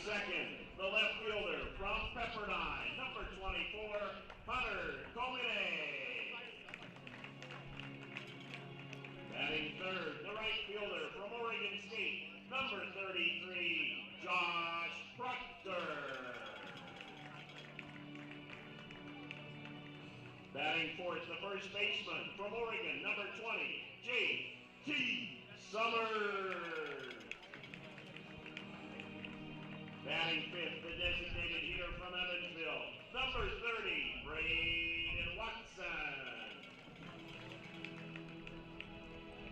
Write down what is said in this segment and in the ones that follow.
second, the left fielder from Pepperdine, number 24, Hunter Comine. Batting third, the right fielder from Oregon State, number 33, Josh Proctor. Batting fourth, the first baseman from Oregon, number 20, J.T. Summers. Batting fifth, the designated hitter from Evansville, number 30, Braden Watson.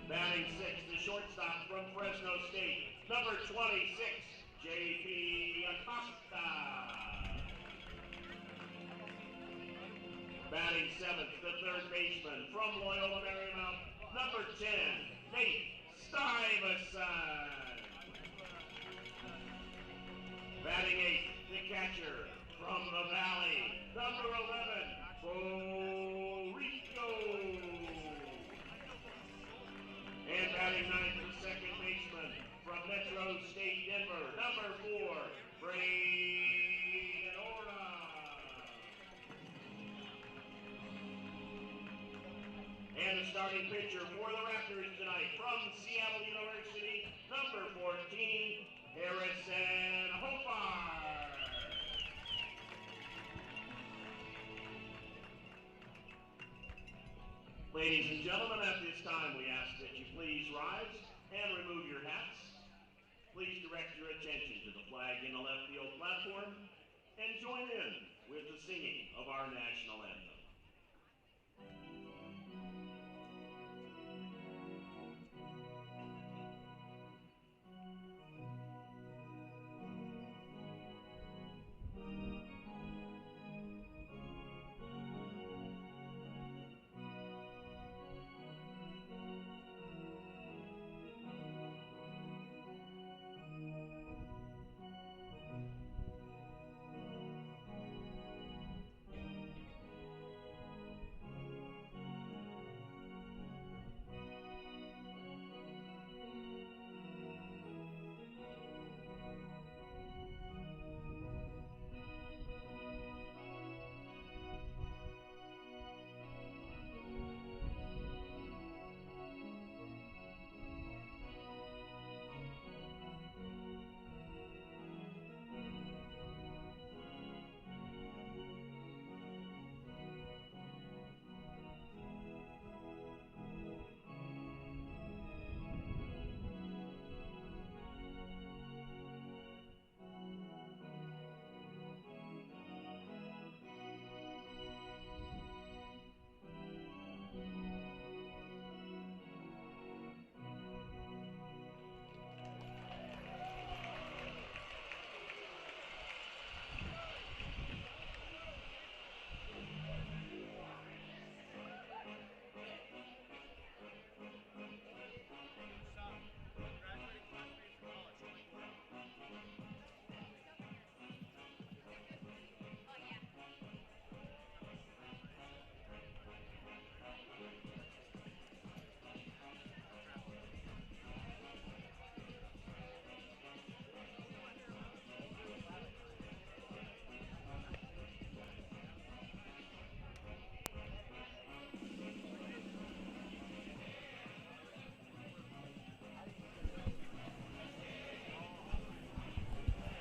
Batting sixth, the shortstop from Fresno State, number 26, J.P. Acosta. Batting seventh, the third baseman from Loyola Marymount, number 10, Nate Stuyvesant. Batting eighth, the catcher from the Valley, number 11, Rico. And batting ninth, the second baseman from Metro State Denver, number 4, Braden Ora. And the starting pitcher for the Raptors tonight from Seattle University, number 14, Harrison Hopar. Ladies and gentlemen, at this time we ask that you please rise and remove your hats. Please direct your attention to the flag in the left field platform and join in with the singing of our national anthem.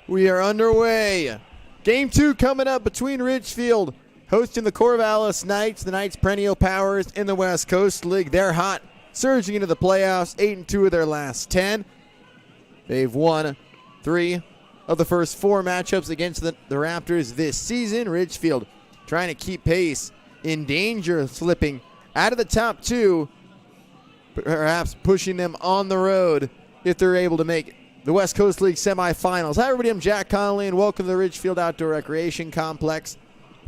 We are underway. Game 2 coming up between Ridgefield hosting the Corvallis Knights. The Knights perennial powers in the West Coast League. They're hot, surging into the playoffs, 8-2 of their last 10. They've won 3 of the first 4 matchups against the Raptors this season. Ridgefield trying to keep pace, in danger of slipping out of the top 2, perhaps pushing them on the road if they're able to make the West Coast League semifinals. Hi, everybody. I'm Jack Connolly, and welcome to the Ridgefield Outdoor Recreation Complex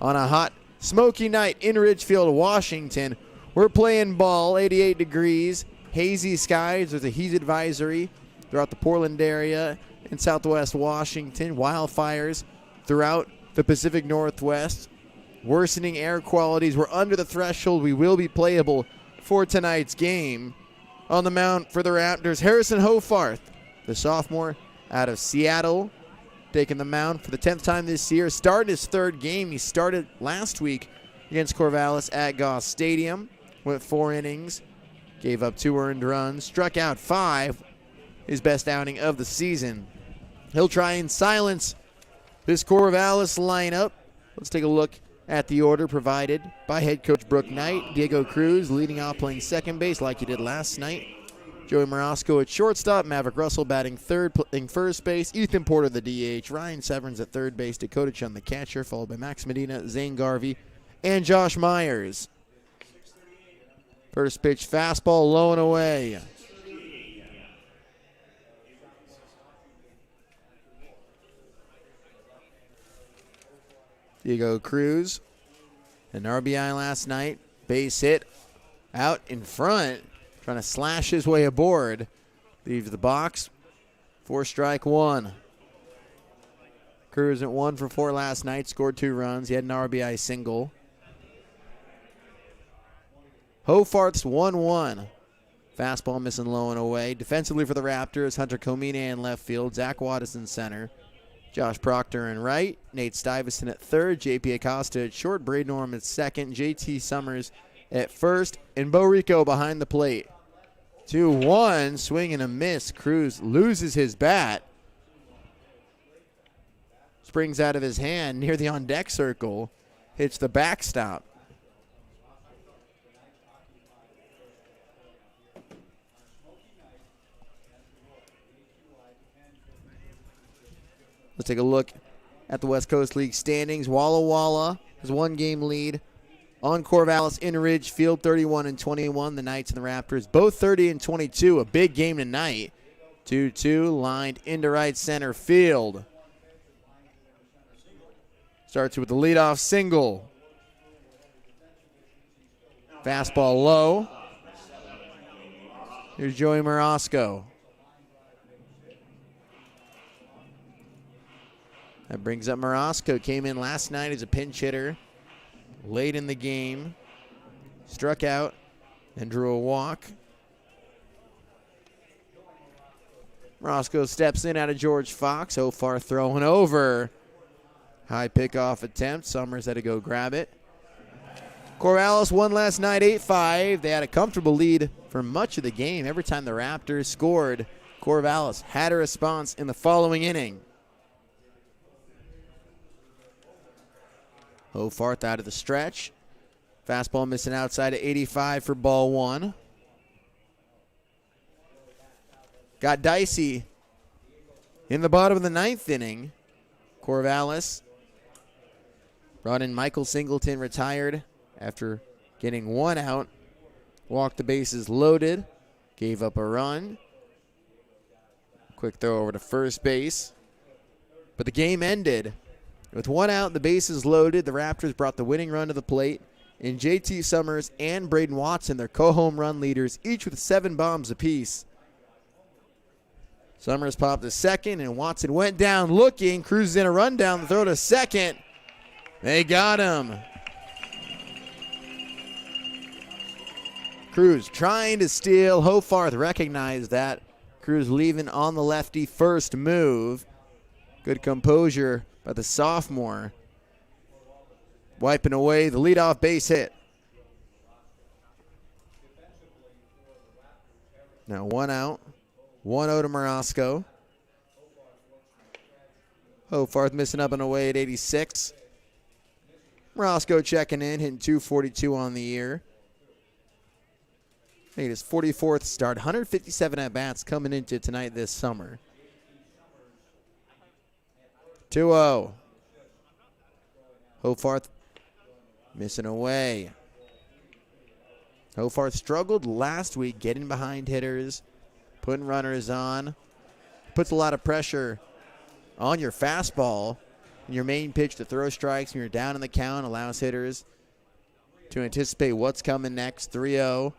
on a hot, smoky night in Ridgefield, Washington. We're playing ball, 88 degrees, hazy skies. There's a heat advisory throughout the Portland area in southwest Washington. Wildfires throughout the Pacific Northwest. Worsening air qualities. We're under the threshold. We will be playable for tonight's game. On the mound for the Raptors, Harrison Hofarth, the sophomore out of Seattle. taking the mound for the 10th time this year. Started his third game. He started last week against Corvallis at Goss Stadium. Went 4 innings. Gave up 2 earned runs. Struck out 5. His best outing of the season. He'll try and silence this Corvallis lineup. Let's take a look at the order provided by head coach Brooke Knight. Diego Cruz leading off, playing second base like he did last night. Joey Morosco at shortstop. Maverick Russell batting third, playing first base. Ethan Porter the DH. Ryan Severns at third base. Dakota Chun the catcher, followed by Max Medina, Zane Garvey, and Josh Myers. First pitch fastball low and away. Diego Cruz, an RBI last night. Base hit out in front, trying to slash his way aboard. Leaves the box. 4 strike 1. Cruz went 1 for 4 last night, scored 2 runs. He had an RBI single. Hofarth's 1-1. Fastball missing low and away. Defensively for the Raptors, Hunter Comine in left field, Zach Wattis in center. Josh Proctor in right, Nate Stuyvesant at third, JP Acosta at short, Braden Norm at second, JT Summers at first, and Bo Rico behind the plate. 2-1, swing and a miss. Cruz loses his bat. Springs out of his hand near the on-deck circle, hits the backstop. Let's take a look at the West Coast League standings. Walla Walla has 1-game lead on Corvallis in Ridgefield, 31-21. The Knights and the Raptors, both 30-22. A big game tonight. 2-2, lined into right center field. Starts with the leadoff single. Fastball low. Here's Joey Morosco. That brings up Morosco. Came in last night as a pinch hitter. Late in the game. Struck out and drew a walk. Morosco steps in out of George Fox. So far throwing over. High pickoff attempt. Summers had to go grab it. Corvallis won last night 8-5. They had a comfortable lead for much of the game. Every time the Raptors scored, Corvallis had a response in the following inning. Hofarth out of the stretch. Fastball missing outside at 85 for ball 1. Got dicey in the bottom of the 9th inning. Corvallis brought in Michael Singleton, retired after getting 1 out. Walked the bases loaded. Gave up a run. Quick throw over to first base. But the game ended. With 1 out, the bases loaded, the Raptors brought the winning run to the plate. And JT Summers and Braden Watson, their co-home run leaders, each with 7 bombs apiece. Summers popped to second, and Watson went down looking. Cruises in a run down the throw to second. They got him. Cruz trying to steal. Hofarth recognized that. Cruz leaving on the lefty first move. Good composure by the sophomore. Wiping away the leadoff base hit. Now 1 out. 1-0 to Morosco. Hofarth missing up and away at 86. Morosco checking in, hitting .242 on the year. Made his 44th start, 157 at-bats coming into tonight this summer. 2-0. Hofarth missing away. Hofarth struggled last week getting behind hitters, putting runners on. Puts a lot of pressure on your fastball. And your main pitch to throw strikes when you're down in the count allows hitters to anticipate what's coming next. 3-0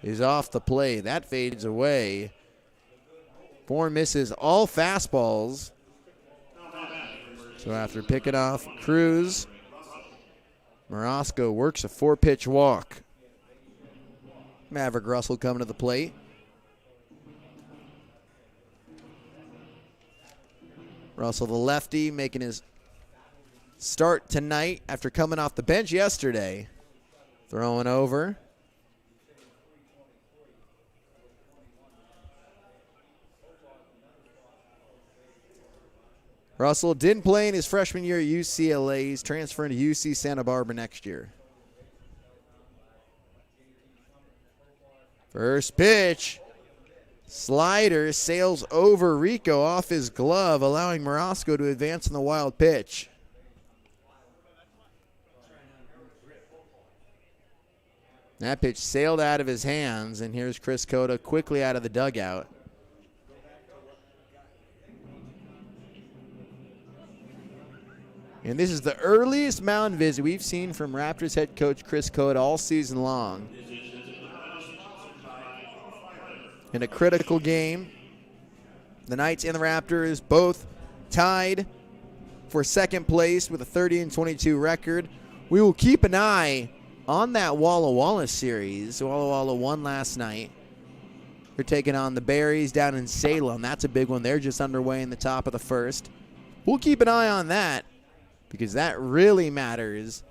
is off the play. That fades away. 4 misses, all fastballs. So after picking off Cruz, Morosco works a 4-pitch walk. Maverick Russell coming to the plate. Russell, the lefty, making his start tonight after coming off the bench yesterday. Throwing over. Russell didn't play in his freshman year at UCLA. He's transferring to UC Santa Barbara next year. First pitch. Slider sails over Rico off his glove, allowing Morosco to advance on the wild pitch. That pitch sailed out of his hands, and here's Chris Cota quickly out of the dugout. And this is the earliest mound visit we've seen from Raptors head coach Chris Cota all season long. In a critical game, the Knights and the Raptors both tied for second place with a 30-22 record. We will keep an eye on that Walla Walla series. Walla Walla won last night. They're taking on the Berries down in Salem. That's a big one. They're just underway in the top of the first. We'll keep an eye on that because that really matters.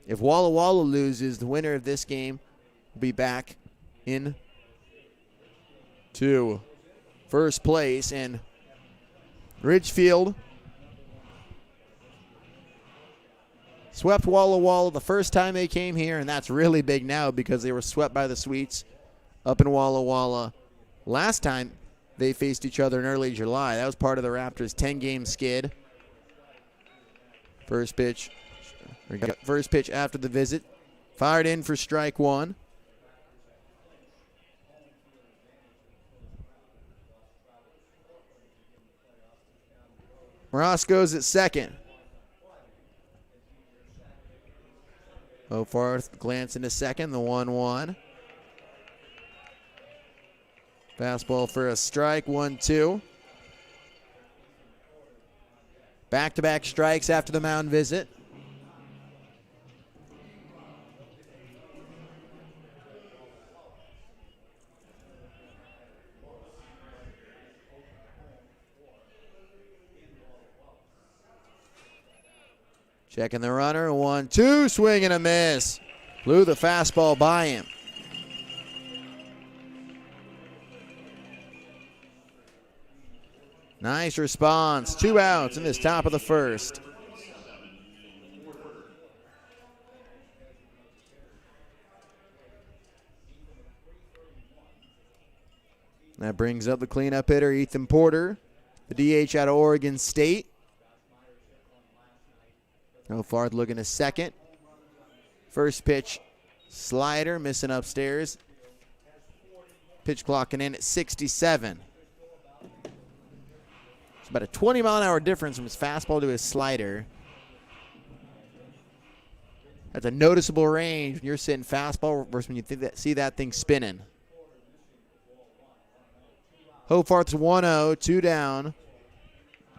If Walla Walla loses, the winner of this game will be back in to first place, and Ridgefield swept Walla Walla the first time they came here, and that's really big now because they were swept by the Sweets up in Walla Walla last time they faced each other in early July. That was part of the Raptors' 10-game skid. First pitch after the visit, fired in for strike one. Morosco's at second. Hofarth glance into second, the 1-1. Fastball for a strike, 1-2. Back-to-back strikes after the mound visit. Checking the runner, 1-2, swing and a miss. Blew the fastball by him. Nice response. 2 outs in this top of the first. That brings up the cleanup hitter, Ethan Porter, the DH out of Oregon State. Farth looking to second. First pitch, slider, missing upstairs. Pitch clocking in at 67. It's about a 20-mile-an-hour difference from his fastball to his slider. That's a noticeable range when you're sitting fastball versus when you see that thing spinning. Hofarth's 1-0, 2 down.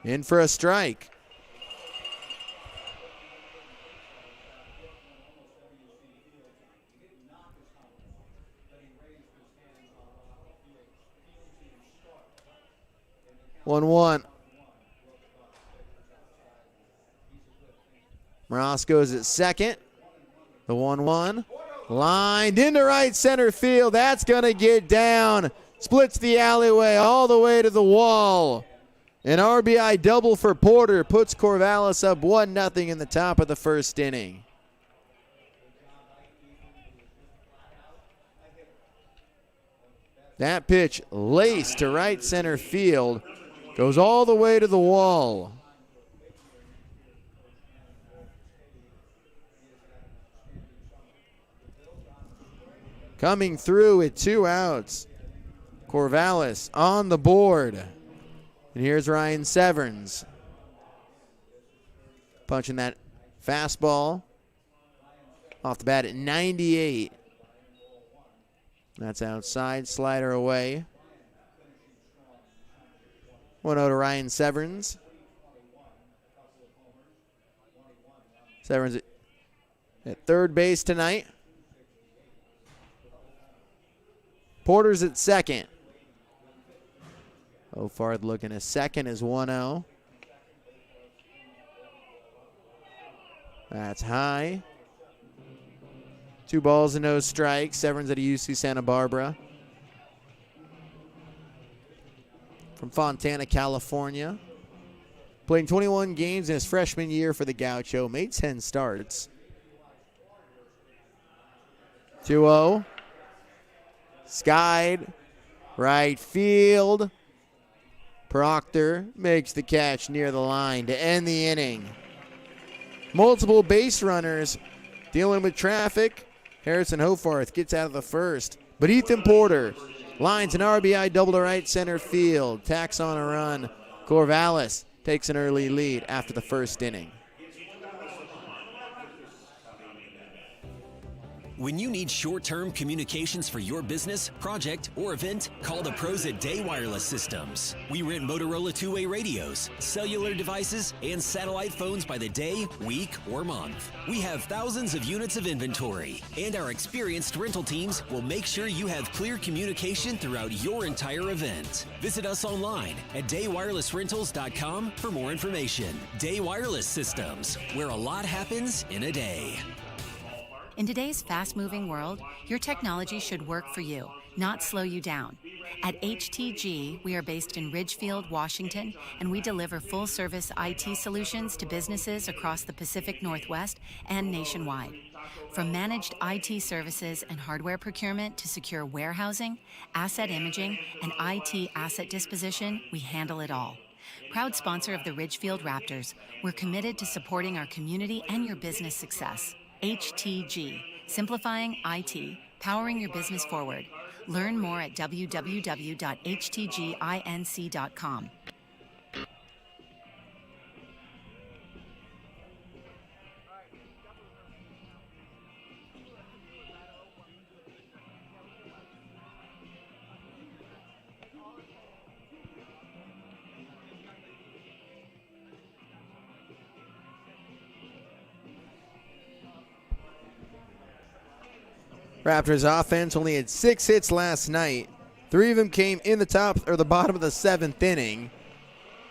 In for a strike. One. Morosco's at second. The 1-1. Lined into right center field. That's going to get down. Splits the alleyway all the way to the wall. An RBI double for Porter puts Corvallis up 1-0 in the top of the first inning. That pitch laced to right center field. Goes all the way to the wall. Coming through with 2 outs. Corvallis on the board. And here's Ryan Severns. Punching that fastball off the bat at 98. That's outside, slider away. 1-0 to Ryan Severns. Severns at third base tonight. Porter's at second. Farth looking at second is 1-0. That's high. 2 balls and no strikes. Severance out of UC Santa Barbara. From Fontana, California. Playing 21 games in his freshman year for the Gaucho. Made 10 starts. 2-0. Skied. Right field. Proctor makes the catch near the line to end the inning. Multiple base runners dealing with traffic. Harrison Hofarth gets out of the first. But Ethan Porter lines an RBI double to right center field. Tacks on a run. Corvallis takes an early lead after the first inning. When you need short-term communications for your business, project, or event, call the pros at Day Wireless Systems. We rent Motorola two-way radios, cellular devices, and satellite phones by the day, week, or month. We have thousands of units of inventory, and our experienced rental teams will make sure you have clear communication throughout your entire event. Visit us online at daywirelessrentals.com for more information. Day Wireless Systems, where a lot happens in a day. In today's fast-moving world, your technology should work for you, not slow you down. At HTG, we are based in Ridgefield, Washington, and we deliver full-service IT solutions to businesses across the Pacific Northwest and nationwide. From managed IT services and hardware procurement to secure warehousing, asset imaging, and IT asset disposition, we handle it all. Proud sponsor of the Ridgefield Raptors, we're committed to supporting our community and your business success. HTG, simplifying IT, powering your business forward. Learn more at www.htginc.com. Raptors offense only had 6 hits last night. 3 of them came in the top or the bottom of the 7th inning.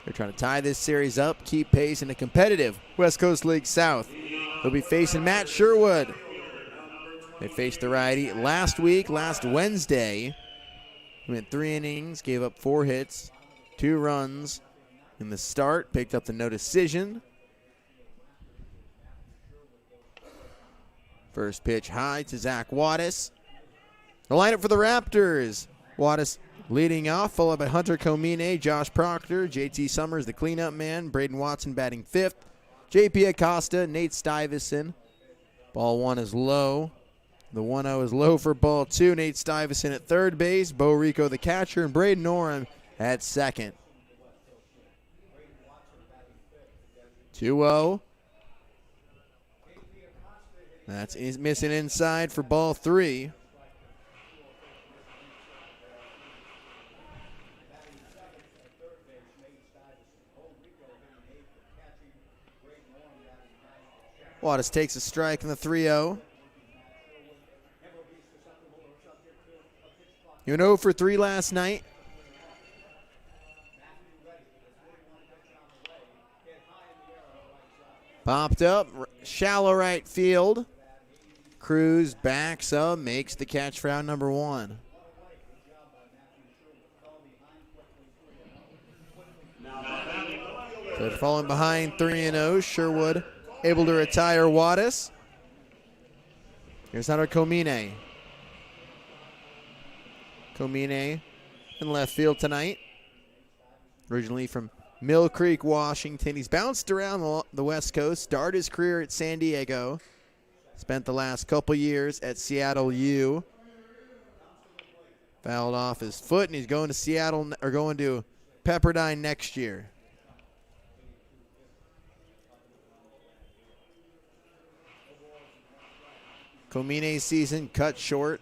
They're trying to tie this series up, keep pace in a competitive West Coast League South. They'll be facing Matt Sherwood. They faced the righty last Wednesday. He went 3 innings, gave up 4 hits, 2 runs in the start, picked up the no decision. First pitch high to Zach Wattis. The lineup for the Raptors. Wattis leading off, followed by Hunter Comine, Josh Proctor, JT Summers, the cleanup man, Braden Watson batting 5th, JP Acosta, Nate Stuyvesant. Ball 1 is low. The 1-0 is low for ball 2. Nate Stuyvesant at third base, Bo Rico the catcher, and Braden Oram at second. 2-0. That's missing inside for ball 3. Wattis takes a strike in the 3-0. He went 0 for 3 last night. Popped up, shallow right field. Cruz backs up, makes the catch for out number 1. So falling behind 3-0, Sherwood able to retire Wattis. Here's Hunter Comine. Comine in left field tonight. Originally from Mill Creek, Washington. He's bounced around the West Coast, started his career at San Diego. Spent the last couple years at Seattle U. Fouled off his foot, and he's going to Seattle or going to Pepperdine next year. Comine's season cut short.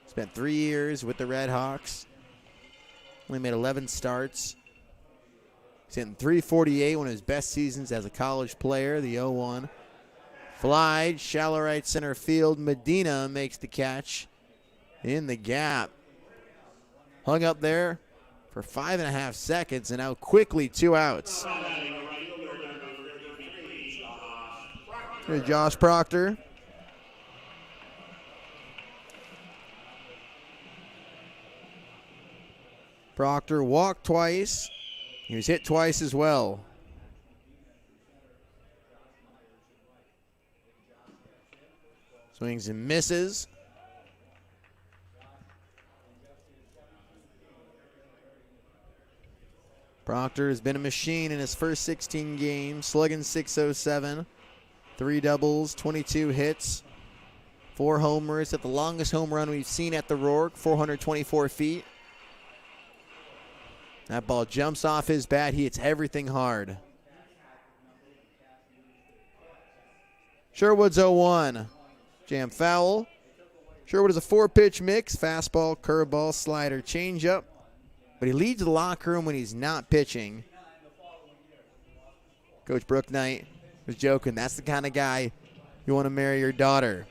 Spent 3 years with the Red Hawks. Only made 11 starts. He's hitting .348, one of his best seasons as a college player, the 0-1. Fly, shallow right center field. Medina makes the catch in the gap. Hung up there for 5.5 seconds, and now quickly 2 outs. Here's Josh Proctor. Proctor walked twice. He was hit twice as well. Swings and misses. Proctor has been a machine in his first 16 games, slugging .607, 3 doubles, 22 hits, 4 homers. At the longest home run we've seen at the Rourke, 424 feet. That ball jumps off his bat. He hits everything hard. Sherwood's 0-1. Jam foul. Sherwood is a 4-pitch mix. Fastball, curveball, slider, changeup. But he leads the locker room when he's not pitching. Coach Brooke Knight was joking. That's the kind of guy you want to marry your daughter.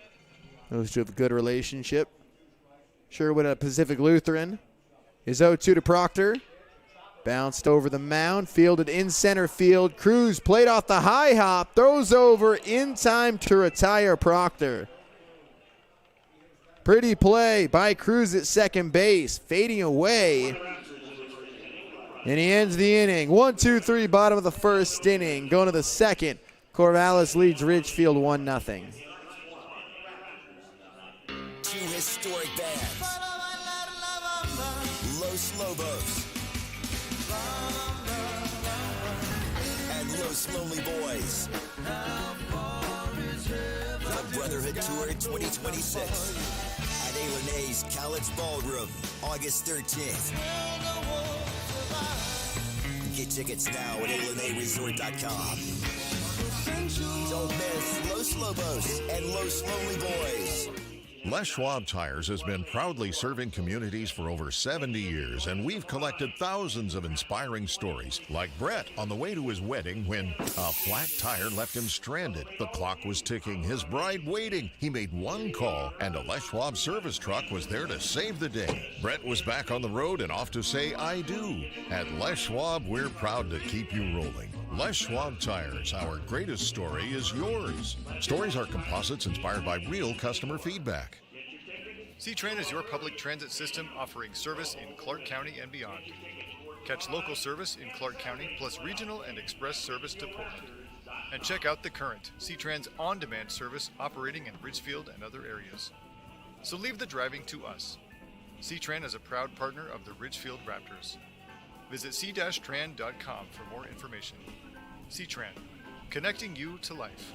Those two have a good relationship. Sherwood at Pacific Lutheran is 0-2 to Proctor. Bounced over the mound, fielded in center field. Cruz played off the high hop, throws over in time to retire Proctor. Pretty play by Cruz at second base, fading away. And he ends the inning. 1-2-3, bottom of the first inning. Going to the second. Corvallis leads Ridgefield 1-0. Two historic bands. Los Lobos. And Los Lonely Boys. The Brotherhood Tour 2026 at A.L.N.A.'s College Ballroom, August 13th. Get tickets now at ALNAResort.com. Don't miss Los Lobos and Los Lonely Boys. Les Schwab Tires has been proudly serving communities for over 70 years, and we've collected thousands of inspiring stories, like Brett on the way to his wedding when a flat tire left him stranded. The clock was ticking, his bride waiting. He made one call, and a Les Schwab service truck was there to save the day. Brett was back on the road and off to say, I do. At Les Schwab, we're proud to keep you rolling. Les Schwab Tires, our greatest story is yours. Stories are composites inspired by real customer feedback. C-Tran is your public transit system offering service in Clark County and beyond. Catch local service in Clark County plus regional and express service to Portland. And check out The Current, C-Tran's on-demand service operating in Ridgefield and other areas. So leave the driving to us. C-Tran is a proud partner of the Ridgefield Raptors. Visit c-tran.com for more information. C-Tran, connecting you to life.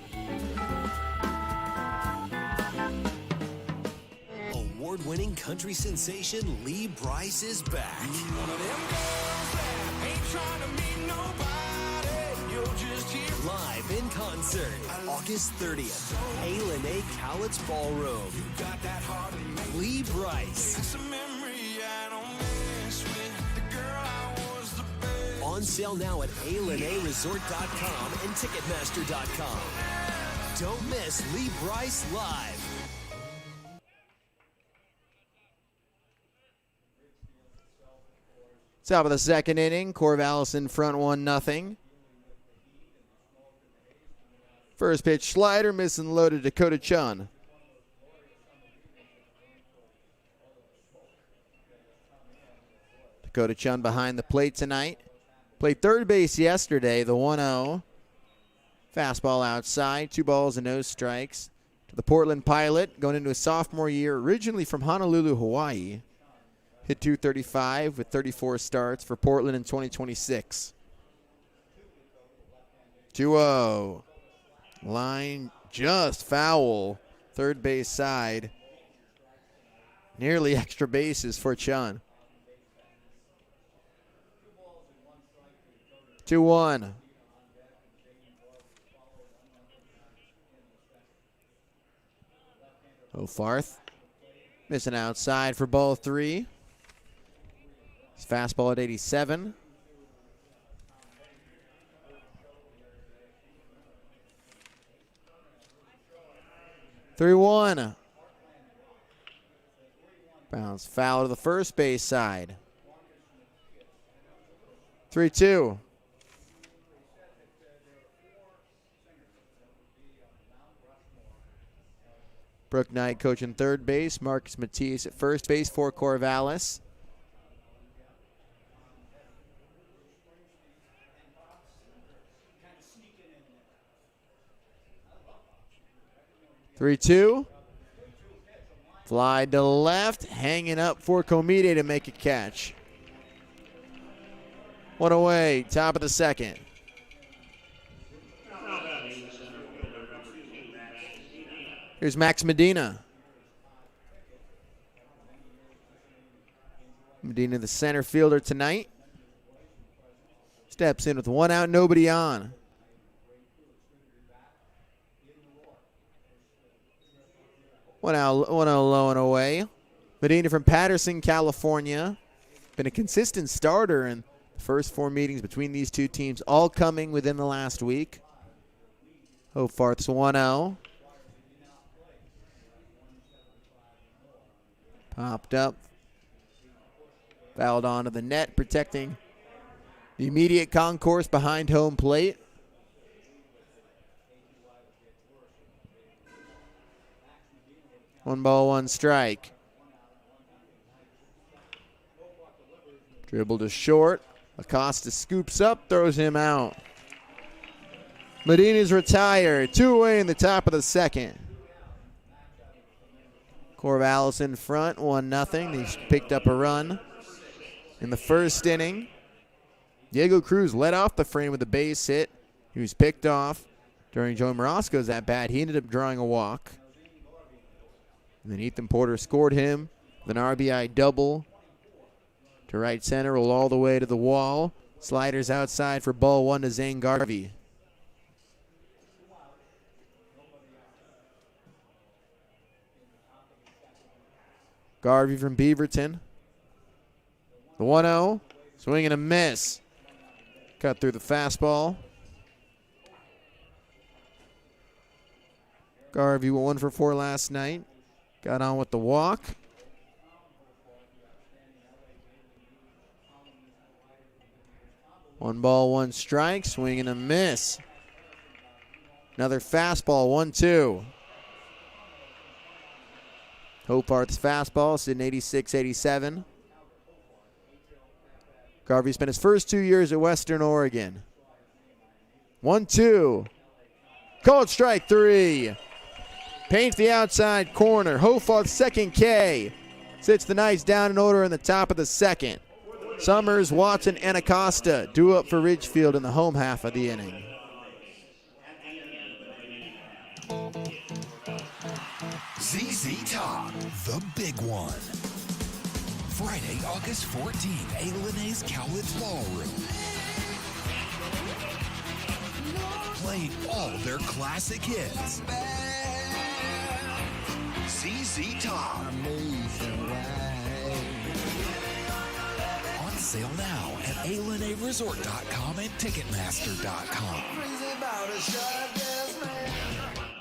Award-winning country sensation Lee Brice is back. One of them girls that ain't trying to meet nobody. You'll just hear live in concert, August 30th, A.L.N.A. Cowlitz Ballroom. You got that heart in me. Lee Brice. It's a memory I don't miss with the girl I was the best. On sale now at ALNAResort.com and Ticketmaster.com. Don't miss Lee Brice live. Top of the second inning, Corvallis in front 1-0. First pitch slider, missing low to Dakota Chun. Dakota Chun behind the plate tonight. Played third base yesterday, the 1-0. Fastball outside, 2 balls and no strikes. To the Portland Pilot, going into his sophomore year, originally from Honolulu, Hawaii. Hit .235 with 34 starts for Portland in 2026. 2-0. Line just foul. Third base side. Nearly extra bases for Chun. 2-1. Ofarth missing outside for ball 3. His fastball at 87. Three one. Bounce foul to the first base side. 3-2. Brooke Knight coaching third base. Marcus Matias at first base for Corvallis. Three-two. Fly to left, hanging up for Comite to make a catch. One away, top of the second. Here's Max Medina. Medina, the center fielder tonight. Steps in with one out, nobody on. 1-0 low and away. Medina from Patterson, California. Been a consistent starter in the first 4 meetings between these two teams, all coming within the last week. Hofarth's 1-0. Popped up. Fouled onto the net, protecting the immediate concourse behind home plate. One ball, one strike. Dribble to short. Acosta scoops up, throws him out. Medina's retired. 2 away in the top of the second. Corvallis in front, 1-0. They picked up a run in the first inning. Diego Cruz led off the frame with a base hit. He was picked off during Joey Morosco's at bat. He ended up drawing a walk. And then Ethan Porter scored him with an RBI double to right center, roll all the way to the wall. Sliders outside for ball 1 to Zane Garvey. Garvey from Beaverton. The 1-0, swing and a miss. Cut through the fastball. Garvey went 1 for 4 last night. Got on with the walk. One ball, one strike, swing and a miss. Another fastball, 1-2. Hofarth's fastball, sitting 86-87. Garvey spent his first 2 years at Western Oregon. 1-2. Called strike 3. Paints the outside corner. Hofarth's second K. Sits the Knights down in order in the top of the second. Summers, Watson, and Acosta due up for Ridgefield in the home half of the inning. ZZ Top, the big one. Friday, August 14th, A-Linnaeus Cowlitz Ballroom. Playing all their classic hits. ZZ Top. On sale now at ALNAResort.com and Ticketmaster.com.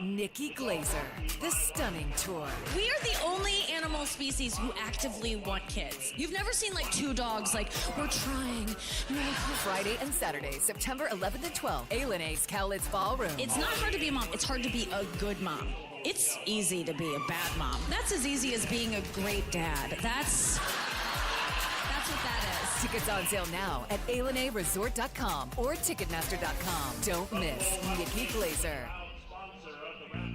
Nikki Glazer, the Stunning Tour. We are the only animal species who actively want kids. You've never seen like 2 dogs like, we're trying. Friday and Saturday, September 11th and 12th, A-Linnaeus Cowlitz Ballroom. It's not hard to be a mom. It's hard to be a good mom. It's easy to be a bad mom. That's as easy as being a great dad. That's what that is. Tickets on sale now at ALNAResort.com or Ticketmaster.com. Don't miss Nikki Glazer.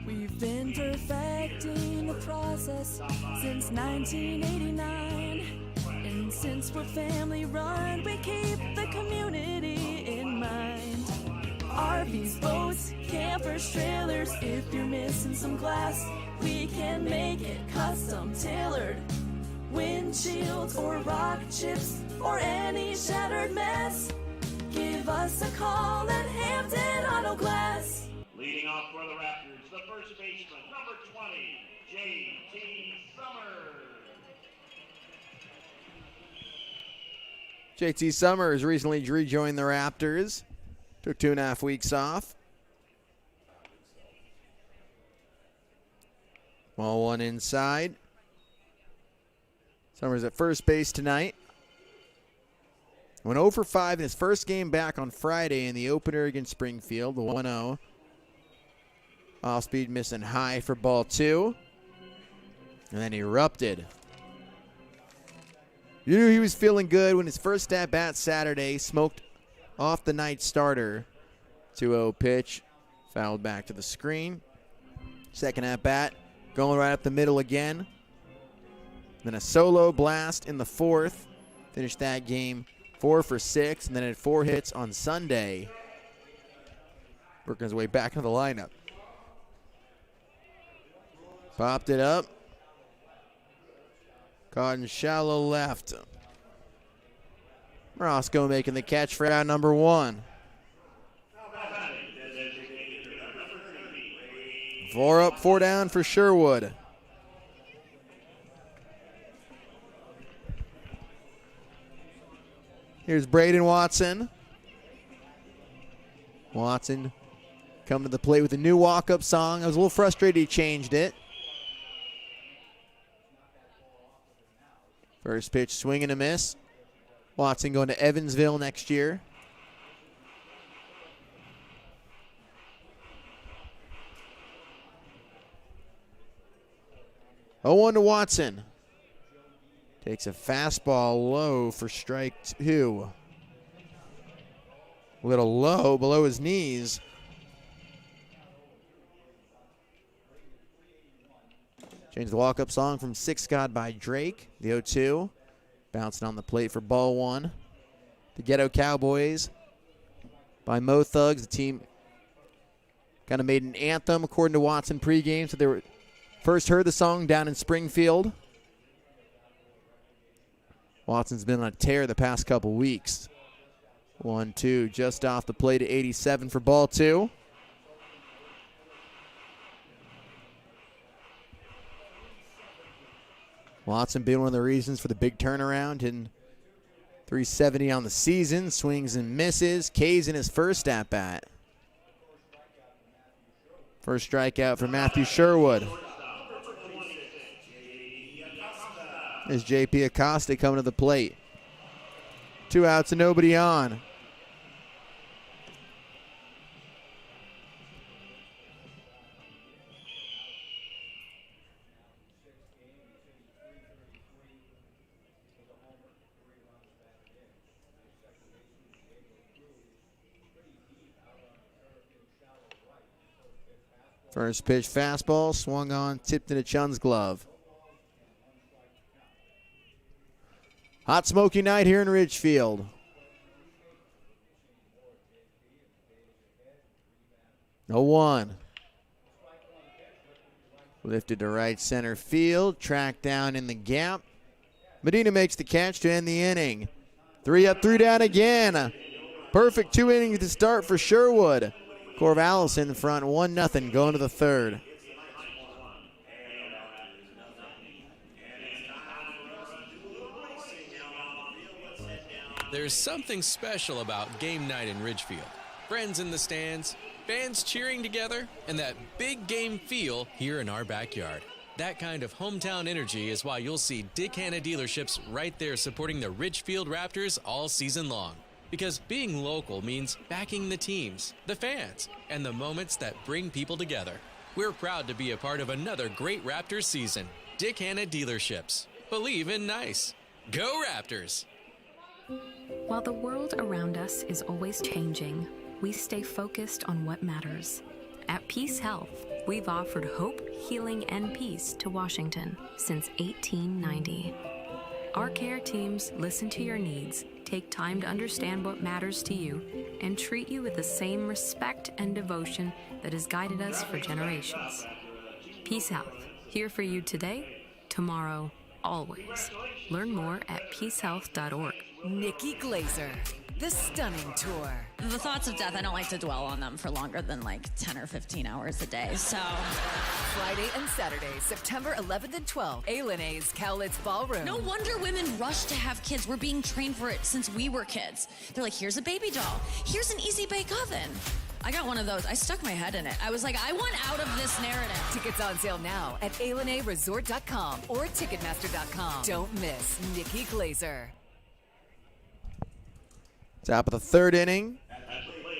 We've been perfecting the process since 1989. And since we're family run, we keep the community in mind. RVs, boats, campers, trailers, if you're missing some glass, we can make it custom tailored. Windshields or rock chips or any shattered mess, give us a call at Hampton Auto Glass. Leading off for the Raptors, the first baseman, number 20, J.T. Summers. JT Summers recently rejoined the Raptors. Took 2.5 weeks off. Ball 1 inside. Summers at first base tonight. Went 0 for 5 in his first game back on Friday in the opener against Springfield, the 1-0. Off speed missing high for ball 2. And then erupted. You knew he was feeling good when his first at bat Saturday smoked off the night starter. 2-0 pitch. Fouled back to the screen. Second at bat. Going right up the middle again. Then a solo blast in the 4th. Finished that game 4 for 6. And then had 4 hits on Sunday. Working his way back into the lineup. Popped it up. Caught in shallow left. Roscoe making the catch for out number 1. 4 up, 4 down for Sherwood. Here's Braden Watson. Watson coming to the plate with a new walk-up song. I was a little frustrated he changed it. First pitch, swing and a miss. Watson going to Evansville next year. Oh, 0-1 to Watson. Takes a fastball low for strike 2. A little low below his knees. Change the walk-up song from Six God by Drake, the 0-2. Bouncing on the plate for ball 1. The Ghetto Cowboys by Mo Thugs. The team kind of made an anthem according to Watson pregame. So they were first heard the song down in Springfield. Watson's been on a tear the past couple weeks. 1-2 just off the plate at 87 for ball 2. Watson being one of the reasons for the big turnaround, hitting .370 on the season. Swings and misses. K's in his first at-bat. First strikeout for Matthew Sherwood. Is J.P. Acosta coming to the plate. 2 outs and nobody on. First pitch fastball, swung on, tipped into Chun's glove. Hot smoky night here in Ridgefield. No 1. Lifted to right center field, tracked down in the gap. Medina makes the catch to end the inning. 3 up, 3 down again. Perfect 2 innings to start for Sherwood. Corvallis in front, 1-0 going to the 3rd. There's something special about game night in Ridgefield. Friends in the stands, fans cheering together, and that big game feel here in our backyard. That kind of hometown energy is why you'll see Dick Hanna dealerships right there supporting the Ridgefield Raptors all season long. Because being local means backing the teams, the fans, and the moments that bring people together. We're proud to be a part of another great Raptors season. Dick Hanna Dealerships. Believe in nice. Go Raptors! While the world around us is always changing, we stay focused on what matters. At Peace Health, we've offered hope, healing, and peace to Washington since 1890. Our care teams listen to your needs, take time to understand what matters to you, and treat you with the same respect and devotion that has guided us for generations. Peace Health, here for you today, tomorrow, always. Learn more at peacehealth.org. Nikki Glazer, the stunning tour. The thoughts of death, I don't like to dwell on them for longer than like 10 or 15 hours a day, so. Friday and Saturday, September 11th and 12th, A&A's Cowlitz Ballroom. No wonder women rush to have kids. We're being trained for it since we were kids. They're like, here's a baby doll. Here's an easy bake oven. I got one of those. I stuck my head in it. I was like, I want out of this narrative. Tickets on sale now at ALNAResort.com or Ticketmaster.com. Don't miss Nikki Glazer. Top of the 3rd inning.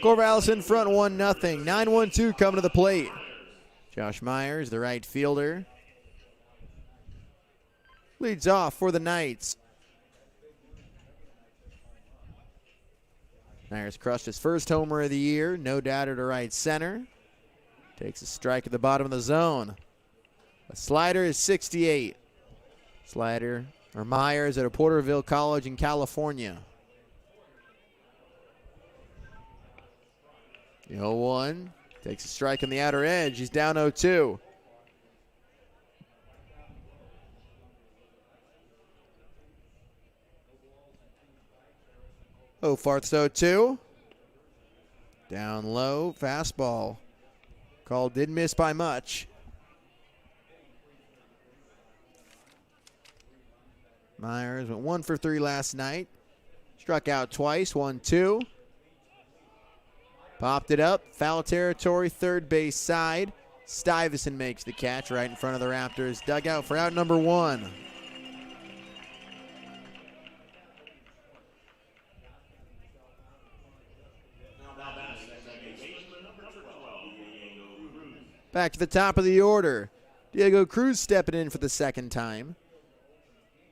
Corvallis in front, 1-0. 9-1-2 coming to the plate. Josh Myers, the right fielder, leads off for the Knights. Myers crushed his first homer of the year. No doubter to right center. Takes a strike at the bottom of the zone. A slider is 68. Myers at a Porterville College in California. The 0-1. Takes a strike on the outer edge. He's down 0-2. Farth's 0-2. Down low, fastball. Call did miss by much. Myers went 1 for 3 last night. Struck out twice, 1-2. Popped it up, foul territory, third base side. Stuyvesant makes the catch right in front of the Raptors dugout for out number 1. Back to the top of the order. Diego Cruz stepping in for the second time.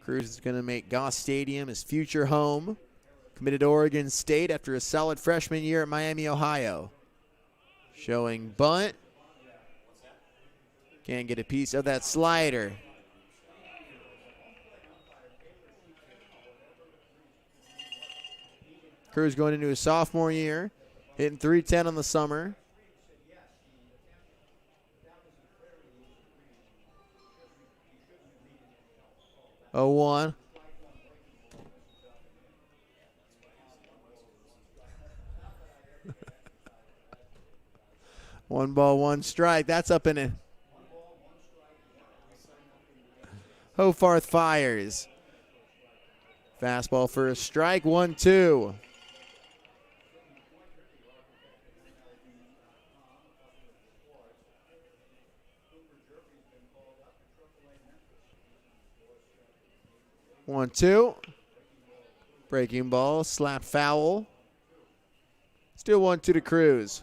Cruz is going to make Goss Stadium his future home. Committed to Oregon State after a solid freshman year at Miami, Ohio. Showing bunt. Can't get a piece of that slider. Cruz going into his sophomore year. Hitting .310 on the summer. Oh, 1. One ball, one strike. That's up in it. Hofarth fires. Fastball for a strike. 1-2. One, two. Breaking ball, slap foul. Still 1-2 to Cruz.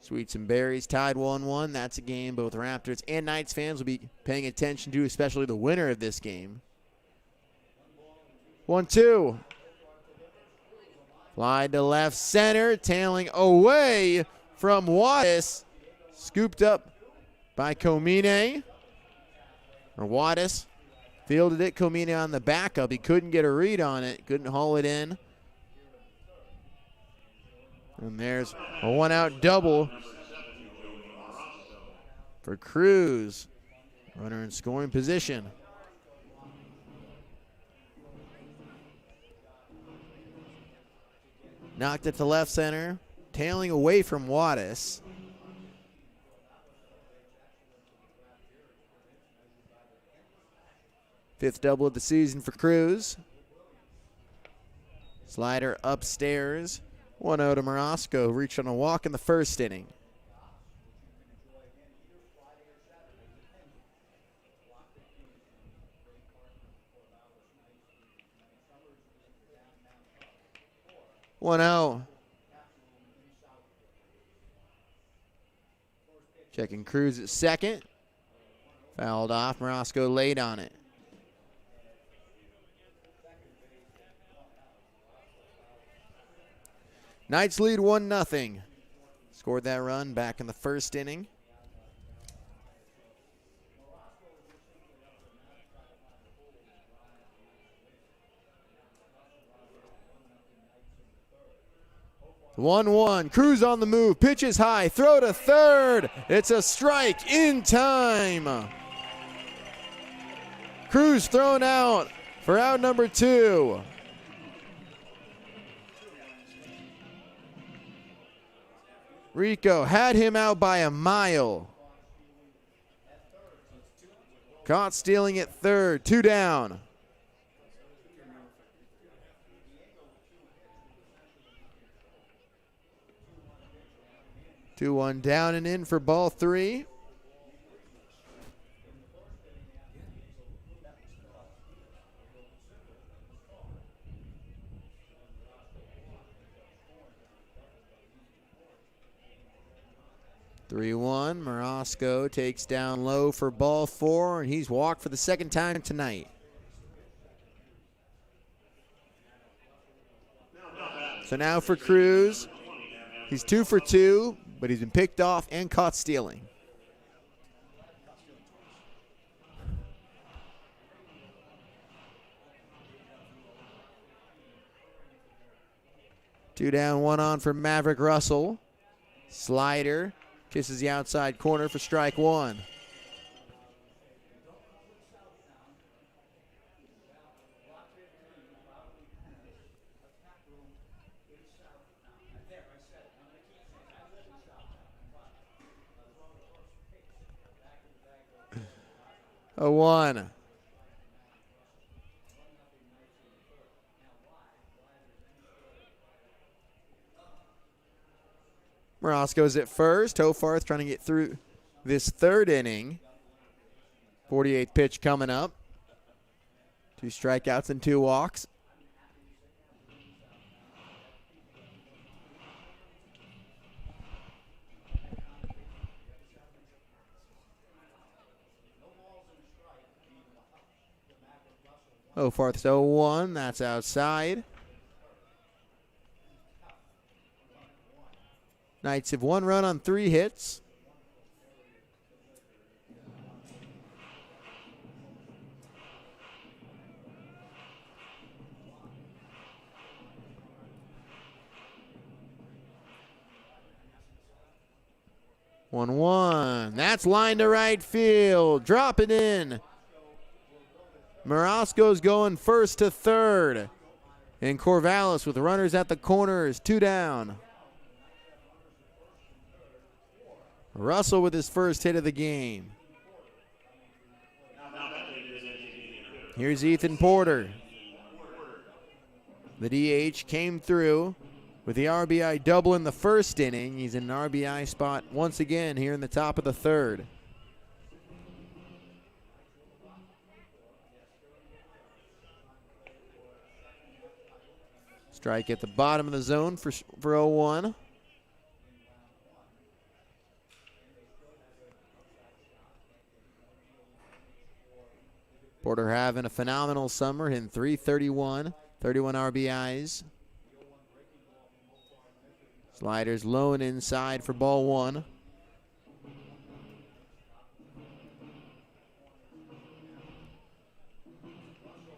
Sweets and Berries tied 1-1. That's a game both Raptors and Knights fans will be paying attention to, especially the winner of this game. 1-2. Fly to left center, tailing away from Wattis. Scooped up by Comine. Or Wattis fielded it. Comine on the backup. He couldn't get a read on it. Couldn't haul it in. And there's a one-out double for Cruz. Runner in scoring position. Knocked it to left center, tailing away from Wattis. Fifth double of the season for Cruz. Slider upstairs. 1-0 to Morosco, reached on a walk in the first inning. Checking Cruz at second. Fouled off. Morosco laid on it. Knights lead 1-0. Scored that run back in the first inning. One. Cruz on the move. Pitches high. Throw to third. It's a strike in time. Cruz thrown out for out number 2. Rico had him out by a mile. Caught stealing at third. 2 down. Two, 1 down and in for ball 3. 3-1. Morosco takes down low for ball 4, and he's walked for the second time tonight. So now for Cruz. He's 2 for 2, but he's been picked off and caught stealing. Two down, 1 on for Maverick Russell. Slider kisses the outside corner for strike 1. A 1. Morosco's at first. Hofarth trying to get through this third inning. 48th pitch coming up. 2 strikeouts and 2 walks. Hofarth's 0-1. That's outside. Knights have 1 run on 3 hits. One. That's line to right field. Drop it in. Morosco's going first to third. And Corvallis with runners at the corners, 2 down. Russell with his first hit of the game. Here's Ethan Porter. The DH came through with the RBI double in the first inning. He's in an RBI spot once again here in the top of the third. Strike at the bottom of the zone for 0-1. Porter having a phenomenal summer, hitting .331, 31 RBIs. Sliders low and inside for ball 1.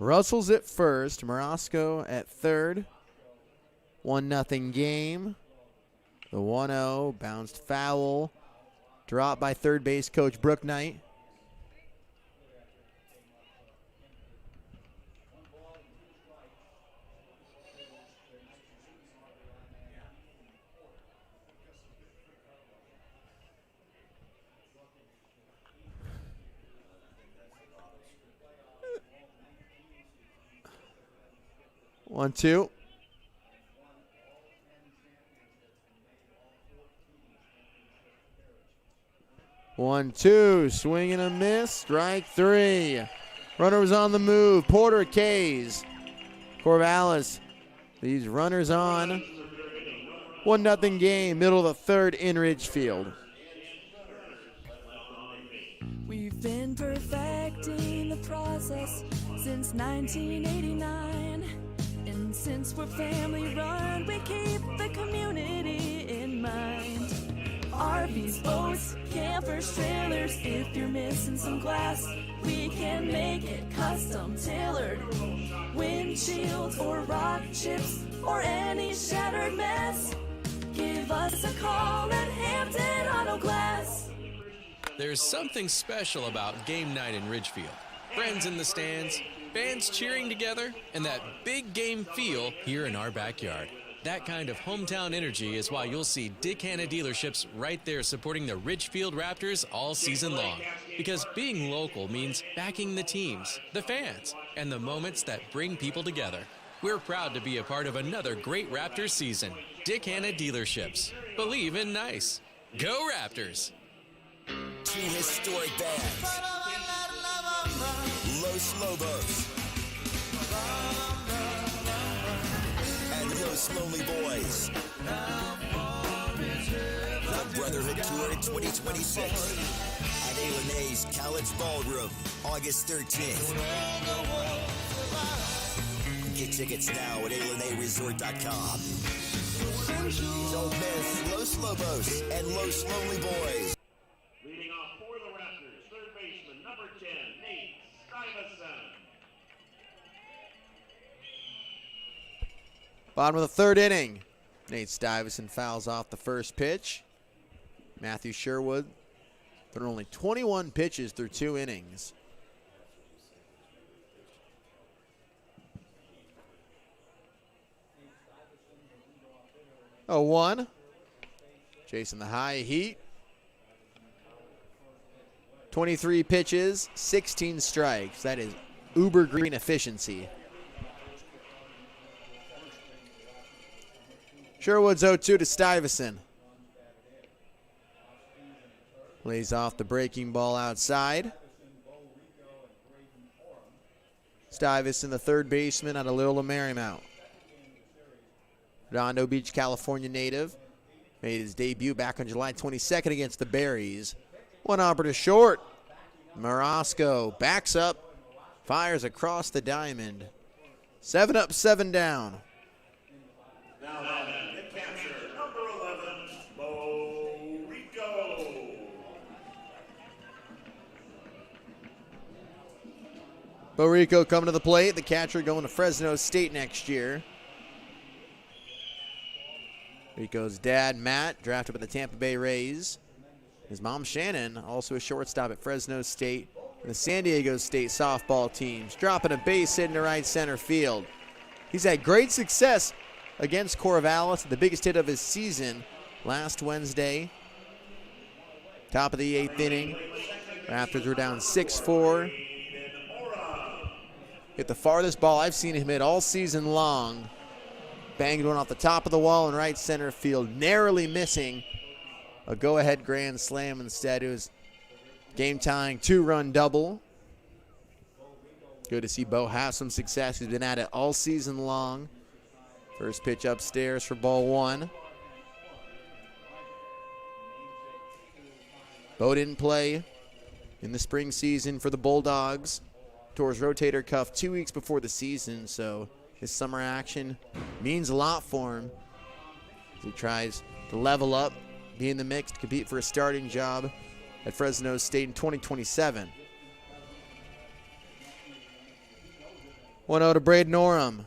Russell's at first, Morosco at third. 1-0 game. The 1-0 bounced foul. Dropped by third base coach Brooke Knight. One, 2. 1-2. Swing and a miss. Strike 3. Runner was on the move. Porter K's. Corvallis. These runners on. 1-0 game. Middle of the third in Ridgefield. We've been perfecting the process since 1989. And since we're family run, we keep the community in mind. RVs, boats, campers, trailers, if you're missing some glass, we can make it custom tailored. Windshields or rock chips or any shattered mess, give us a call at Hampton Auto Glass. There's something special about game night in Ridgefield. Friends in the stands, fans cheering together, and that big game feel here in our backyard. That kind of hometown energy is why you'll see Dick Hanna dealerships right there supporting the Ridgefield Raptors all season long. Because being local means backing the teams, the fans, and the moments that bring people together. We're proud to be a part of another great Raptors season. Dick Hanna dealerships. Believe in nice. Go Raptors! 2 historic bands. Los Lobos and Los Lonely Boys. The Brotherhood Tour 2026 at A&A's College Ballroom, August 13th. Get tickets now at ALNAResort.com. Don't miss Los Lobos and Los Lonely Boys. Leading off for the Raptors, third baseman, number 10, Nate Stuyvesant. Bottom of the third inning. Nate Stuyvesant fouls off the first pitch. Matthew Sherwood threw only 21 pitches through 2 innings. Oh, 1. Chasing the high heat. 23 pitches, 16 strikes. That is uber green efficiency. Sherwood's 0-2 to Stuyvesant. Lays off the breaking ball outside. Stuyvesant, the third baseman out of Little Marymount. Redondo Beach, California native. Made his debut back on July 22nd against the Berries. One hopper to short. Marasco backs up, fires across the diamond. 7 up, 7 down. Now then, the catcher, number 11, Bo Rico. Bo Rico coming to the plate. The catcher going to Fresno State next year. Rico's dad, Matt, drafted by the Tampa Bay Rays. His mom, Shannon, also a shortstop at Fresno State and the San Diego State softball teams. Dropping a base hit into right center field. He's had great success against Corvallis, the biggest hit of his season last Wednesday. Top of the 8th inning. Raptors were down 6-4. Hit the farthest ball I've seen him hit all season long. Banged one off the top of the wall in right center field, narrowly missing a go-ahead grand slam. Instead, it was game-tying 2-run double. Good to see Bo have some success. He's been at it all season long. First pitch upstairs for ball 1. Bo didn't play in the spring season for the Bulldogs. Tore his rotator cuff 2 weeks before the season, so his summer action means a lot for him as he tries to level up, be in the mix to compete for a starting job at Fresno State in 2027. 1-0 to Braden Oram.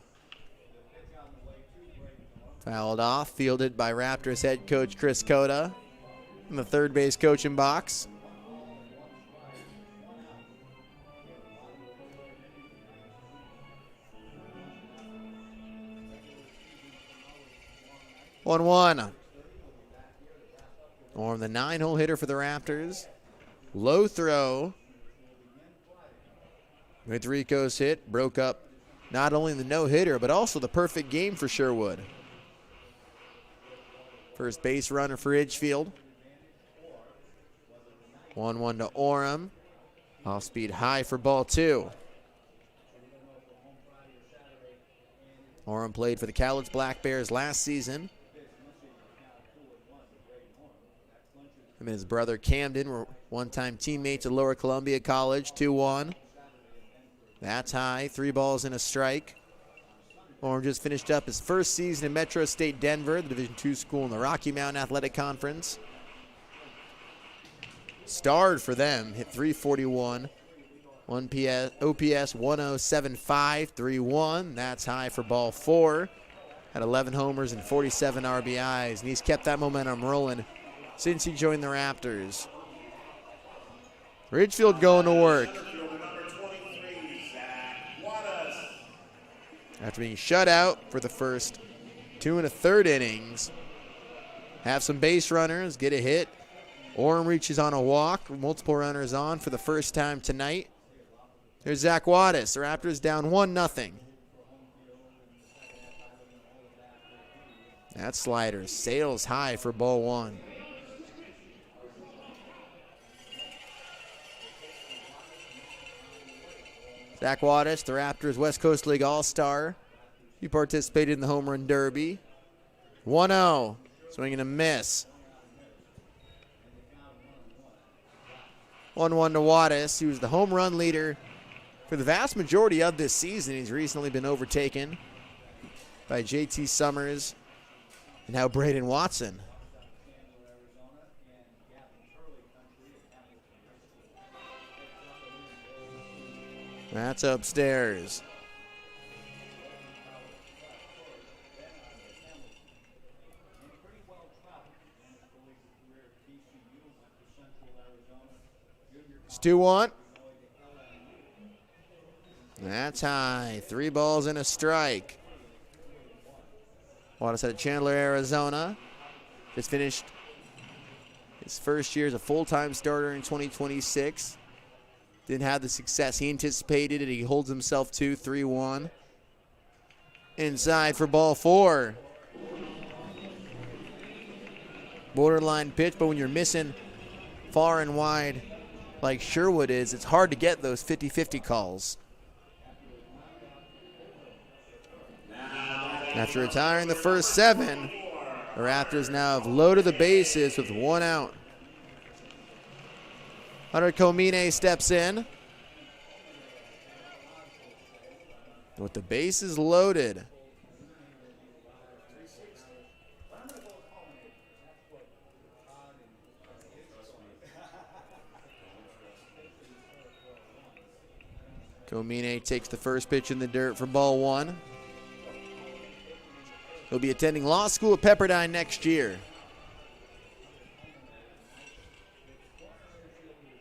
Fouled off, fielded by Raptors head coach Chris Cota in the third base coaching box. One. Orm, the 9-hole hitter for the Raptors. Low throw. With Rico's hit, broke up not only the no-hitter, but also the perfect game for Sherwood. First base runner for Ridgefield. 1-1 to Orem. Off-speed high for ball 2. Orem played for the Cowlitz Black Bears last season. Him and his brother Camden were one-time teammates at Lower Columbia College. 2-1. That's high. 3 balls and a strike. Orem just finished up his first season in Metro State Denver, the Division II school in the Rocky Mountain Athletic Conference. Starred for them, hit .341. OPS 1075, 3-1. That's high for ball 4. Had 11 homers and 47 RBIs, and he's kept that momentum rolling since he joined the Raptors. Ridgefield going to work. After being shut out for the first 2 1/3 innings, have some base runners, get a hit. Orem reaches on a walk, multiple runners on for the first time tonight. There's Zach Wattis. The Raptors down 1-0. That slider sails high for ball 1. Zach Wattis, the Raptors West Coast League All-Star. He participated in the Home Run Derby. 1-0. Swing and a miss. 1-1 to Wattis. He was the home run leader for the vast majority of this season. He's recently been overtaken by JT Summers and now Braden Watson. That's upstairs. It's 2-1. That's high. 3 balls and a strike. Wattis out of Chandler, Arizona. Just finished his first year as a full-time starter in 2026. Didn't have the success he anticipated, and he holds himself to 3-1. Inside for ball 4. Borderline pitch, but when you're missing far and wide like Sherwood is, it's hard to get those 50-50 calls. After retiring the first 7, the Raptors now have loaded the bases with 1 out. Hunter Komine steps in with the bases loaded. Komine takes the first pitch in the dirt for ball 1. He'll be attending law school at Pepperdine next year.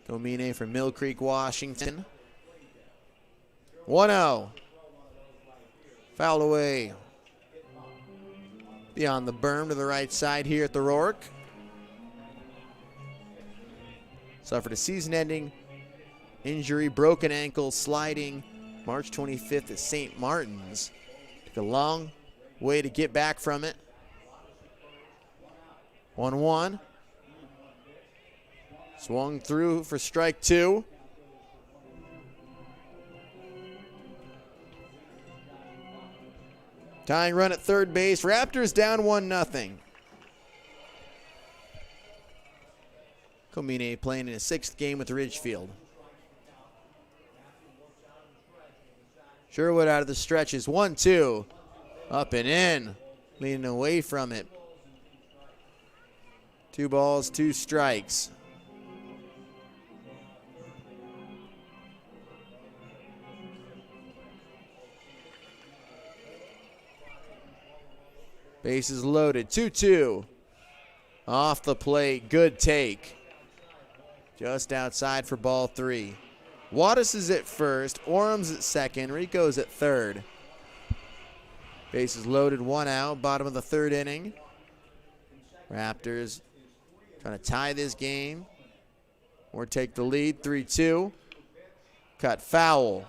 Komine from Mill Creek, Washington. 1-0. Fouled away. Beyond the berm to the right side here at the Rourke. Suffered a season-ending injury, broken ankle, sliding March 25th at St. Martin's. Took a long way to get back from it. 1-1. Swung through for strike 2. Tying run at third base. Raptors down 1-0. Komine playing in his 6th game with Ridgefield. Sherwood out of the stretches. 1-2. Up and in. Leaning away from it. 2 balls, 2 strikes. Bases loaded. 2-2. Off the plate. Good take. Just outside for ball 3. Wattis is at first. Orum's at second. Rico's at third. Bases loaded. 1 out. Bottom of the 3rd inning. Raptors trying to tie this game or take the lead. 3-2. Cut foul.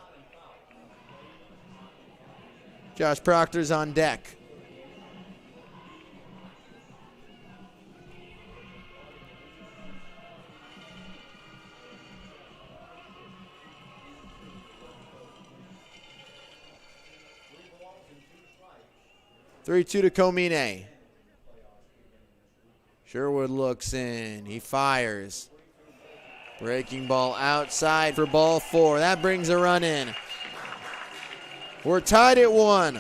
Josh Proctor's on deck. Three-two to Komine. Sherwood looks in. He fires. Breaking ball outside for ball 4. That brings a run in. We're tied at 1.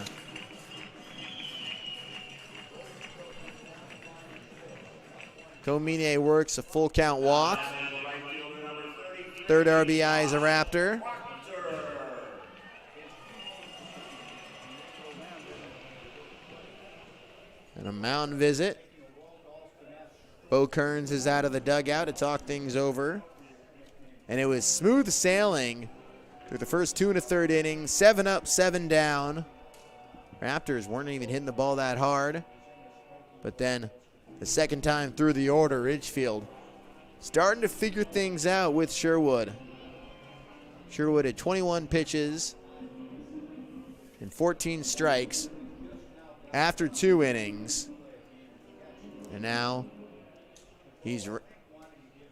Komine works a full count walk. 3rd RBI is a Raptor. And a mound visit. Bo Kearns is out of the dugout to talk things over. And it was smooth sailing through the first 2 1/3 innings. 7 up, 7 down. Raptors weren't even hitting the ball that hard. But then the second time through the order, Ridgefield starting to figure things out with Sherwood. Sherwood had 21 pitches and 14 strikes after 2 innings. And now he's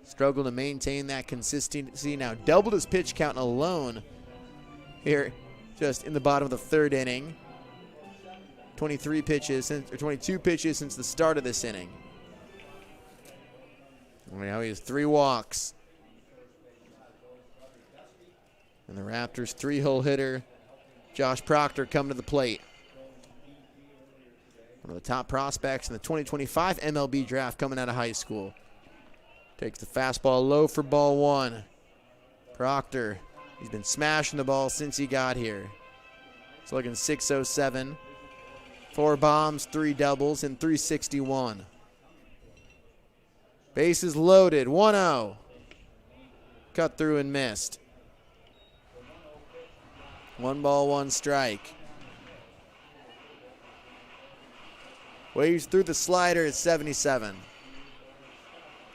struggled to maintain that consistency. Now doubled his pitch count alone here just in the bottom of the 3rd inning. 22 pitches since the start of this inning. Now he has 3 walks. And the Raptors' 3-hole hitter, Josh Proctor, coming to the plate. One of the top prospects in the 2025 MLB draft coming out of high school. Takes the fastball low for ball 1. Proctor, he's been smashing the ball since he got here. He's looking .607. 4 bombs, 3 doubles, and 361. Bases loaded, 1-0. Cut through and missed. 1 ball, 1 strike. Waves through the slider at 77.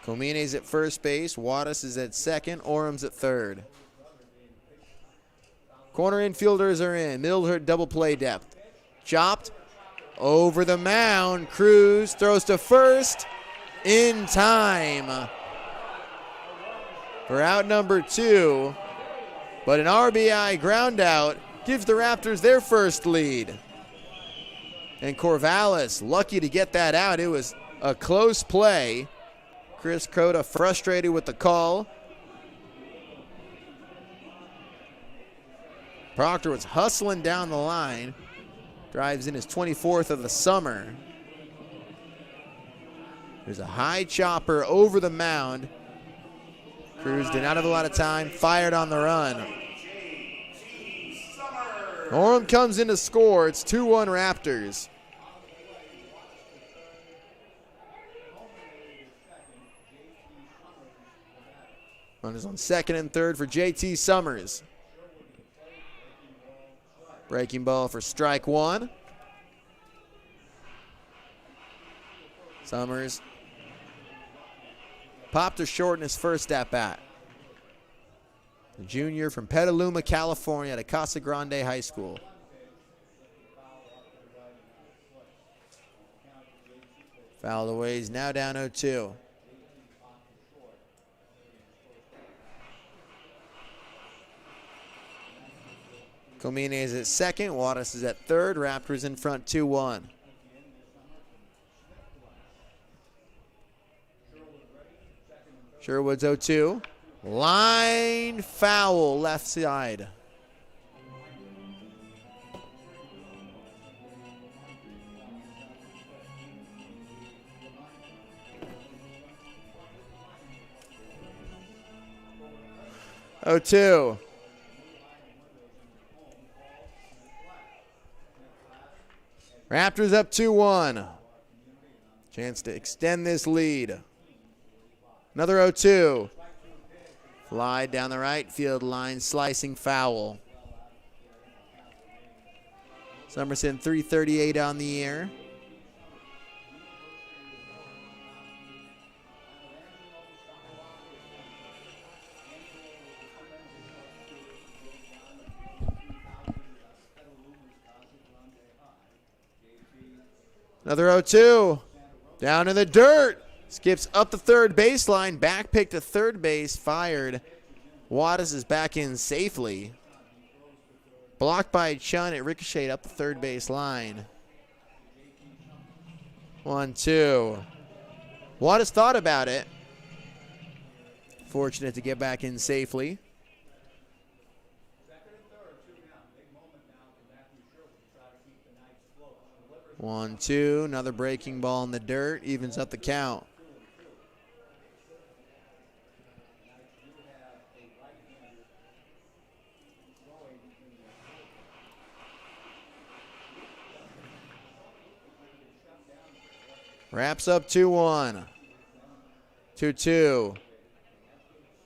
Comine's at first base. Wattis is at second. Orum's at third. Corner infielders are in. Middle double play depth. Chopped over the mound. Cruz throws to first in time for out number 2. But an RBI ground out gives the Raptors their first lead. And Corvallis lucky to get that out. It was a close play. Chris Crota frustrated with the call. Proctor was hustling down the line. Drives in his 24th of the summer. There's a high chopper over the mound. Cruz did not have a lot of time. Fired on the run. Oram comes in to score. It's 2-1 Raptors. Runners on second and third for JT Summers. Breaking ball for strike 1. Summers popped to short in his first at-bat. The junior from Petaluma, California at Casa Grande High School. Fouled away, he's now down 0-2. Comine is at second, Wattis is at third, Raptors in front 2-1. Sherwood's 0-2. Line foul left side. Oh, 2. Raptors up 2-1. Chance to extend this lead. Another 0-2. Fly down the right field line, slicing foul. Summerson 338 on the year. Another 0-2. Down in the dirt. Skips up the third baseline. Back pick to third base. Fired. Wattis is back in safely. Blocked by Chun. It ricocheted up the third base line. 1-2. Wattis thought about it. Fortunate to get back in safely. 1-2. Another breaking ball in the dirt. Evens up the count. Wraps up 2-1. 2-2.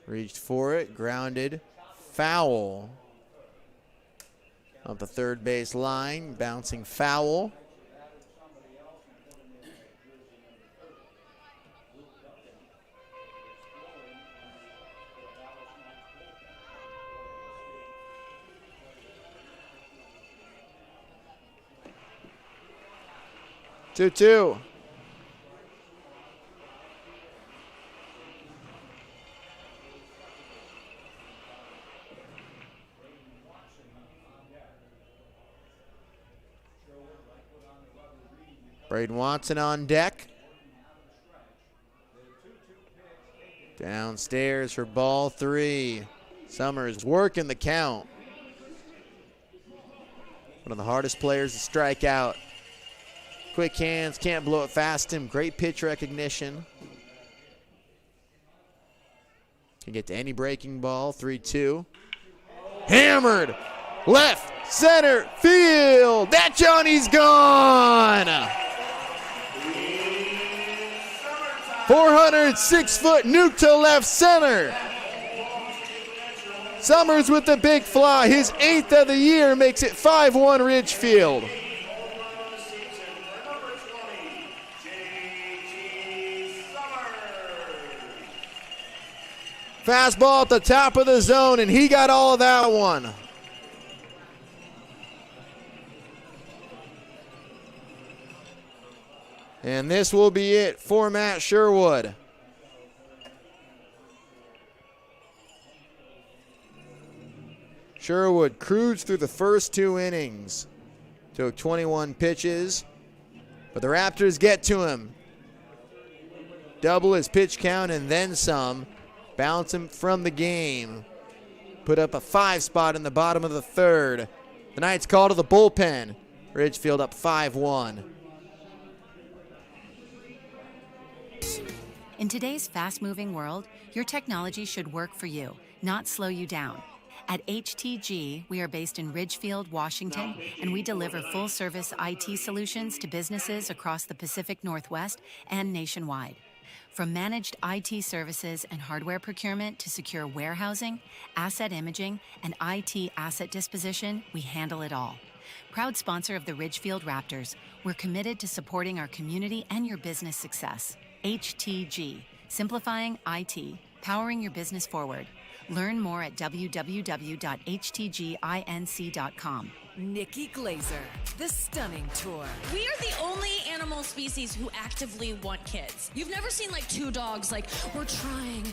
Reached for it. Grounded. Foul. Up the third base line. Bouncing foul. Two. Braden Watson on deck. Downstairs for ball 3. Summers working the count. One of the hardest players to strike out. Quick hands, can't blow it past him. Great pitch recognition. Can get to any breaking ball. 3-2. Hammered. Left, center, field. That Johnny's gone. 406-foot nuke to left center. Summers with the big fly. His 8th of the year makes it 5-1 Ridgefield. Fastball at the top of the zone, and he got all of that one. And this will be it for Matt Sherwood. Sherwood cruised through the first 2 innings. Took 21 pitches, but the Raptors get to him. Double his pitch count and then some. Bounce him from the game. Put up a 5 spot in the bottom of the 3rd. The Knights call to the bullpen. Ridgefield up 5-1. In today's fast-moving world, your technology should work for you, not slow you down. At HTG, we are based in Ridgefield, Washington, and we deliver full-service IT solutions to businesses across the Pacific Northwest and nationwide. From managed IT services and hardware procurement to secure warehousing, asset imaging, and IT asset disposition, we handle it all. Proud sponsor of the Ridgefield Raptors, we're committed to supporting our community and your business success. HTG, simplifying IT, powering your business forward. Learn more at www.htginc.com. Nikki Glazer, the Stunning Tour. We are the only animal species who actively want kids. You've never seen like 2 dogs like, we're trying.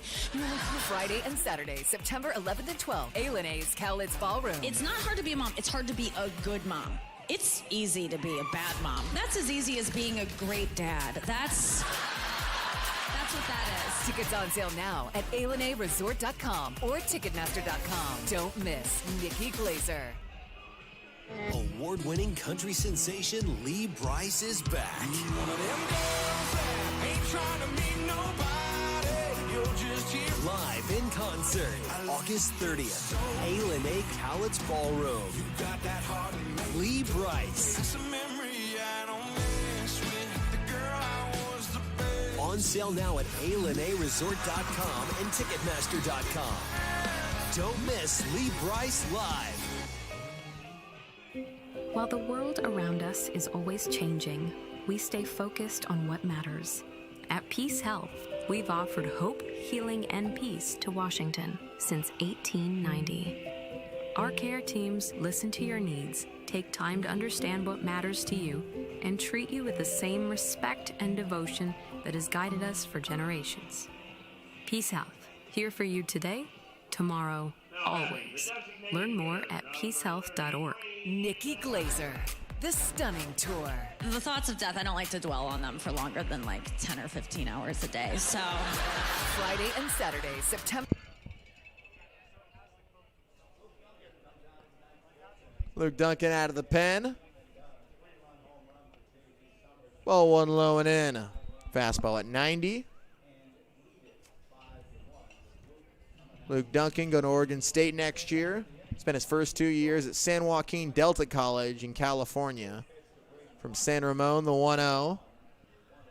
Friday and Saturday, September 11th and 12th, A&A's Cowlitz Ballroom. It's not hard to be a mom. It's hard to be a good mom. It's easy to be a bad mom. That's as easy as being a great dad. That's what that is. Tickets on sale now at ALNAResort.com or Ticketmaster.com. Don't miss Nikki Glazer. Award-winning country sensation Lee Brice is back. Live in concert, August 30th, A Cowlitz Ballroom. Lee Brice. On sale now at ALNAResort.com and Ticketmaster.com. Don't miss Lee Brice live. While the world around us is always changing, we stay focused on what matters. At Peace Health, we've offered hope, healing, and peace to Washington since 1890. Our care teams listen to your needs, take time to understand what matters to you, and treat you with the same respect and devotion that has guided us for generations. Peace Health, here for you today, tomorrow, always. Learn more at peacehealth.org. Nikki Glazer, the Stunning Tour. The thoughts of death, I don't like to dwell on them for longer than like 10 or 15 hours a day, so. Friday and Saturday, September. Luke Duncan out of the pen. Ball 1 low and in. Fastball at 90. Luke Duncan going to Oregon State next year. Spent his first 2 years at San Joaquin Delta College in California. From San Ramon, the 1-0.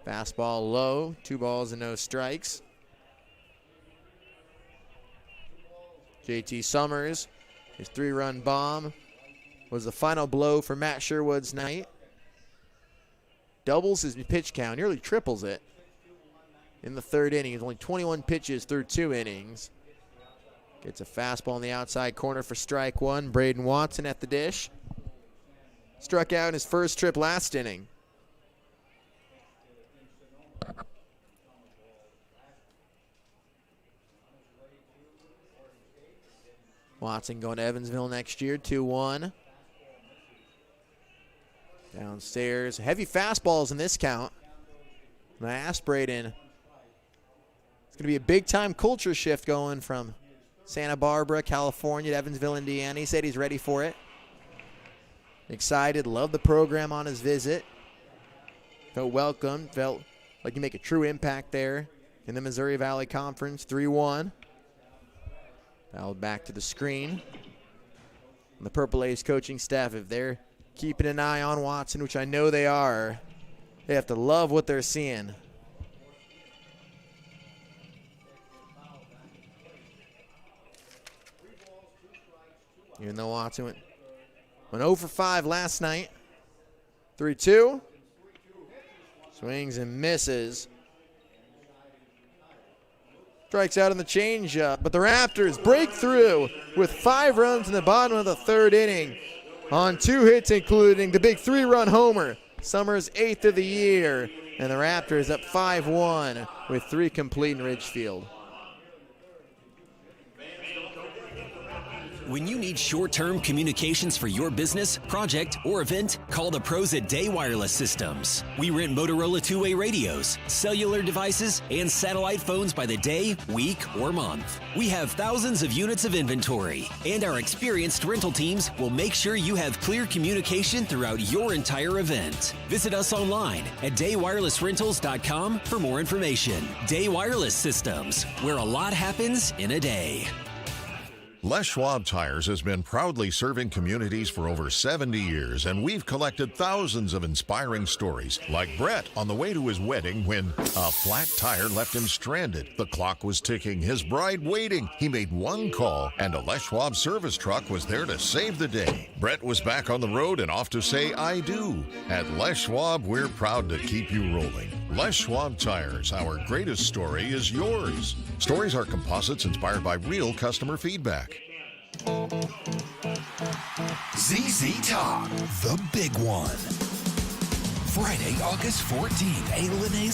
Fastball low, 2 balls and no strikes. JT Summers, his 3-run bomb was the final blow for Matt Sherwood's night. Doubles his pitch count, nearly triples it in the 3rd inning. He's only 21 pitches through 2 innings. Gets a fastball in the outside corner for strike 1. Braden Watson at the dish. Struck out in his first trip last inning. Watson going to Evansville next year, 2-1. Downstairs, heavy fastballs in this count. And I asked Braden, it's going to be a big-time culture shift going from Santa Barbara, California, to Evansville, Indiana. He said he's ready for it. Excited, loved the program on his visit. Felt welcome, felt like he make a true impact there in the Missouri Valley Conference. 3-1. Fouled back to the screen. And the Purple A's coaching staff, if they're keeping an eye on Watson, which I know they are, they have to love what they're seeing. Even though Watson went 0 for 5 last night. 3-2. Swings and misses. Strikes out on the changeup, but the Raptors break through with 5 runs in the bottom of the 3rd inning on 2 hits, including the big 3-run homer, Summers' 8th of the year, and the Raptors up 5-1 with 3 complete in Ridgefield. When you need short-term communications for your business, project, or event, call the pros at Day Wireless Systems. We rent Motorola two-way radios, cellular devices, and satellite phones by the day, week, or month. We have thousands of units of inventory, and our experienced rental teams will make sure you have clear communication throughout your entire event. Visit us online at daywirelessrentals.com for more information. Day Wireless Systems, where a lot happens in a day. Les Schwab Tires has been proudly serving communities for over 70 years, and we've collected thousands of inspiring stories, like Brett on the way to his wedding when a flat tire left him stranded. The clock was ticking, his bride waiting. He made one call, and a Les Schwab service truck was there to save the day. Brett was back on the road and off to say I do. At Les Schwab, we're proud to keep you rolling. Les Schwab Tires, our greatest story is yours. Stories are composites inspired by real customer feedback. ZZ Top, the big one. Friday, August 14th, A.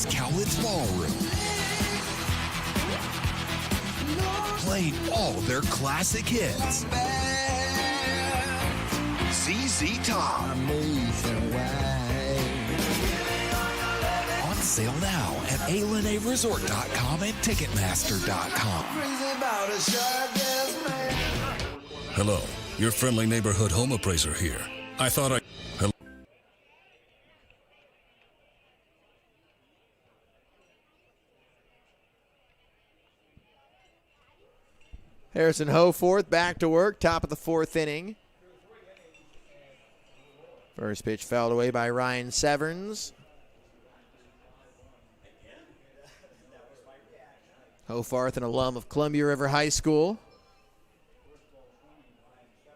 Cowlitz Ballroom. Playing all their classic hits. ZZ Top. On sale now at ALNAResort.com and Ticketmaster.com. Hello, your friendly neighborhood home appraiser here. I thought Hello. Harrison Hoforth back to work, top of the 4th inning. First pitch fouled away by Ryan Severns. Hofarth, an alum of Columbia River High School,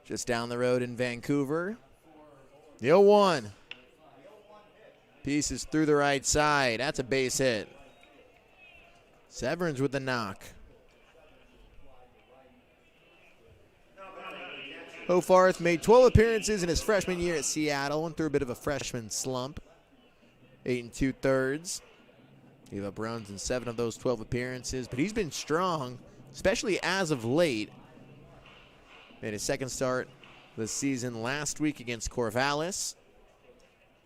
just down the road in Vancouver. The 0-1. Pieces through the right side. That's a base hit. Severns with the knock. Hofarth made 12 appearances in his freshman year at Seattle and through a bit of a freshman slump. 8 2/3. Gave up runs in 7 of those 12 appearances, but he's been strong, especially as of late. Made his second start this season last week against Corvallis.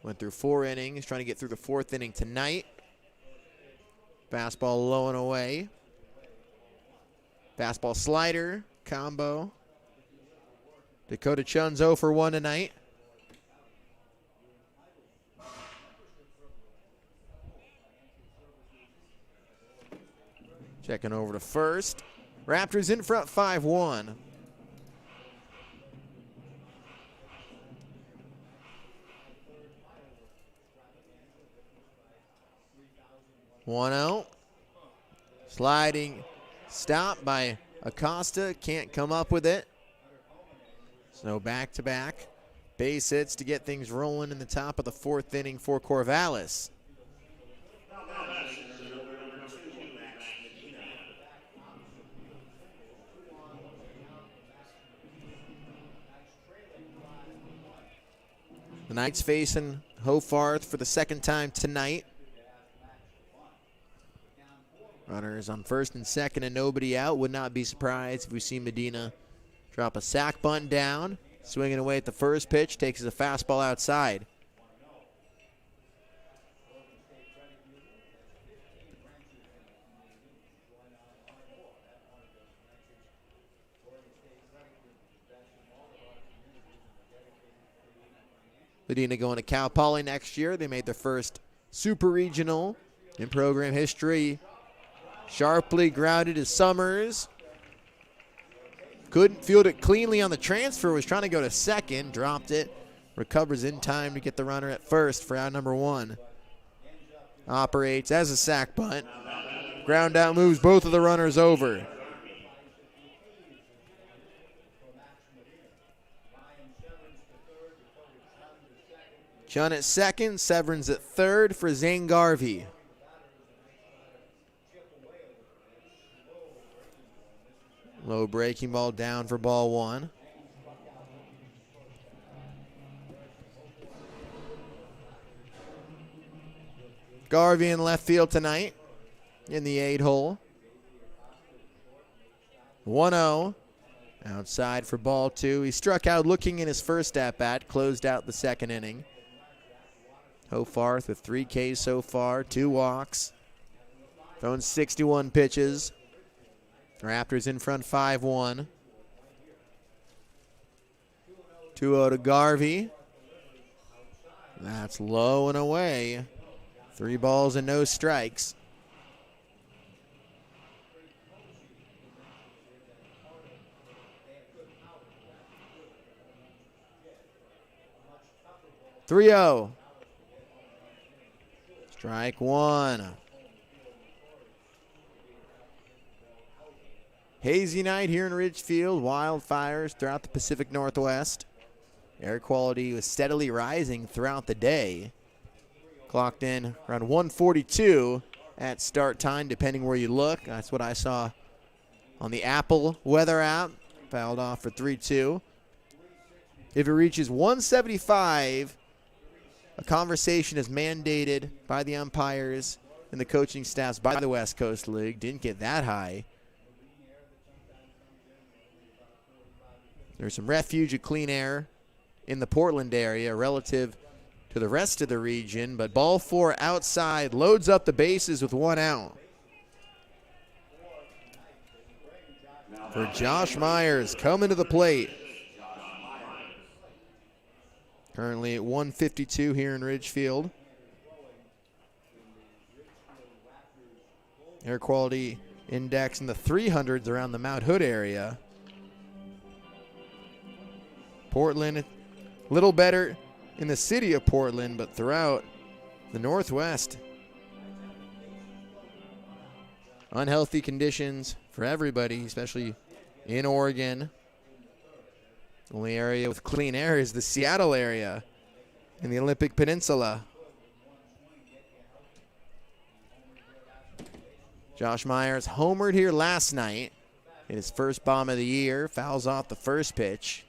Went through 4 innings, trying to get through the 4th inning tonight. Fastball low and away. Fastball slider combo. Dakota Chun's 0 for 1 tonight. Checking over to first. Raptors in front 5-1. One out. Sliding stop by Acosta. Can't come up with it. So back-to-back base hits to get things rolling in the top of the 4th inning for Corvallis. The Knights facing Hofarth for the 2nd time tonight. Runners on 1st and 2nd and nobody out. Would not be surprised if we see Medina drop a sack bunt down. Swinging away at the first pitch. Takes a fastball outside. Ladina going to Cal Poly next year. They made their first super regional in program history. Sharply grounded to Summers. Couldn't field it cleanly on the transfer. Was trying to go to second. Dropped it. Recovers in time to get the runner at first for out number 1. Operates as a sack bunt. Ground out moves both of the runners over. Chun at second, Severns at third for Zane Garvey. Low breaking ball down for ball 1. Garvey in left field tonight in the 8-hole. 1-0. Outside for ball 2. He struck out looking in his first at-bat, closed out the second inning. Hofarth with 3 Ks so far, 2 walks. Thrown 61 pitches. Raptors in front 5-1. 2-0 to Garvey. That's low and away. 3 balls and no strikes. Three-0. Strike 1. Hazy night here in Ridgefield. Wildfires throughout the Pacific Northwest. Air quality was steadily rising throughout the day. Clocked in around 142 at start time, depending where you look. That's what I saw on the Apple weather app. Fouled off for 3-2. If it reaches 175, a conversation is mandated by the umpires and the coaching staffs by the West Coast League. Didn't get that high. There's some refuge of clean air in the Portland area relative to the rest of the region, but ball 4 outside loads up the bases with 1 out. For Josh Myers coming to the plate. Currently at 152 here in Ridgefield. Air quality index in the 300s around the Mount Hood area. Portland, a little better in the city of Portland, but throughout the Northwest, unhealthy conditions for everybody, especially in Oregon. The only area with clean air is the Seattle area in the Olympic Peninsula. Josh Myers homered here last night in his first bomb of the year. Fouls off the first pitch.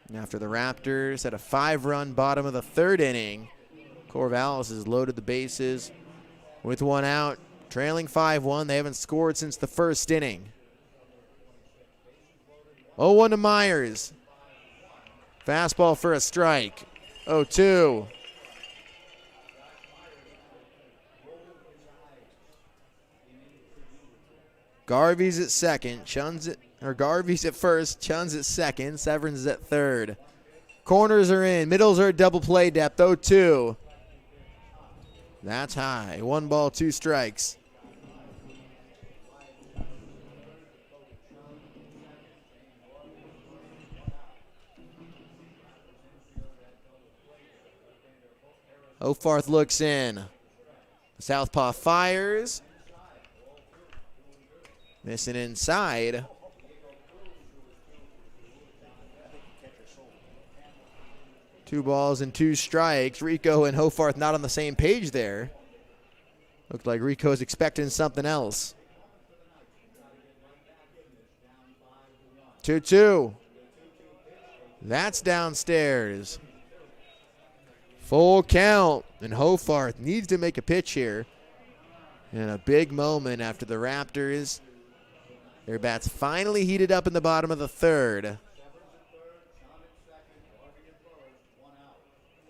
And after the Raptors had a 5-run bottom of the 3rd inning, Corvallis has loaded the bases with 1 out, trailing 5-1. They haven't scored since the 1st inning. 0-1 to Myers. Fastball for a strike. 0-2. Garvey's at second. Garvey's at first. Chun's at second. Severns is at third. Corners are in. Middles are at double play depth. 0-2. That's high. 1 ball, 2 strikes. Ofarth looks in. Southpaw fires. Missing inside. Two balls and 2 strikes. Rico and Hofarth not on the same page there. Looked like Rico's expecting something else. 2-2. That's downstairs. Full count, and Hofarth needs to make a pitch here. And a big moment after the Raptors. Their bats finally heated up in the bottom of the 3rd.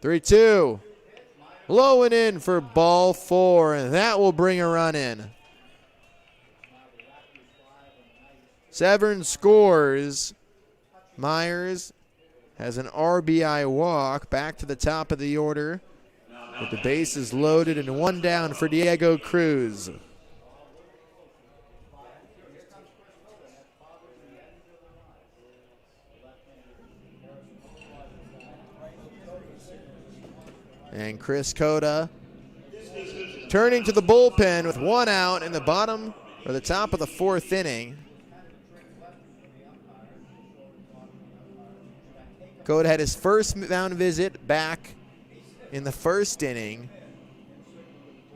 3-2. Low and in for ball 4, and that will bring a run in. Severn scores. Myers has an RBI walk back to the top of the order with the bases loaded and one down for Diego Cruz. And Chris Cota turning to the bullpen with one out in the bottom or the top of the fourth inning. Cota had his first mound visit back in the first inning.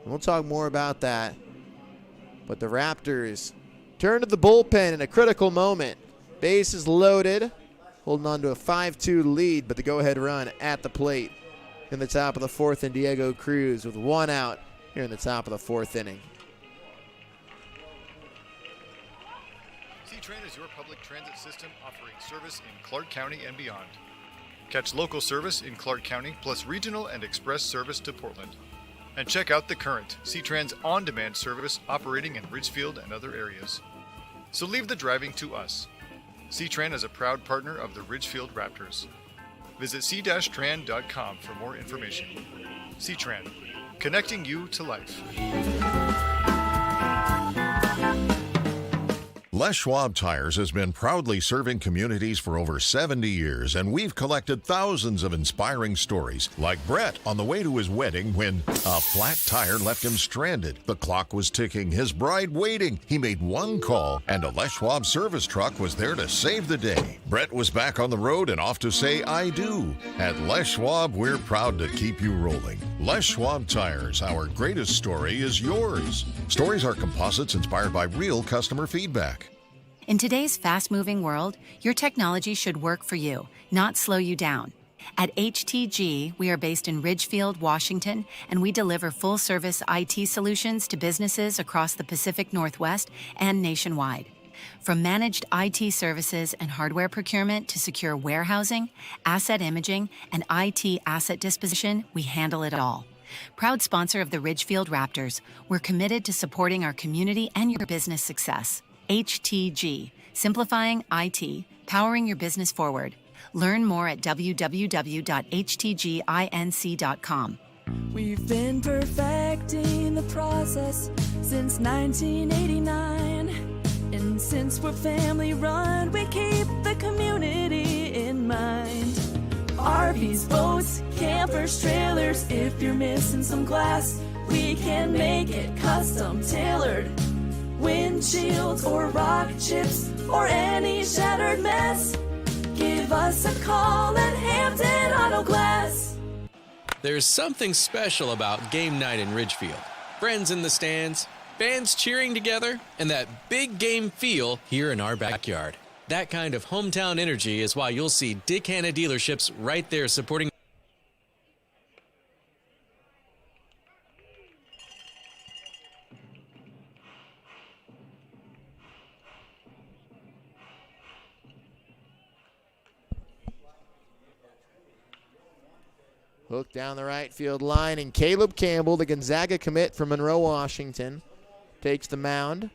We'll talk more about that. But the Raptors turn to the bullpen in a critical moment. Bases loaded, holding on to a 5-2 lead, but the go-ahead run at the plate in the top of the fourth, and Diego Cruz with one out here in the top of the fourth inning. C-Train is your public transit system offering service in Clark County and beyond. Catch local service in Clark County, plus regional and express service to Portland. And check out the current C-Trans on-demand service operating in Ridgefield and other areas. So leave the driving to us. C-Tran is a proud partner of the Ridgefield Raptors. Visit c-tran.com for more information. C-Tran, connecting you to life. Les Schwab Tires has been proudly serving communities for over 70 years, and we've collected thousands of inspiring stories, like Brett on the way to his wedding when a flat tire left him stranded. The clock was ticking, his bride waiting. He made one call, and a Les Schwab service truck was there to save the day. Brett was back on the road and off to say I do. At Les Schwab, we're proud to keep you rolling. Les Schwab Tires, our greatest story is yours. Stories are composites inspired by real customer feedback. In today's fast-moving world, your technology should work for you, not slow you down. At HTG, we are based in Ridgefield, Washington, and we deliver full-service IT solutions to businesses across the Pacific Northwest and nationwide. From managed IT services and hardware procurement to secure warehousing, asset imaging, and IT asset disposition, we handle it all. Proud sponsor of the Ridgefield Raptors, we're committed to supporting our community and your business success. HTG, simplifying IT, powering your business forward. Learn more at www.htginc.com. We've been perfecting the process since 1989. And since we're family run, we keep the community in mind. RVs, boats, campers, trailers, if you're missing some glass, we can make it custom tailored. Windshields or rock chips or any shattered mess, give us a call at Hampton Auto Glass. There's something special about game night in Ridgefield. Friends in the stands, fans cheering together, and that big game feel here in our backyard. That kind of hometown energy is why you'll see Dick Hanna dealerships right there supporting. Hook down the right field line, and Caleb Campbell, the Gonzaga commit from Monroe, Washington, takes the mound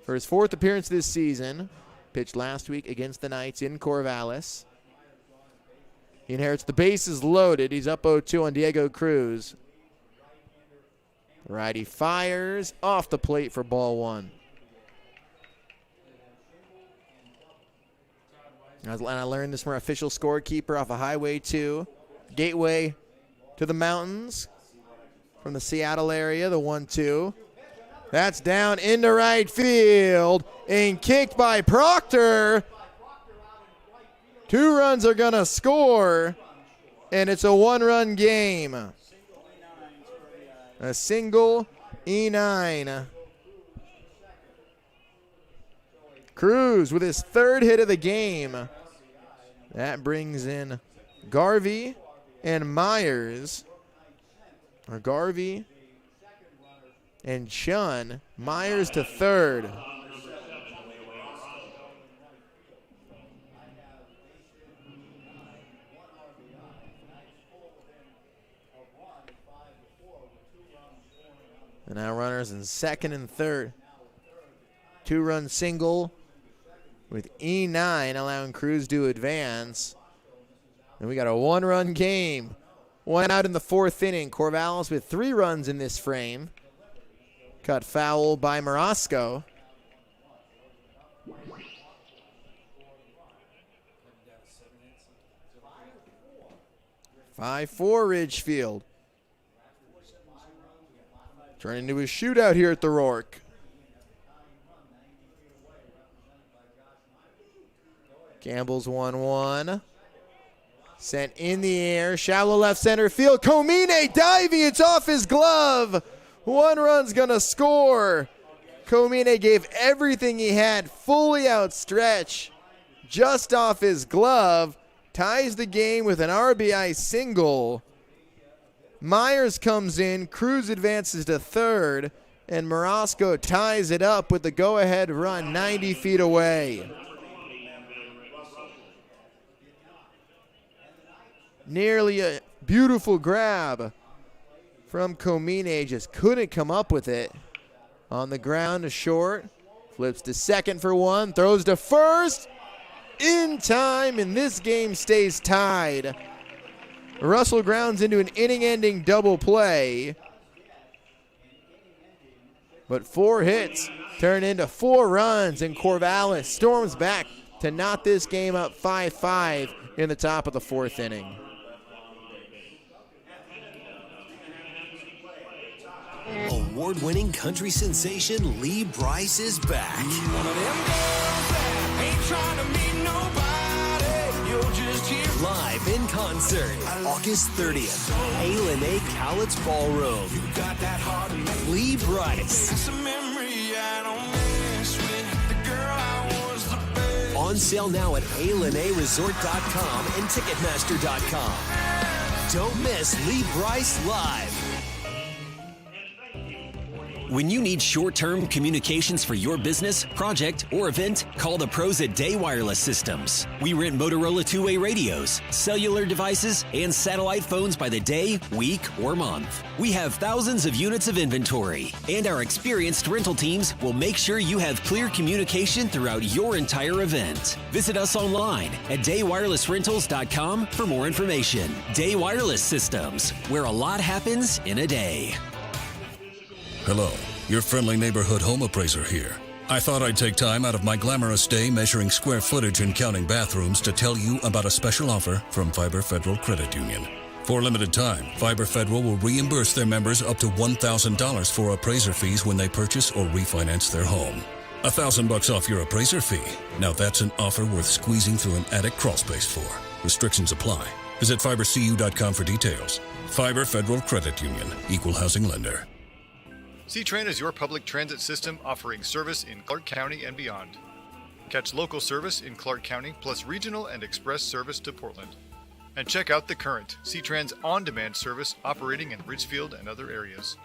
for his fourth appearance this season. Pitched last week against the Knights in Corvallis. He inherits the bases loaded. He's up 0-2 on Diego Cruz. Righty fires off the plate for ball one. And I learned this from our official scorekeeper off of Highway 2. Gateway to the mountains from the Seattle area, the 1-2. That's down into right field and kicked by Proctor. 2 runs are going to score, and it's a 1-run game. A single, E9. Cruz with his 3rd hit of the game. That brings in Garvey and Myers, or Garvey and Chun. Myers to 3rd. And now runners in 2nd and 3rd. 2-run single with E9 allowing Cruz to advance. And we got a 1-run game. 1 out in the 4th inning. Corvallis with 3 runs in this frame. Cut foul by Morosco. (5-4) Ridgefield. Turning into a shootout here at the Rourke. Campbell's 1-1. Sent in the air. Shallow left center field. Comine diving. It's off his glove. 1 run's going to score. Comine gave everything he had, fully outstretched, just off his glove. Ties the game with an RBI single. Myers comes in. Cruz advances to third. And Morosco ties it up with the go-ahead run 90 feet away. Nearly a beautiful grab from Comine. Just couldn't come up with it. On the ground to short. Flips to second for 1. Throws to first. In time, and this game stays tied. Russell grounds into an inning-ending double play. But 4 hits turn into 4 runs, and Corvallis storms back to knot this game up 5-5 in the top of the 4th inning. Award-winning country sensation Lee Brice is back. Live in concert, August 30th, A. Cowlitz Ballroom. Lee Brice. On sale now at ALenaResort.com and Ticketmaster.com. Don't miss Lee Brice live. When you need short-term communications for your business, project, or event, call the pros at Day Wireless Systems. We rent Motorola two-way radios, cellular devices, and satellite phones by the day, week, or month. We have thousands of units of inventory, and our experienced rental teams will make sure you have clear communication throughout your entire event. Visit us online at daywirelessrentals.com for more information. Day Wireless Systems, where a lot happens in a day. Hello, your friendly neighborhood home appraiser here. I thought I'd take time out of my glamorous day measuring square footage and counting bathrooms to tell you about a special offer from Fiber Federal Credit Union. For a limited time, Fiber Federal will reimburse their members up to $1,000 for appraiser fees when they purchase or refinance their home. $1,000 off your appraiser fee. Now that's an offer worth squeezing through an attic crawlspace for. Restrictions apply. Visit fibercu.com for details. Fiber Federal Credit Union, Equal Housing Lender. C-Tran is your public transit system offering service in Clark County and beyond. Catch local service in Clark County plus regional and express service to Portland. And check out The Current, C-Tran's on-demand service operating in Ridgefield and other areas.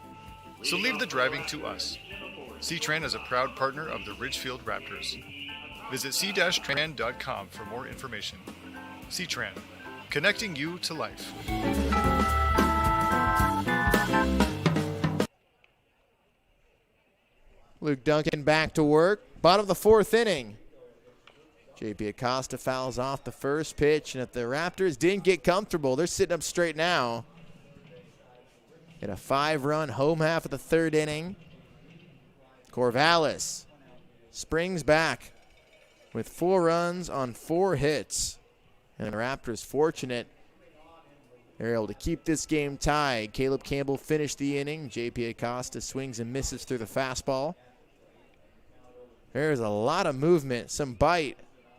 So leave the driving to us. C-Tran is a proud partner of the Ridgefield Raptors. Visit c-tran.com for more information. C-Tran, connecting you to life. Luke Duncan back to work. Bottom of the 4th inning. JP Acosta fouls off the first pitch, and if the Raptors didn't get comfortable, they're sitting up straight now. In a 5-run home half of the 3rd inning. Corvallis springs back with 4 runs on 4 hits. And the Raptors fortunate they're able to keep this game tied. Caleb Campbell finished the inning. JP Acosta swings and misses through the fastball. There's a lot of movement, some bite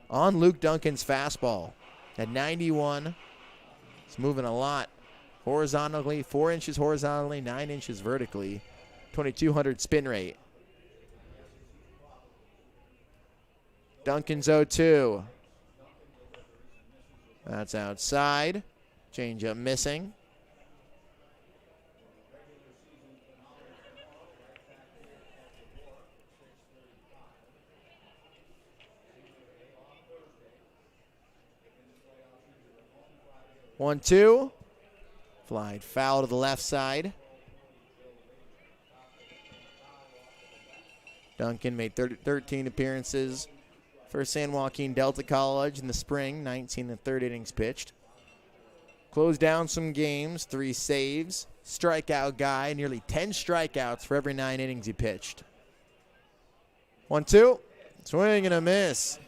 on Luke Duncan's fastball. At 91, it's moving a lot horizontally, 4 inches horizontally, 9 inches vertically, 2,200 spin rate. Duncan's 0-2. That's outside. Changeup missing. One, two. Fly foul to the left side. Duncan made 13 appearances for San Joaquin Delta College in the spring, 19 and 3rd innings pitched. Closed down some games, 3 saves, strikeout guy, nearly 10 strikeouts for every 9 innings he pitched. 1-2, swing and a miss.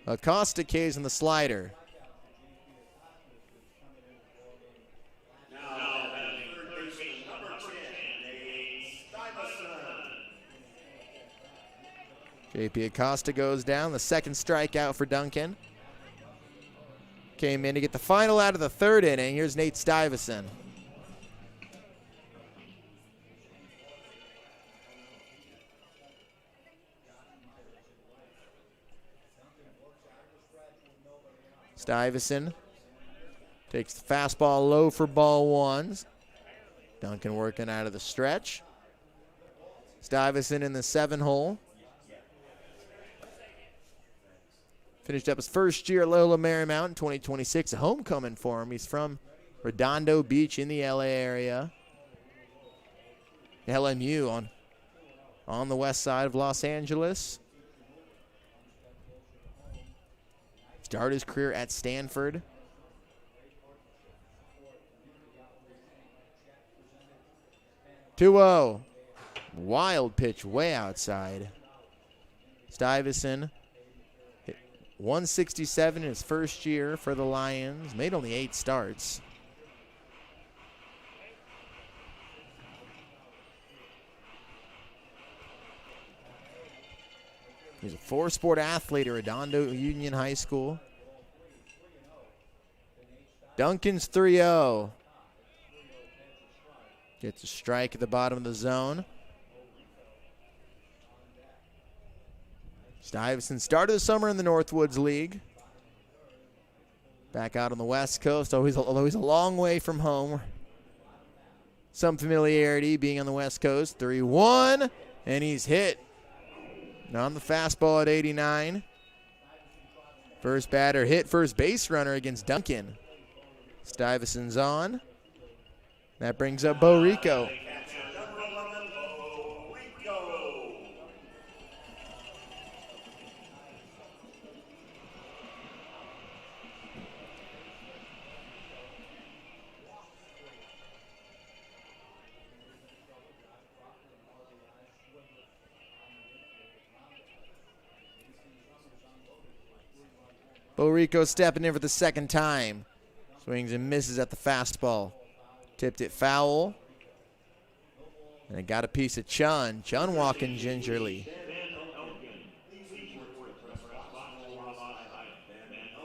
Acosta K's in the slider. JP Acosta goes down, the second strikeout for Duncan. Came in to get the final out of the 3rd inning. Here's Nate Stuyvesant. Stuyvesant takes the fastball low for ball 1. Duncan working out of the stretch. Stuyvesant in the 7-hole. Finished up his first year at Lola Marymount in 2026. A homecoming for him. He's from Redondo Beach in the LA area. LMU on the west side of Los Angeles. Started his career at Stanford. Two-0. Wild pitch way outside. Stuyvesant hit 167 in his first year for the Lions. Made only 8 starts. He's a 4-sport athlete at Redondo Union High School. Duncan's 3-0. Gets a strike at the bottom of the zone. Stuyvesant started the summer in the Northwoods League. Back out on the West Coast, although he's a long way from home. Some familiarity being on the West Coast. 3-1, and he's hit. On the fastball at 89. First batter hit, first base runner against Duncan. Stuyvesant's on. That brings up Bo Rico. Bo Rico stepping in for the second time. Swings and misses at the fastball. Tipped it foul. And it got a piece of Chun. Chun walking gingerly.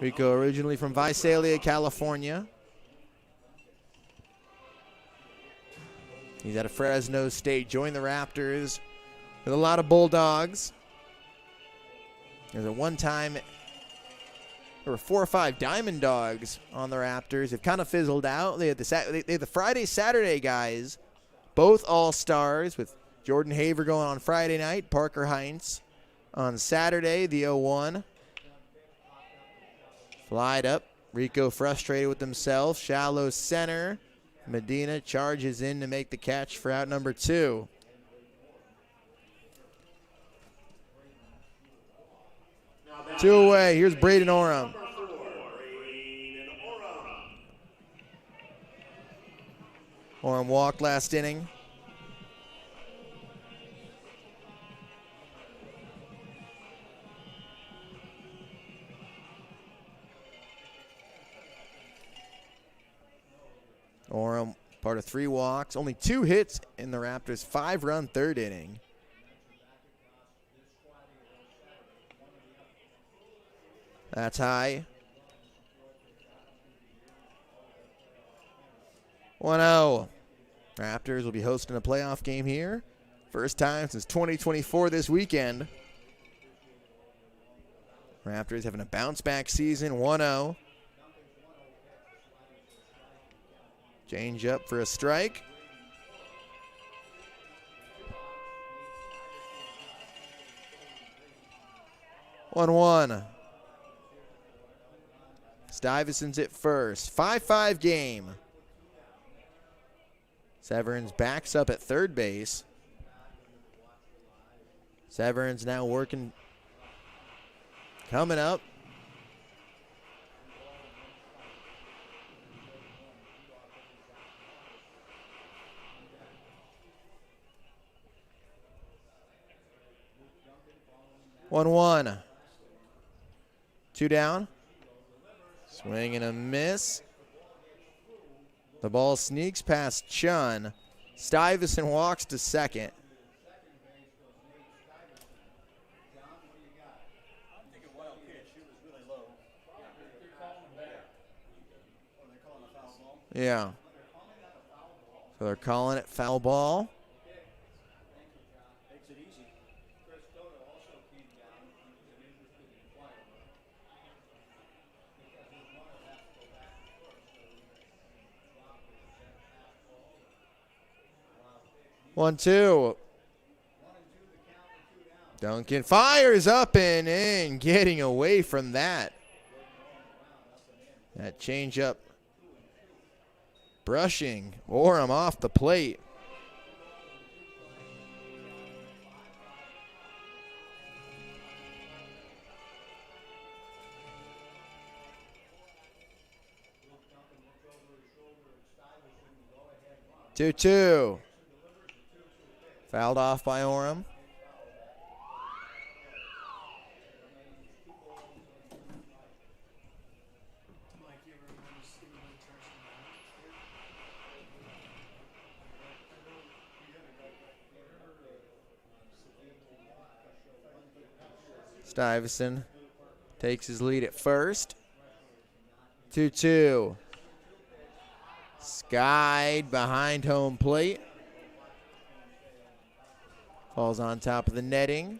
Rico originally from Visalia, California. He's out of Fresno State. Joined the Raptors with a lot of Bulldogs. There's a one-time... There were 4 or 5 Diamond Dogs on the Raptors. They've kind of fizzled out. They had the Friday, Saturday guys, both all-stars, with Jordan Haver going on Friday night, Parker Heinz on Saturday, the 0-1. Flied up. Rico frustrated with himself. Shallow center. Medina charges in to make the catch for out number 2. Two away. Here's Braden Oram. Oram walked last inning. Oram, part of 3 walks. Only 2 hits in the Raptors' 5-run 3rd inning. That's high. 1-0. Raptors will be hosting a playoff game here. First time since 2024 this weekend. Raptors having a bounce-back season, 1-0. Change up for a strike. One. Stuyvesant's at first. 5-5 game. Severns backs up at third base. Severns now working. Coming up. 0-1. 2 down. Swing and a miss. The ball sneaks past Chun. Stuyvesant walks to second. Yeah. So they're calling it foul ball. One, two. Duncan fires up and in, getting away from that. That changeup brushing Orem off the plate. Two. Fouled off by Orem. Stuyvesant takes his lead at first. 2-2. Skied behind home plate. Falls on top of the netting.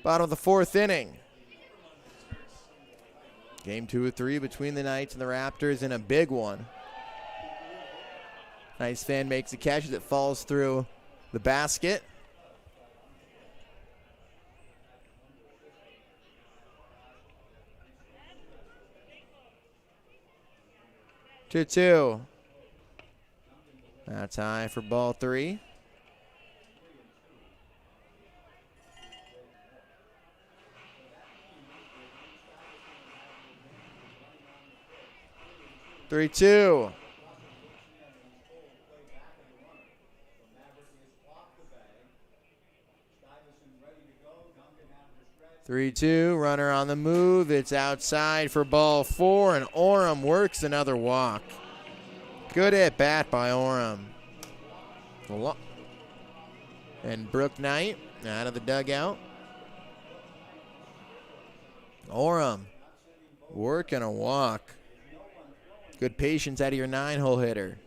Bottom of the fourth inning. Game 2 of 3 between the Knights and the Raptors, and a big one. Knights fan makes a catch that falls through the basket. Two. That's high for ball 3. Three-two. 3-2, runner on the move. It's outside for ball 4, and Orem works another walk. Good at bat by Orem. And Brooke Knight out of the dugout. Orem working a walk. Good patience out of your 9-hole hitter.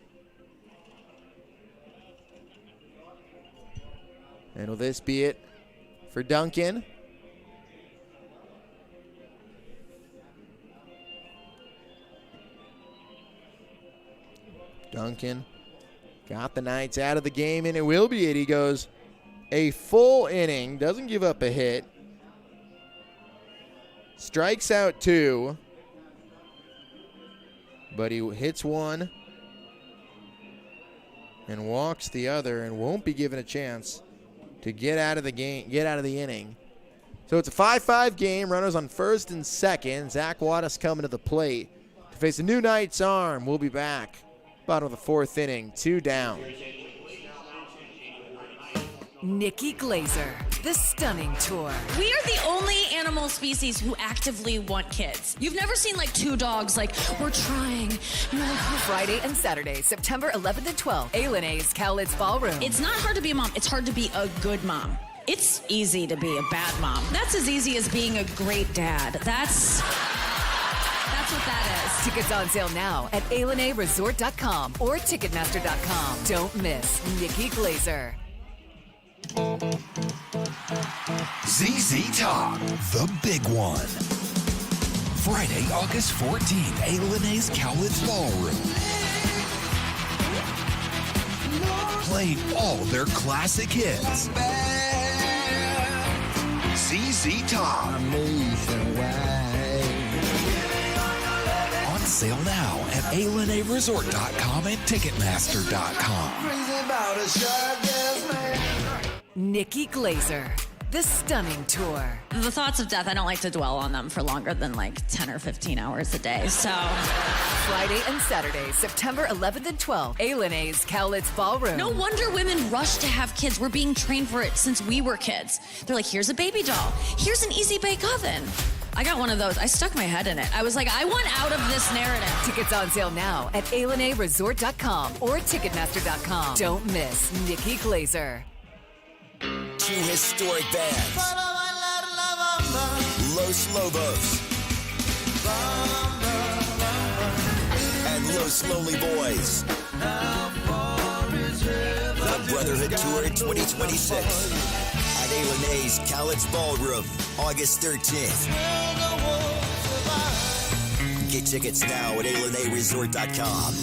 And will this be it for Duncan? Duncan got the Knights out of the game, and it will be it. He goes a full inning, doesn't give up a hit, strikes out 2, but he hits 1 and walks the other, and won't be given a chance to get out of the game, get out of the inning. So it's a 5-5 game. Runners on first and second. Zach Wattis coming to the plate to face a new Knights arm. We'll be back. Bottom of the fourth inning, 2 down. Nikki Glazer, the Stunning Tour. We are the only animal species who actively want kids. You've never seen like 2 dogs like, we're trying. Friday and Saturday, September 11th and 12th, A&A's Cowlitz Ballroom. It's not hard to be a mom. It's hard to be a good mom. It's easy to be a bad mom. That's as easy as being a great dad. That's what that is. Tickets on sale now at ALNAResort.com or Ticketmaster.com. Don't miss Nikki Glazer. ZZ Top, the big one. Friday, August 14th, ALNA's Cowlitz Ballroom. Playing all their classic hits. ZZ Top. On sale now at ALNAResort.com and Ticketmaster.com. Nikki Glazer, The Stunning Tour. The thoughts of death, I don't like to dwell on them for longer than like 10 or 15 hours a day, so. Friday and Saturday, September 11th and 12th, A&A's Cowlitz Ballroom. No wonder women rush to have kids. We're being trained for it since we were kids. They're like, here's a baby doll. Here's an easy bake oven. I got one of those. I stuck my head in it. I was like, I want out of this narrative. Tickets on sale now at ALNAResort.com or Ticketmaster.com. Don't miss Nikki Glazer. Two historic bands. Los Lobos. And Los Lonely Boys. The Brotherhood Tour 2026. At A&A's Cowlitz Ballroom, August 13th. Get tickets now at ALNAResort.com.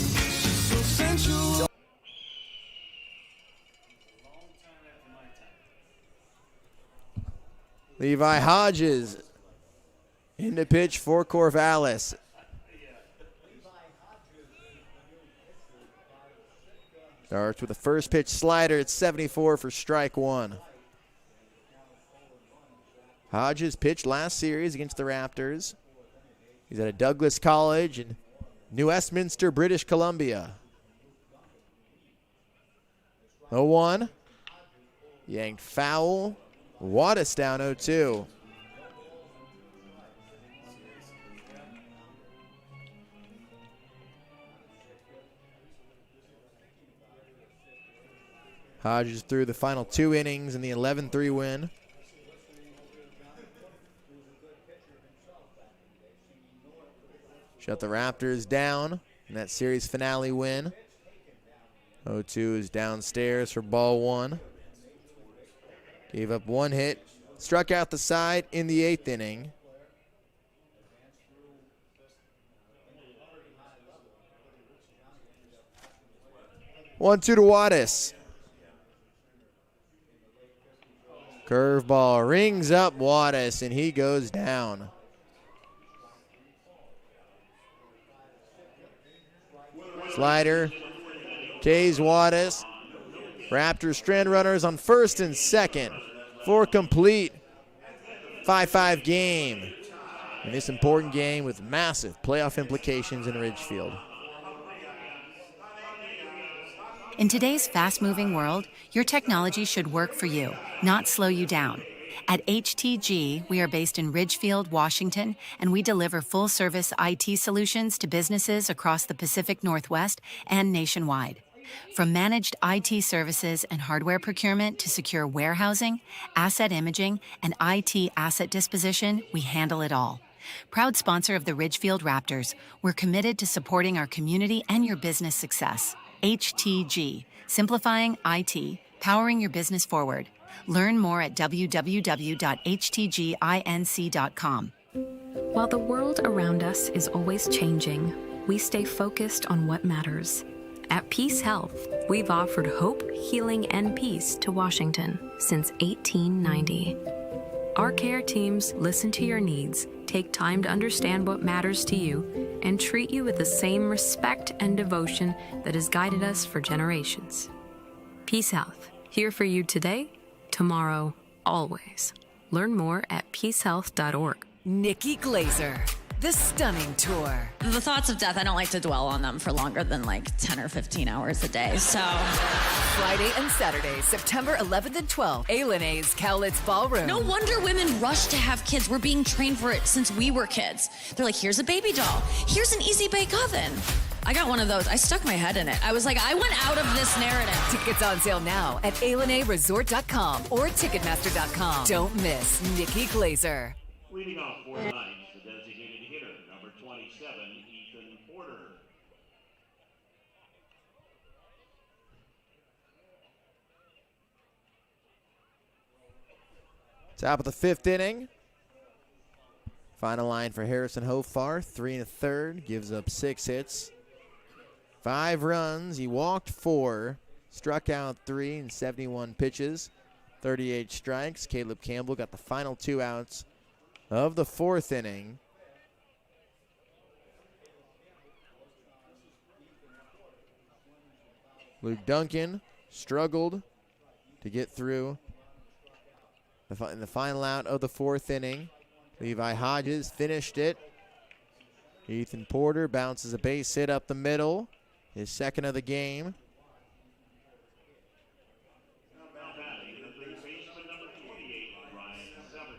Levi Hodges in the pitch for Corvallis. Starts with the first pitch slider at 74 for strike one. Hodges pitched last series against the Raptors. He's at a Douglas College in New Westminster, British Columbia. 0-1. Yanked foul. Wattis down 0-2. Hodges threw the final 2 innings in the 11-3 win. Shut the Raptors down in that series finale win. 0-2 is downstairs for ball one. Gave up 1 hit. Struck out the side in the 8th inning. One-two to Wattis. Curveball rings up Wattis, and he goes down. Slider, K's Wattis. Raptors strand runners on first and second for complete 5-5 game. In this important game with massive playoff implications in Ridgefield. In today's fast-moving world, your technology should work for you, not slow you down. At HTG, we are based in Ridgefield, Washington, and we deliver full-service IT solutions to businesses across the Pacific Northwest and nationwide. From managed IT services and hardware procurement to secure warehousing, asset imaging, and IT asset disposition, we handle it all. Proud sponsor of the Ridgefield Raptors, we're committed to supporting our community and your business success. HTG, simplifying IT, powering your business forward. Learn more at www.htginc.com. While the world around us is always changing, we stay focused on what matters. At Peace Health, we've offered hope, healing, and peace to Washington since 1890. Our care teams listen to your needs, take time to understand what matters to you, and treat you with the same respect and devotion that has guided us for generations. Peace Health, here for you today, tomorrow, always. Learn more at peacehealth.org. Nikki Glazer. The Stunning Tour. The thoughts of death, I don't like to dwell on them for longer than like 10 or 15 hours a day, so. Friday and Saturday, September 11th and 12th, A&A's Cowlitz Ballroom. No wonder women rush to have kids. We're being trained for it since we were kids. They're like, here's a baby doll. Here's an easy bake oven. I got one of those. I stuck my head in it. I was like, I want out of this narrative. Tickets on sale now at ALNAResort.com or Ticketmaster.com. Don't miss Nikki Glazer. Leading off for the Knights, the designated hitter, number 27, Ethan Porter. Top of the 5th inning. Final line for Harrison Hofar, 3 1/3, gives up 6 hits. 5 runs, he walked 4, struck out 3 in 71 pitches, 38 strikes. Caleb Campbell got the final 2 outs of the 4th inning. Luke Duncan struggled to get through in the final out of the 4th inning. Levi Hodges finished it. Ethan Porter bounces a base hit up the middle. His second of the game.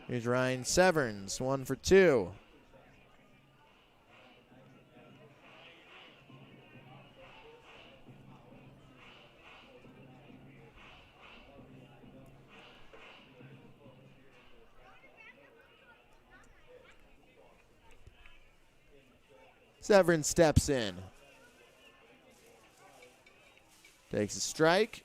Here's Ryan Severns, 1 for 2. Severns steps in. Takes a strike.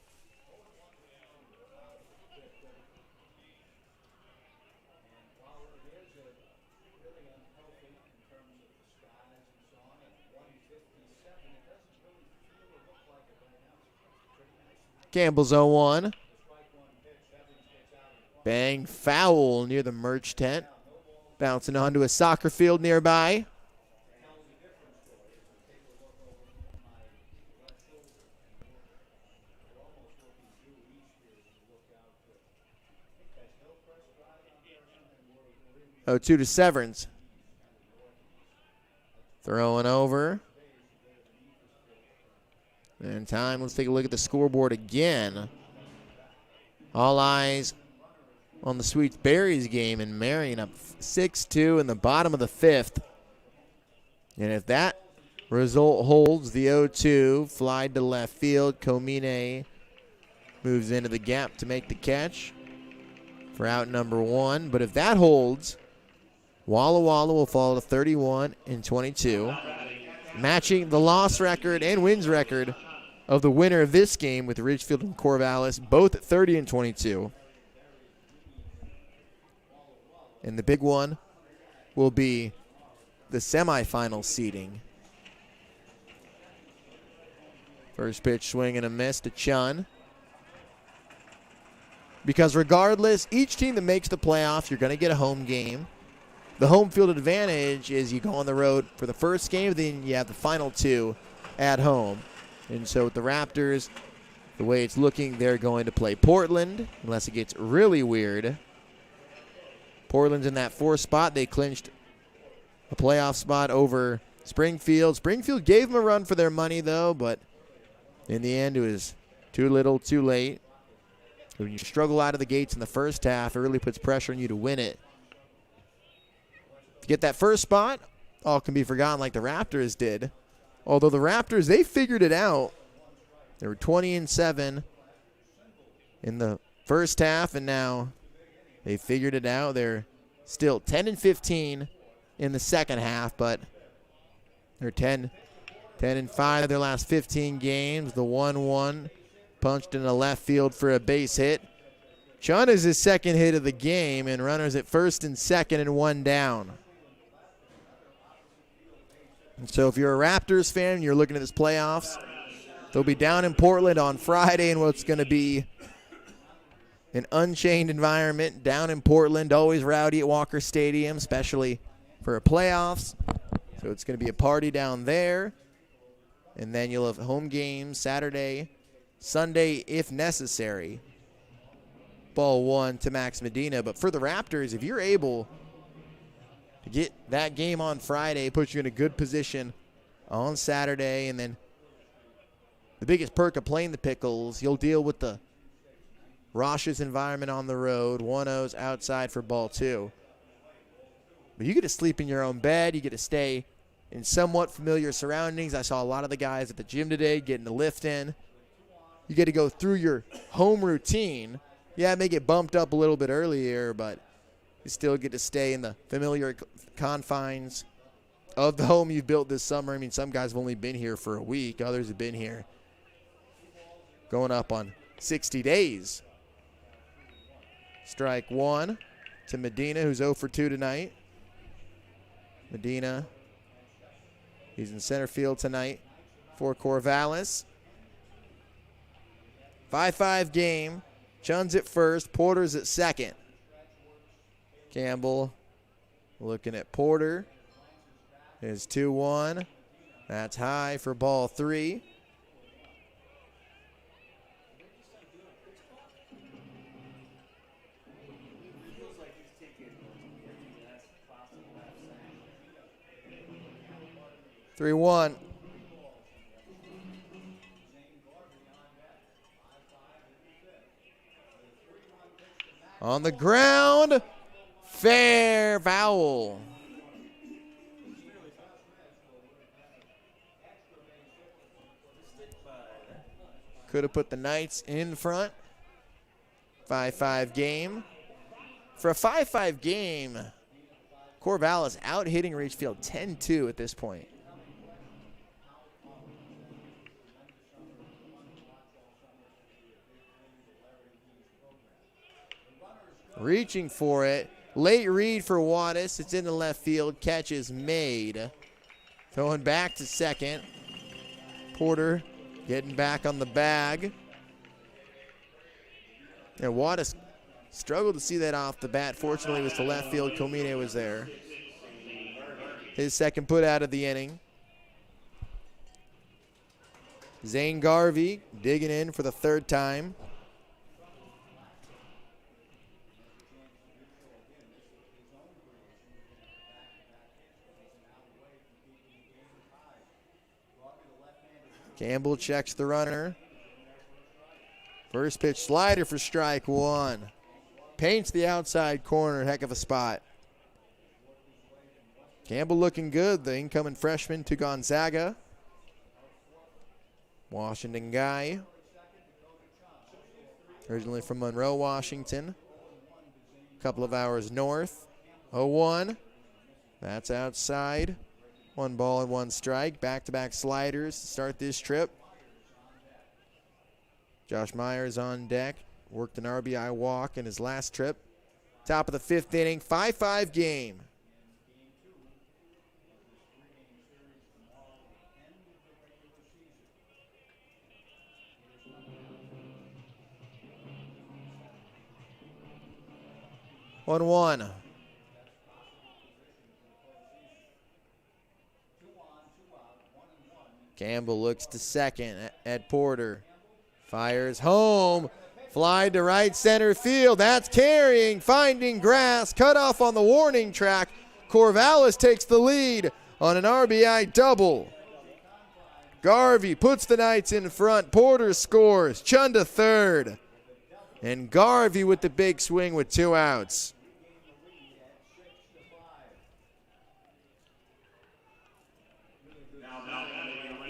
Campbell's 0-1. Bang foul near the merch tent. Bouncing onto a soccer field nearby. Oh, 2 to Severns. Throwing over. And time, let's take a look at the scoreboard again. All eyes on the Sweets Berries game in Marion, up 6-2 in the bottom of the 5th. And if that result holds, the 0-2 fly to left field. Komine moves into the gap to make the catch for out number 1. But if that holds, Walla Walla will fall to 31-22, matching the loss record and wins record of the winner of this game with Ridgefield and Corvallis, both at 30-22. And the big one will be the semifinal seeding. First pitch swing and a miss to Chun. Because regardless, each team that makes the playoffs, you're going to get a home game. The home field advantage is you go on the road for the first game, then you have the final 2 at home. And so with the Raptors, the way it's looking, they're going to play Portland, unless it gets really weird. Portland's in that 4th spot. They clinched a playoff spot over Springfield. Springfield gave them a run for their money, though, but in the end, it was too little, too late. When you struggle out of the gates in the first half, it really puts pressure on you to win it. To get that first spot, all can be forgotten like the Raptors did. Although the Raptors, they figured it out. They were 20-7 in the first half, and now they figured it out. They're still 10-15 in the second half, but they're 10-5 their last 15 games. The 1-1 punched in the left field for a base hit. Chun is his second hit of the game, and runners at first and second and 1 down. And so if you're a Raptors fan and you're looking at this playoffs, they'll be down in Portland on Friday in what's going to be an unchained environment down in Portland, always rowdy at Walker Stadium, especially for playoffs. So it's going to be a party down there. And then you'll have home games Saturday, Sunday if necessary. Ball 1 to Max Medina. But for the Raptors, if you're able to get that game on Friday, puts you in a good position on Saturday. And then the biggest perk of playing the Pickles, you'll deal with the raucous environment on the road. 1-0's outside for ball 2. But you get to sleep in your own bed. You get to stay in somewhat familiar surroundings. I saw a lot of the guys at the gym today getting the lift in. You get to go through your home routine. Yeah, it may get bumped up a little bit earlier, but you still get to stay in the familiar confines of the home you've built this summer. I mean, some guys have only been here for a week. Others have been here going up on 60 days. Strike 1 to Medina, who's 0 for 2 tonight. Medina, he's in center field tonight for Corvallis. 5-5 game. Chun's at first. Porter's at second. Campbell looking at Porter. Is 2-1. That's high for ball 3. 3-1. On the ground. Fair foul. Could have put the Knights in front. 5-5 game. For a 5-5 game, Corvallis out hitting Ridgefield 10-2 at this point. Reaching for it. Late read for Wattis. It's in the left field. Catch is made. Going back to second. Porter getting back on the bag. And Wattis struggled to see that off the bat. Fortunately, it was to left field. Comine was there. His second put out of the inning. Zane Garvey digging in for the third time. Campbell checks the runner. First pitch slider for strike one. Paints the outside corner. Heck of a spot. Campbell looking good. The incoming freshman to Gonzaga. Washington guy. Originally from Monroe, Washington. A couple of hours north. 0-1. That's outside. 1 ball and 1 strike. Back-to-back sliders to start this trip. Josh Myers on deck. Worked an RBI walk in his last trip. Top of the 5th inning. 5-5 game. One. Campbell looks to second at Porter. Fires home. Fly to right center field. That's carrying. Finding grass. Cut off on the warning track. Corvallis takes the lead on an RBI double. Garvey puts the Knights in front. Porter scores. Chun to third. And Garvey with the big swing with 2 outs.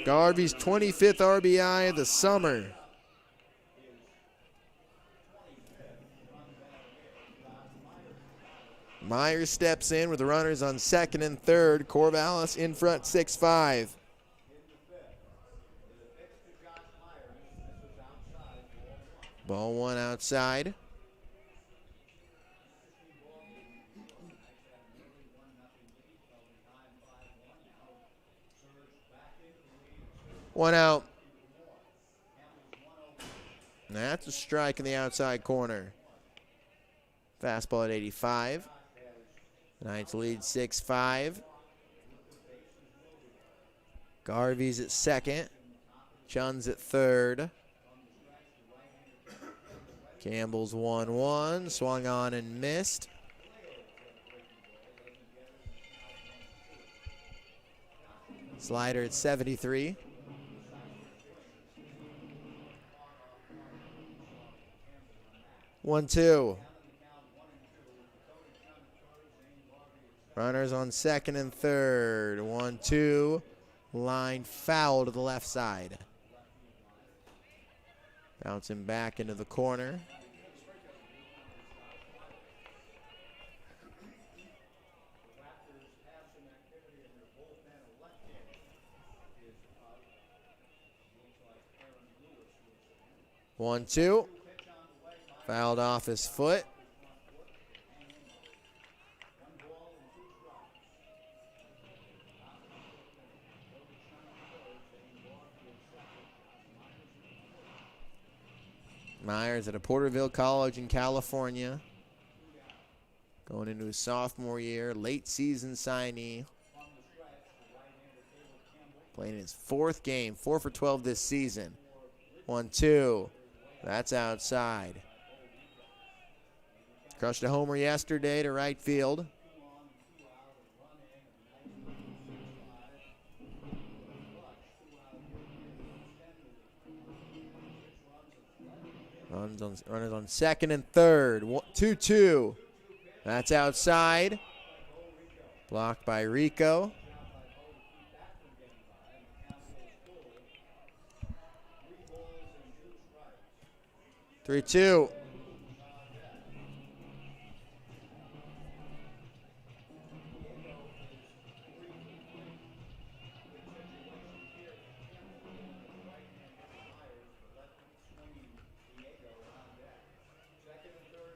Garvey's 25th RBI of the summer. Myers steps in with the runners on second and third. Corvallis in front 6-5. Ball 1 outside. One out. That's a strike in the outside corner. Fastball at 85. Knights lead 6-5. Garvey's at second. Chun's at third. Campbell's 1-1. Swung on and missed. Slider at 73. One, two. Runners on second and third. 1-2. Line foul to the left side. Bouncing back into the corner. One, two. Fouled off his foot. Myers at a Porterville College in California. Going into his sophomore year, late season signee. Playing his 4th game, 4 for 12 this season. 1-2. That's outside. Crushed a homer yesterday to right field. Runners on second and third. 2-2. That's outside. Blocked by Rico. Three-two.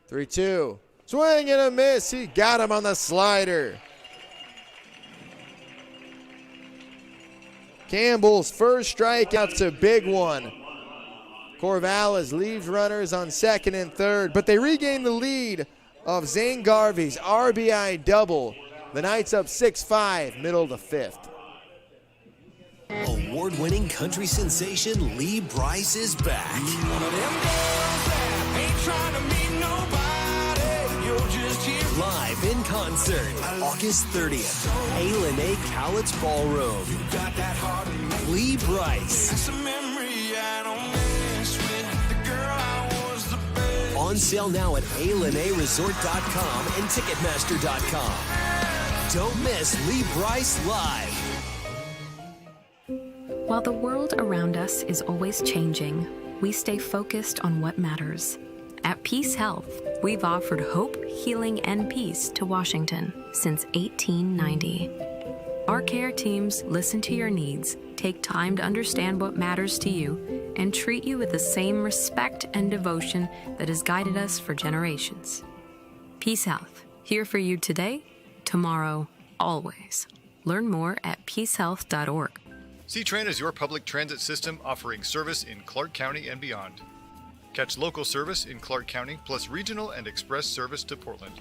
Three-two. Swing and a miss. He got him on the slider. Campbell's first strikeout's a big one. Corvallis leaves runners on second and third, but they regain the lead of Zane Garvey's RBI double. The Knights up 6-5, middle of the fifth. Award-winning country sensation Lee Brice is back. One of them girls that ain't trying to meet nobody. You're just here. Live in concert, August 30th, A. Cowlitz Ballroom. You got that heart in me. Lee Brice. That's a memory I don't miss with the girl I was the best. On sale now at ALenaResort.com and Ticketmaster.com. Don't miss Lee Brice live. While the world around us is always changing, we stay focused on what matters. At Peace Health, we've offered hope, healing, and peace to Washington since 1890. Our care teams listen to your needs, take time to understand what matters to you, and treat you with the same respect and devotion that has guided us for generations. Peace Health, here for you today, tomorrow, always. Learn more at peacehealth.org. C-Tran is your public transit system offering service in Clark County and beyond. Catch local service in Clark County plus regional and express service to Portland.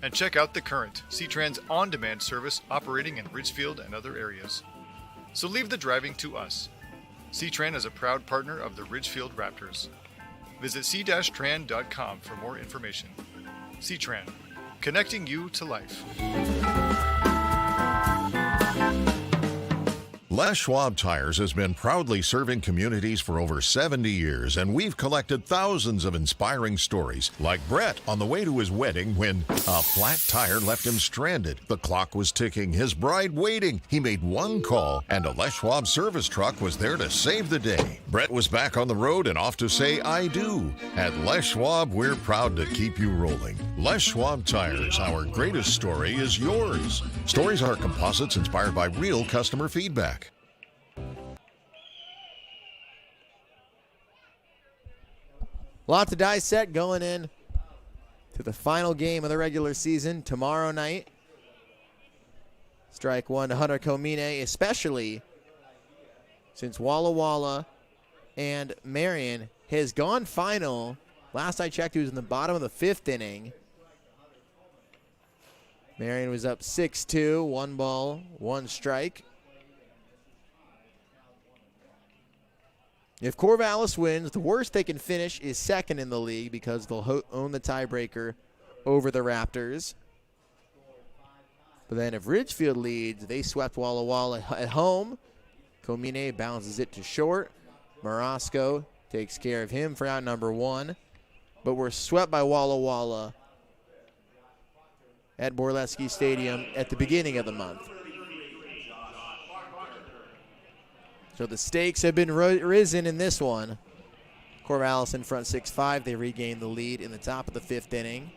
And check out the current C-Tran's on-demand service operating in Ridgefield and other areas. So leave the driving to us. C-Tran is a proud partner of the Ridgefield Raptors. Visit c-tran.com for more information. C-Tran, connecting you to life. Les Schwab Tires has been proudly serving communities for over 70 years, and we've collected thousands of inspiring stories, like Brett on the way to his wedding when a flat tire left him stranded. The clock was ticking, his bride waiting. He made one call, and a Les Schwab service truck was there to save the day. Brett was back on the road and off to say I do. At Les Schwab, we're proud to keep you rolling. Les Schwab Tires, our greatest story is yours. Stories are composites inspired by real customer feedback. Lots to dissect going in to the final game of the regular season tomorrow night. Strike one to Hunter Comine, especially since Walla Walla and Marion has gone final. Last I checked, he was in the bottom of the fifth inning. Marion was up 6-2, 1 ball, 1 strike. If Corvallis wins, the worst they can finish is second in the league because they'll own the tiebreaker over the Raptors. But then if Ridgefield leads, they swept Walla Walla at home. Comine bounces it to short. Morosco takes care of him for out number 1. But we're swept by Walla Walla at Borleski Stadium at the beginning of the month. So the stakes have been risen in this one. Corvallis in front 6-5. They regain the lead in the top of the fifth inning.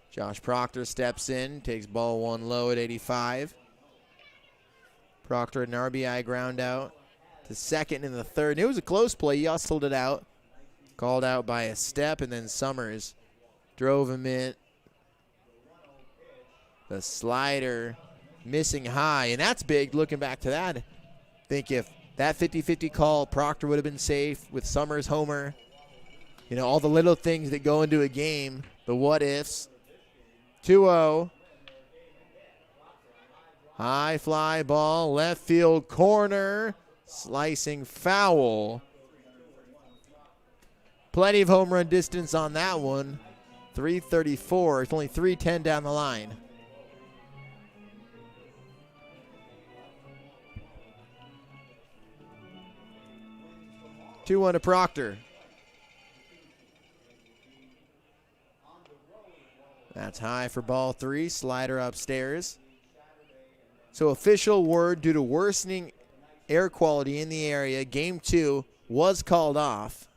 Josh Proctor steps in, takes ball 1 low at 85. Proctor an RBI ground out to second in the third. And it was a close play. He hustled it out. Called out by a step, and then Summers drove him in. The slider missing high, and that's big looking back to that. I think if that 50-50 call, Proctor would have been safe with Summers homer. You know, all the little things that go into a game, the what-ifs. 2-0. High fly ball, left field corner, slicing foul. Plenty of home run distance on that one. 3:34. It's only 3:10 down the line. Two-one to Proctor. That's high for ball three. Slider upstairs. So official word, due to worsening air quality in the area, game two was called off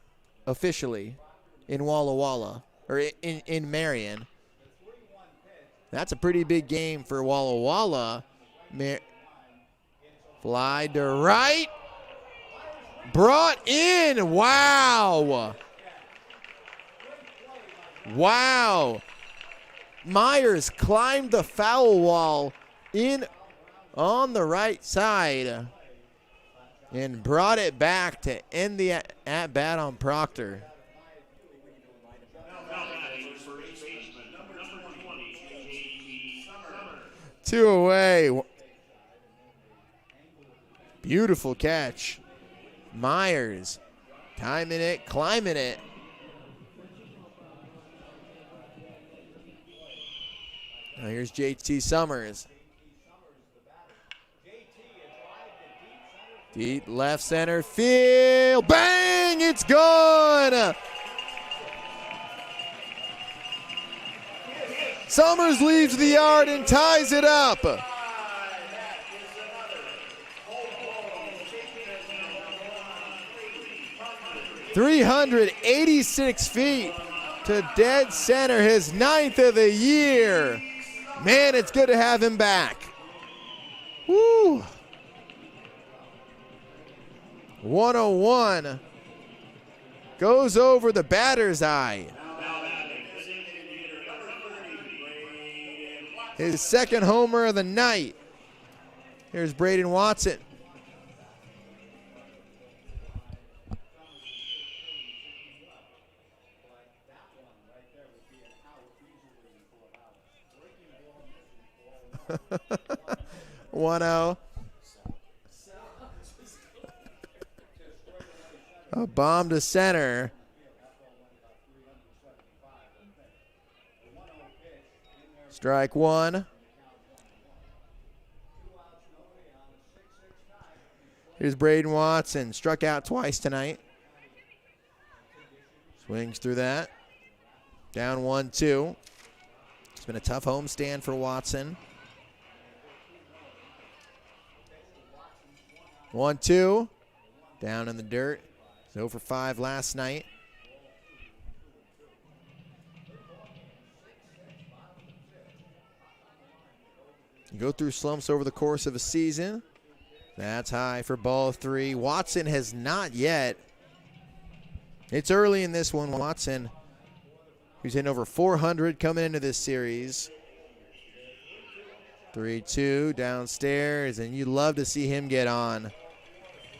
officially in Walla Walla, or in Marion. That's a pretty big game for Walla Walla. Fly to right. Brought in. Wow. Wow. Myers climbed the foul wall in on the right side and brought it back to end the at-bat on Proctor. Two away. Beautiful catch. Myers timing it, climbing it. Now here's JT Summers. Deep left center field. Bang! It's gone! Summers leaves the yard and ties it up. .386 feet to dead center, his 9th of the year. Man, it's good to have him back. Woo! 101 goes over the batter's eye. His second homer of the night. Here's Braden Watson. (1-0). A bomb to center. Strike one. Here's Braden Watson. Struck out twice tonight. Swings through that. Down 1-2. It's been a tough homestand for Watson. 1-2. Down in the dirt. He's 0 for 5 last night. You go through slumps over the course of a season. That's high for ball three. Watson has not yet. It's early in this one. Watson, who's in over 400 coming into this series. 3-2 downstairs, and you'd love to see him get on.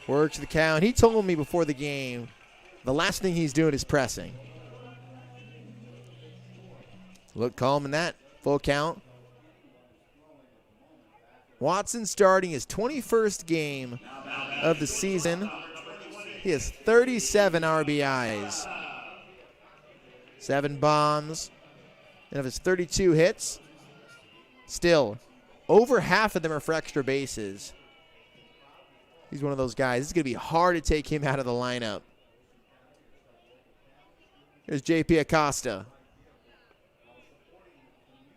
Works the count. He told me before the game the last thing he's doing is pressing. Look calm in that. Full count. Watson starting his 21st game of the season. He has 37 RBIs, 7 bombs, and of his 32 hits, still over half of them are for extra bases. He's one of those guys. It's going to be hard to take him out of the lineup. Here's JP Acosta.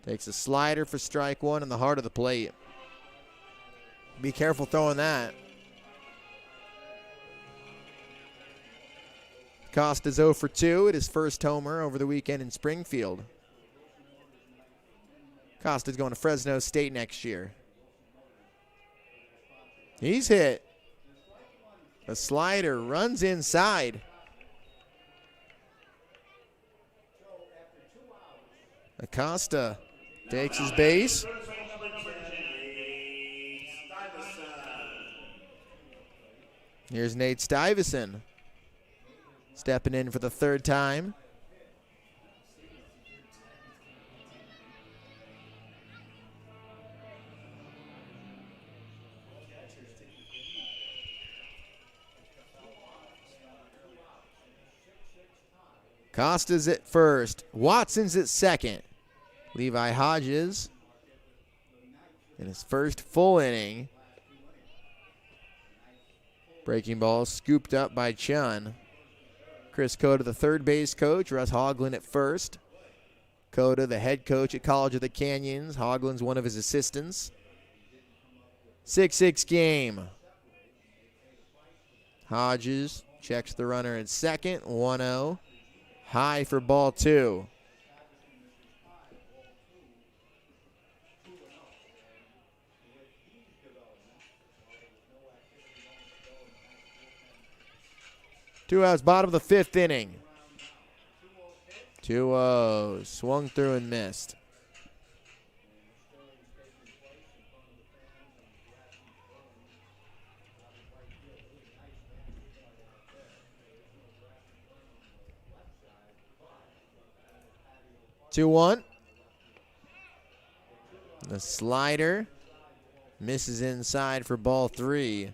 Takes a slider for strike one in the heart of the plate. Be careful throwing that. Acosta's 0 for 2 at his first homer over the weekend in Springfield. Acosta's going to Fresno State next year. He's hit. A slider runs inside. Acosta takes his base. Here's Nate Stuyvesant stepping in for the third time. Costa's at first. Watson's at second. Levi Hodges in his first full inning. Breaking ball scooped up by Chun. Chris Cota, the third base coach. Russ Hoagland at first. Cota, the head coach at College of the Canyons. Hoagland's one of his assistants. 6-6 game. Hodges checks the runner at second. 1-0. High for ball 2. Two outs, bottom of the fifth inning. 2-0. Swung through and missed. Two one. The slider misses inside for ball 3.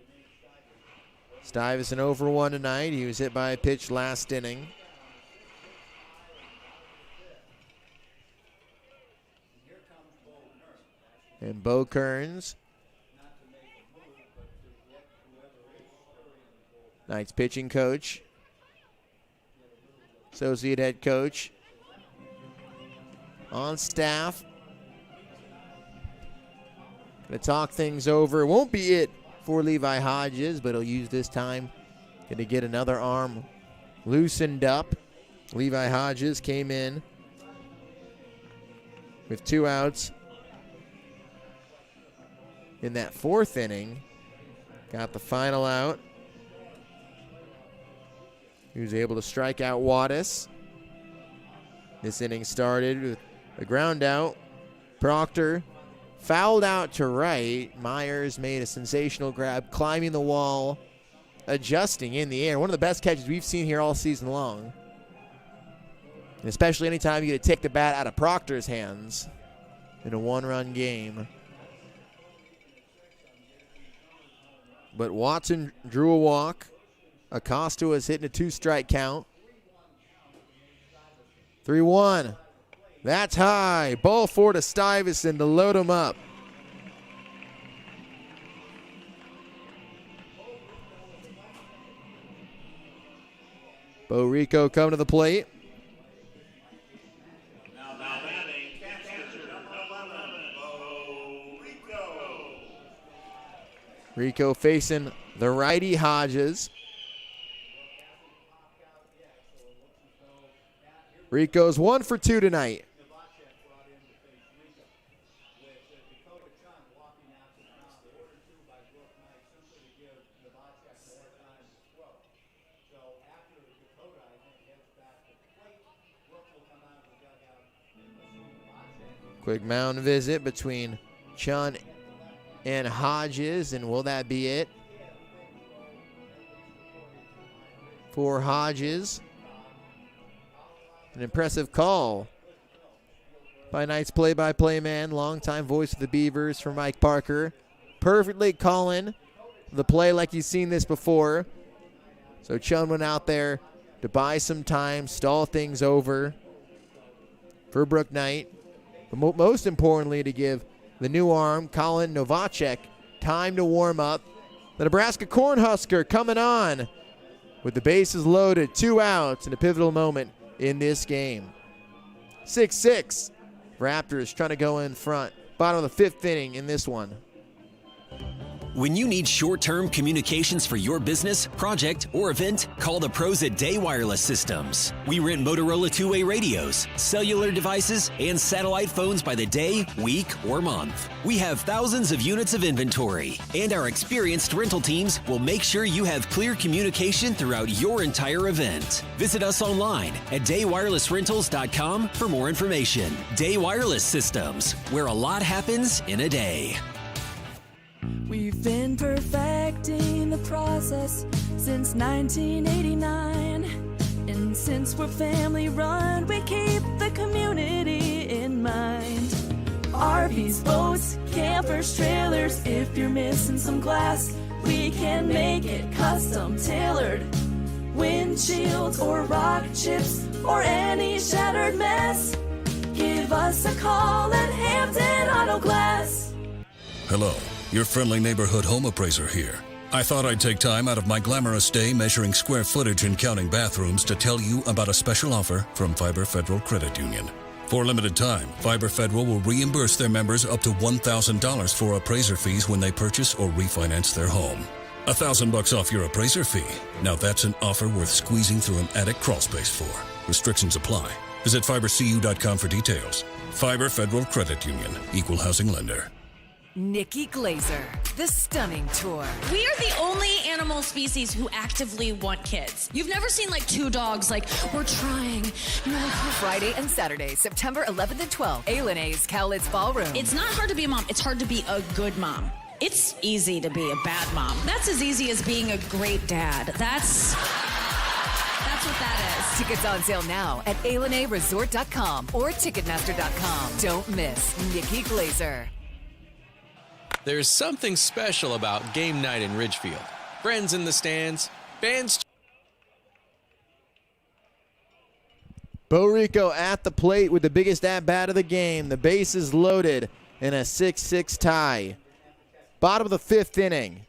Stuyvesant over 1 tonight. He was hit by a pitch last inning. And Bo Kearns, Knights pitching coach, associate head coach, on staff. Gonna talk things over. It won't be it for Levi Hodges, but he'll use this time to get another arm loosened up. Levi Hodges came in with 2 outs in that 4th inning. Got the final out. He was able to strike out Wattis. This inning started with a ground out. Proctor fouled out to right. Myers made a sensational grab, climbing the wall, adjusting in the air. One of the best catches we've seen here all season long. And especially anytime you get to take the bat out of Proctor's hands in a 1-run game. But Watson drew a walk. Acosta was hitting a 2-strike count. 3-1. That's high. Ball 4 to Stuyvesant to load him up. Bo Rico come to the plate. Rico facing the righty Hodges. Rico's 1 for 2 tonight. Quick mound visit between Chun and Hodges, and will that be it for Hodges? An impressive call by Knights play-by-play man, longtime voice of the Beavers for Mike Parker. Perfectly calling the play like you've seen this before. So Chun went out there to buy some time, stall things over for Brook Knight. But most importantly, to give the new arm, Colin Novacek, time to warm up. The Nebraska Cornhusker coming on with the bases loaded, 2 outs in a pivotal moment in this game. 6-6. Raptors trying to go in front. Bottom of the 5th inning in this one. When you need short-term communications for your business, project, or event, call the pros at Day Wireless Systems. We rent Motorola two-way radios, cellular devices, and satellite phones by the day, week, or month. We have thousands of units of inventory, and our experienced rental teams will make sure you have clear communication throughout your entire event. Visit us online at daywirelessrentals.com for more information. Day Wireless Systems, where a lot happens in a day. We've been perfecting the process since 1989. And since we're family run, we keep the community in mind. RVs, boats, campers, trailers, if you're missing some glass, we can make it custom tailored. windshields or rock chips or any shattered mess, give us a call at Hampton Auto Glass. Hello, your friendly neighborhood home appraiser here. I thought I'd take time out of my glamorous day measuring square footage and counting bathrooms to tell you about a special offer from Fiber Federal Credit Union. For a limited time, Fiber Federal will reimburse their members up to $1,000 for appraiser fees when they purchase or refinance their home. $1,000 off your appraiser fee. Now that's an offer worth squeezing through an attic crawlspace for. Restrictions apply. Visit fibercu.com for details. Fiber Federal Credit Union. Equal housing lender. Nikki Glazer, the stunning tour. We are the only animal species who actively want kids. You've never seen like two dogs like, we're trying. Friday and Saturday, September 11th and 12th, A&A's Cowlitz Ballroom. It's not hard to be a mom. It's hard to be a good mom. It's easy to be a bad mom. That's as easy as being a great dad. That's what that is. Tickets on sale now at ALNAResort.com or Ticketmaster.com. Don't miss Nikki Glazer. There's something special about game night in Ridgefield. Friends in the stands, fans. Bo Rico at the plate with the biggest at-bat of the game. The base is loaded in a 6-6 tie. Bottom of the fifth inning.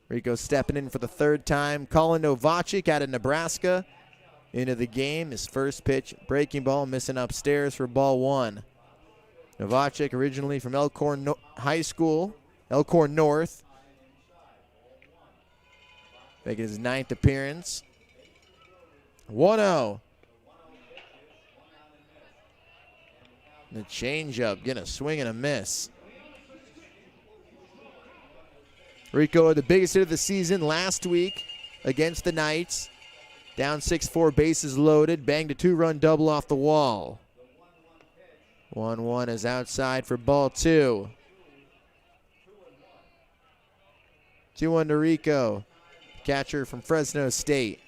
Rico stepping in for the third time. Colin Novacek out of Nebraska into the game. His first pitch, breaking ball, missing upstairs for ball one. Novacek originally from Elkhorn High School, Elkhorn North. Making his ninth appearance. 1-0. The changeup, getting a swing and a miss. Rico had the biggest hit of the season last week against the Knights. Down 6-4, bases loaded, banged a two-run double off the wall. 1-1 is outside for ball two. 2-1 to Rico, catcher from Fresno State.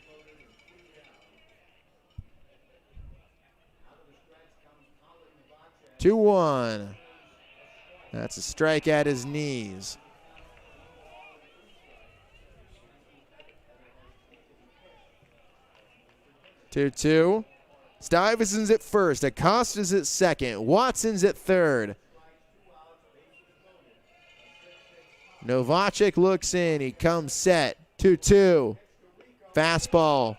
Two-one. That's a strike at his knees. 2-2. Stuyvesant's at first. Acosta's at second. Watson's at third. Novacek looks in. He comes set. 2-2. Fastball.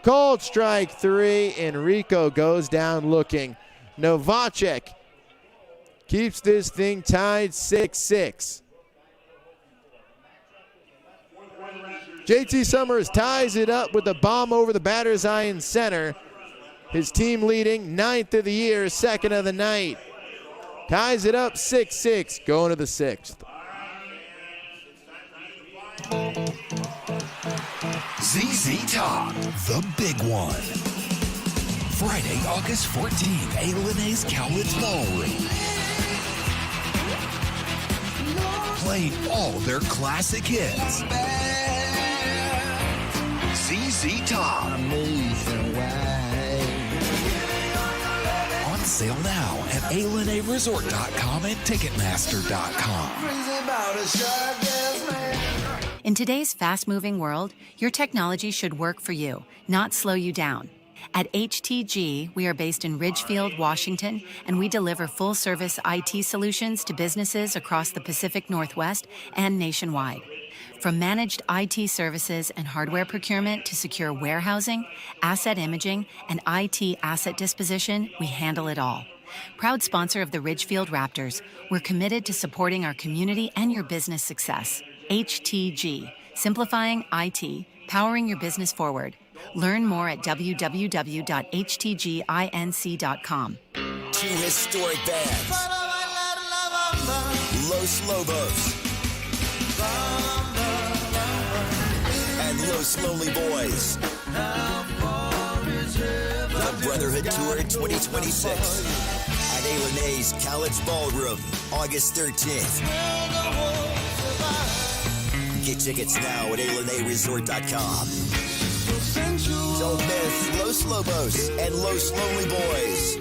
Called strike three, and Rico goes down looking. Novacek keeps this thing tied 6-6. JT Summers ties it up with a bomb over the batter's eye in center. His team leading, ninth of the year, second of the night. Ties it up 6-6, going to the sixth. ZZ Top, the big one. Friday, August 14th, A&A's Cowlitz Ballroom. Playing all their classic hits. ZZ Top. On sale now at ALNAResort.com and Ticketmaster.com. In today's fast-moving world, your technology should work for you, not slow you down. At HTG, we are based in Ridgefield, Washington, and we deliver full-service IT solutions to businesses across the Pacific Northwest and nationwide. From managed IT services and hardware procurement to secure warehousing, asset imaging, and IT asset disposition, we handle it all. Proud sponsor of the Ridgefield Raptors, we're committed to supporting our community and your business success. HTG, simplifying IT, powering your business forward. Learn more at www.htginc.com. Two historic bands, Los Lobos and Los Lonely Boys. The Brotherhood Tour 2026 at A&A's Cowlitz Ballroom, August 13th. Get tickets now at ALNAResort.com. Don't miss Los Lobos and Los Lonely Boys.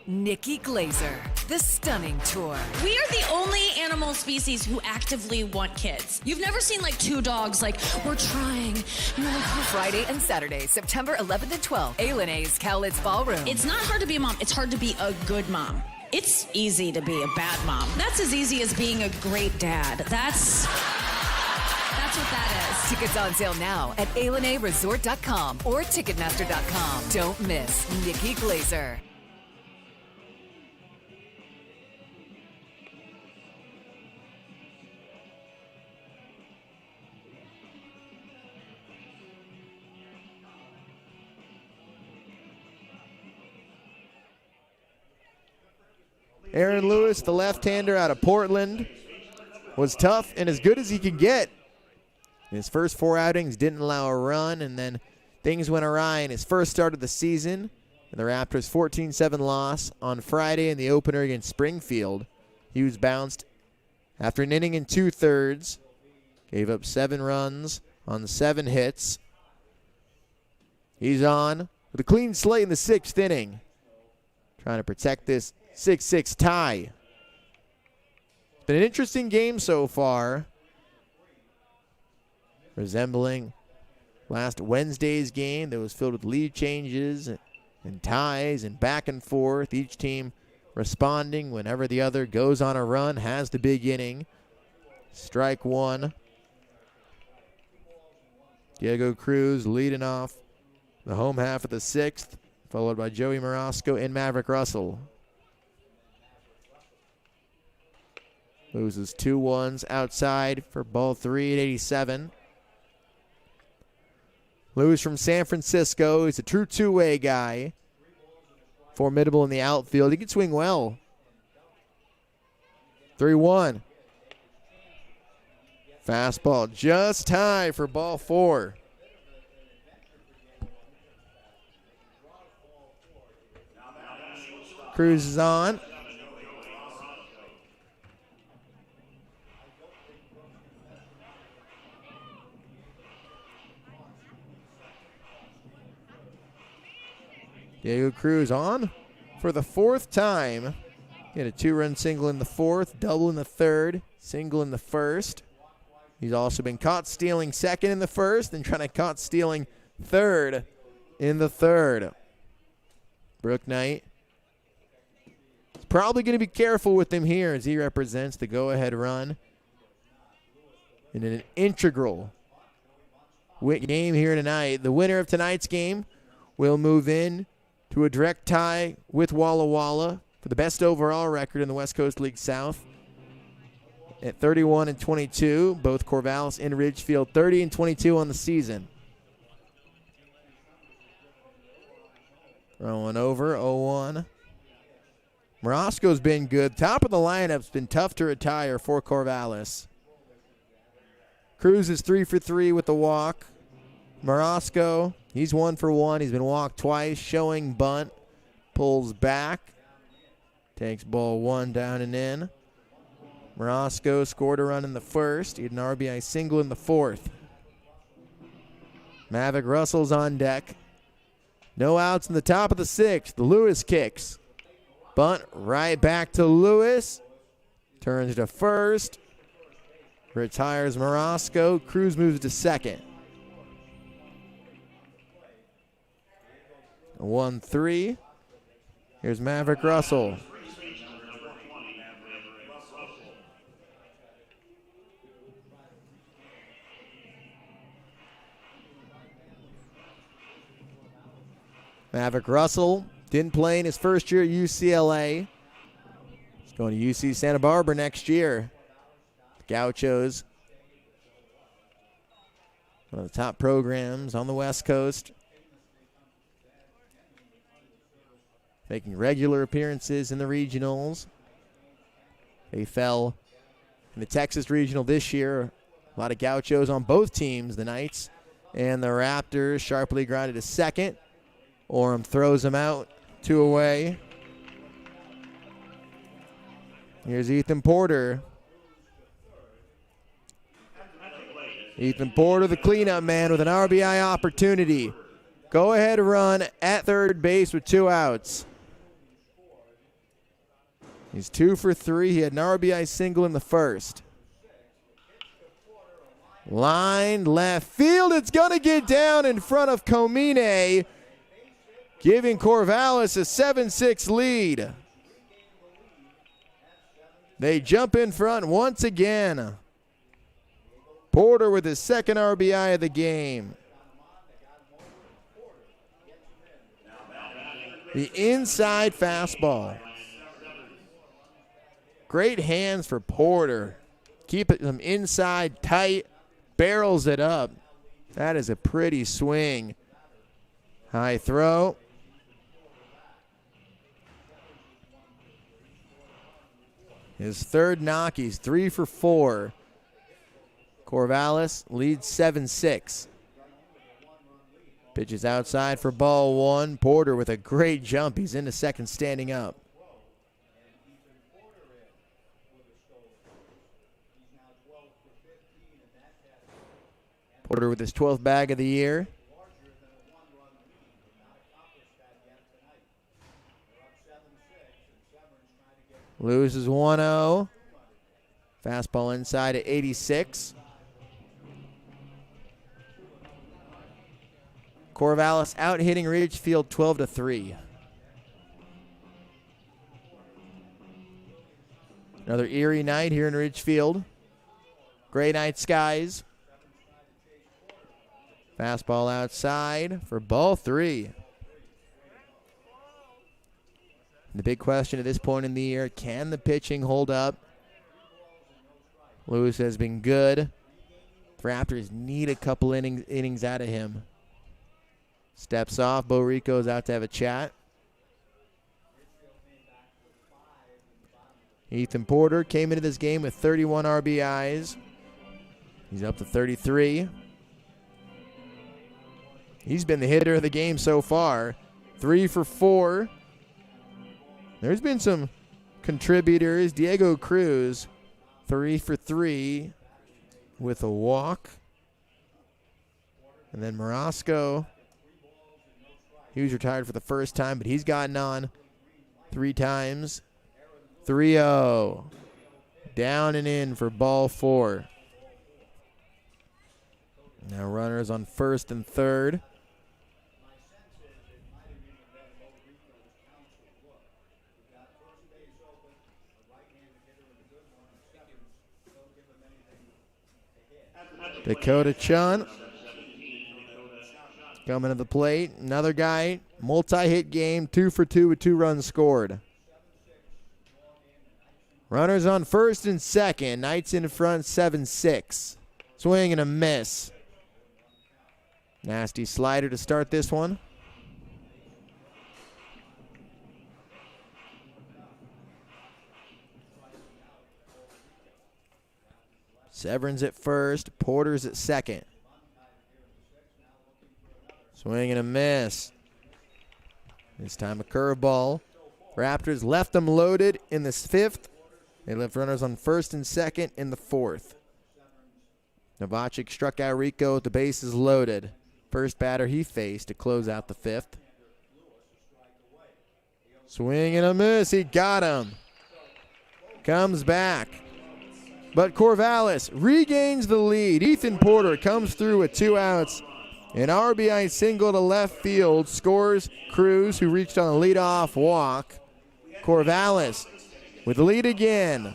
Nikki Glazer. the Stunning Tour. We are the only animal species who actively want kids. You've never seen like two dogs like, we're trying. And you're like, Friday and Saturday, September 11th and 12th, A&A's Cowlitz Ballroom. it's not hard to be a mom. It's hard to be a good mom. It's easy to be a bad mom. That's as easy as being a great dad. That's what that is. Tickets on sale now at ALNAResort.com or Ticketmaster.com. Don't miss Nikki Glazer. Aaron Lewis, the left-hander out of Portland, was tough and as good as he could get. In his first 4 outings, didn't allow a run, and then things went awry in his first start of the season. And the Raptors' 14-7 loss on Friday in the opener against Springfield. He was bounced after an inning and 2/3. Gave up 7 runs on 7 hits. He's on with a clean slate in the 6th inning, trying to protect this 6-6 tie. It's been an interesting game so far, resembling last Wednesday's game that was filled with lead changes and ties and back and forth. Each team responding whenever the other goes on a run, has the big inning. Strike one. Diego Cruz leading off the home half of the 6th, followed by Joey Morosco and Maverick Russell. Loses 2-1s outside for ball 3 at 87. Lewis from San Francisco. He's a true two-way guy. Formidable in the outfield. He can swing well. 3-1. Fastball just high for ball 4. Cruz is on. Diego Cruz on for the 4th time. He had a 2-run single in the 4th, double in the 3rd, single in the 1st. He's also been caught stealing 2nd in the 1st and trying to caught stealing 3rd in the 3rd. Brook Knight is probably going to be careful with him here as he represents the go-ahead run in an integral game here tonight. The winner of tonight's game will move in to a direct tie with Walla Walla for the best overall record in the West Coast League South at 31-22. Both Corvallis and Ridgefield 30-22 on the season. Rolling over, 0-1. Morosco's been good. Top of the lineup's been tough to retire for Corvallis. Cruz is 3 for 3 with the walk. Morosco, he's 1 for 1. He's been walked twice, showing bunt. Pulls back. Takes ball 1 down and in. Morosco scored a run in the 1st. He had an RBI single in the 4th. Maverick Russell's on deck. No outs in the top of the 6th. Lewis kicks. Bunt right back to Lewis. Turns to first. Retires Morosco. Cruz moves to second. 1-3. Here's Maverick Russell. Maverick Russell didn't play in his first year at UCLA. He's going to UC Santa Barbara next year. Gauchos, one of the top programs on the West Coast. Making regular appearances in the regionals. They fell in the Texas Regional this year. A lot of Gauchos on both teams, the Knights and the Raptors. Sharply grounded to second. Orem throws him out, 2 away. Here's Ethan Porter. Ethan Porter, the cleanup man, with an RBI opportunity. Go-ahead run at third base with 2 outs. He's 2 for 3. He had an RBI single in the first. Line left field. It's going to get down in front of Comine, giving Corvallis a 7-6 lead. They jump in front once again. Porter with his second RBI of the game. The inside fastball. Great hands for Porter. Keep it them inside tight. Barrels it up. That is a pretty swing. High throw. His third knock. He's 3 for 4. Corvallis leads 7-6. Pitches outside for ball 1. Porter with a great jump. He's into second standing up. Porter with his 12th bag of the year. Loses 1-0. Fastball inside at 86. Corvallis out hitting Ridgefield 12-3. Another eerie night here in Ridgefield. Gray night skies. Fastball outside for ball 3. The big question at this point in the year, can the pitching hold up? Lewis has been good. The Raptors need a couple innings out of him. Steps off. Bo Rico's out to have a chat. Ethan Porter came into this game with 31 RBIs. He's up to 33. He's been the hitter of the game so far. 3 for 4. There's been some contributors. Diego Cruz, 3 for 3 with a walk. And then Morosco, he was retired for the first time, but he's gotten on 3 times. 3-0. Down and in for ball 4. Now runners on first and third. Dakota Chun coming to the plate. Another guy, multi-hit game, 2 for 2 with 2 runs scored. Runners on first and second. Knights in front, 7-6. Swing and a miss. Nasty slider to start this one. Severin's at first. Porter's at second. Swing and a miss. This time a curveball. Raptors left them loaded in the 5th. They left runners on first and second in the 4th. Novacek struck out Rico with the bases loaded. First batter he faced to close out the 5th. Swing and a miss. He got him. Comes back. But Corvallis regains the lead. Ethan Porter comes through with 2 outs. An RBI single to left field. Scores Cruz, who reached on a leadoff walk. Corvallis with the lead again.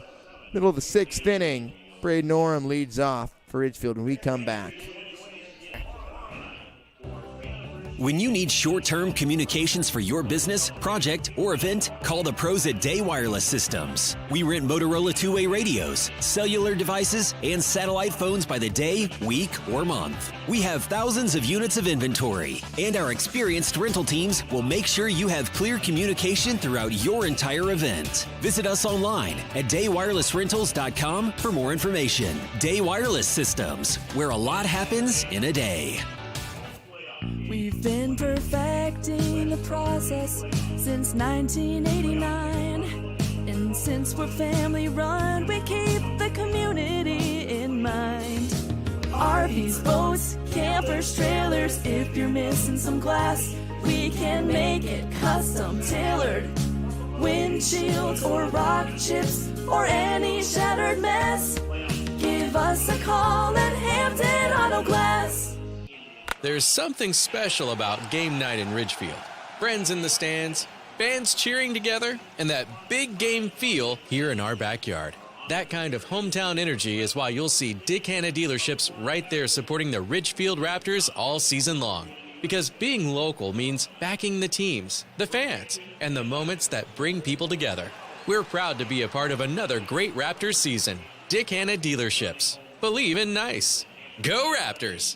Middle of the 6th inning. Braden Oram leads off for Ridgefield when we come back. When you need short-term communications for your business, project, or event, call the pros at Day Wireless Systems. We rent Motorola two-way radios, cellular devices, and satellite phones by the day, week, or month. We have thousands of units of inventory, and our experienced rental teams will make sure you have clear communication throughout your entire event. Visit us online at daywirelessrentals.com for more information. Day Wireless Systems, where a lot happens in a day. We've been perfecting the process since 1989. And since we're family run, we keep the community in mind. RVs, boats, campers, trailers, if you're missing some glass, we can make it custom tailored. windshields or rock chips or any shattered mess, give us a call at Hampton Auto Glass. There's something special about game night in Ridgefield. Friends in the stands, fans cheering together, and that big game feel here in our backyard. That kind of hometown energy is why you'll see Dick Hanna dealerships right there supporting the Ridgefield Raptors all season long. Because being local means backing the teams, the fans, and the moments that bring people together. We're proud to be a part of another great Raptors season. Dick Hanna dealerships. Believe in nice. Go Raptors!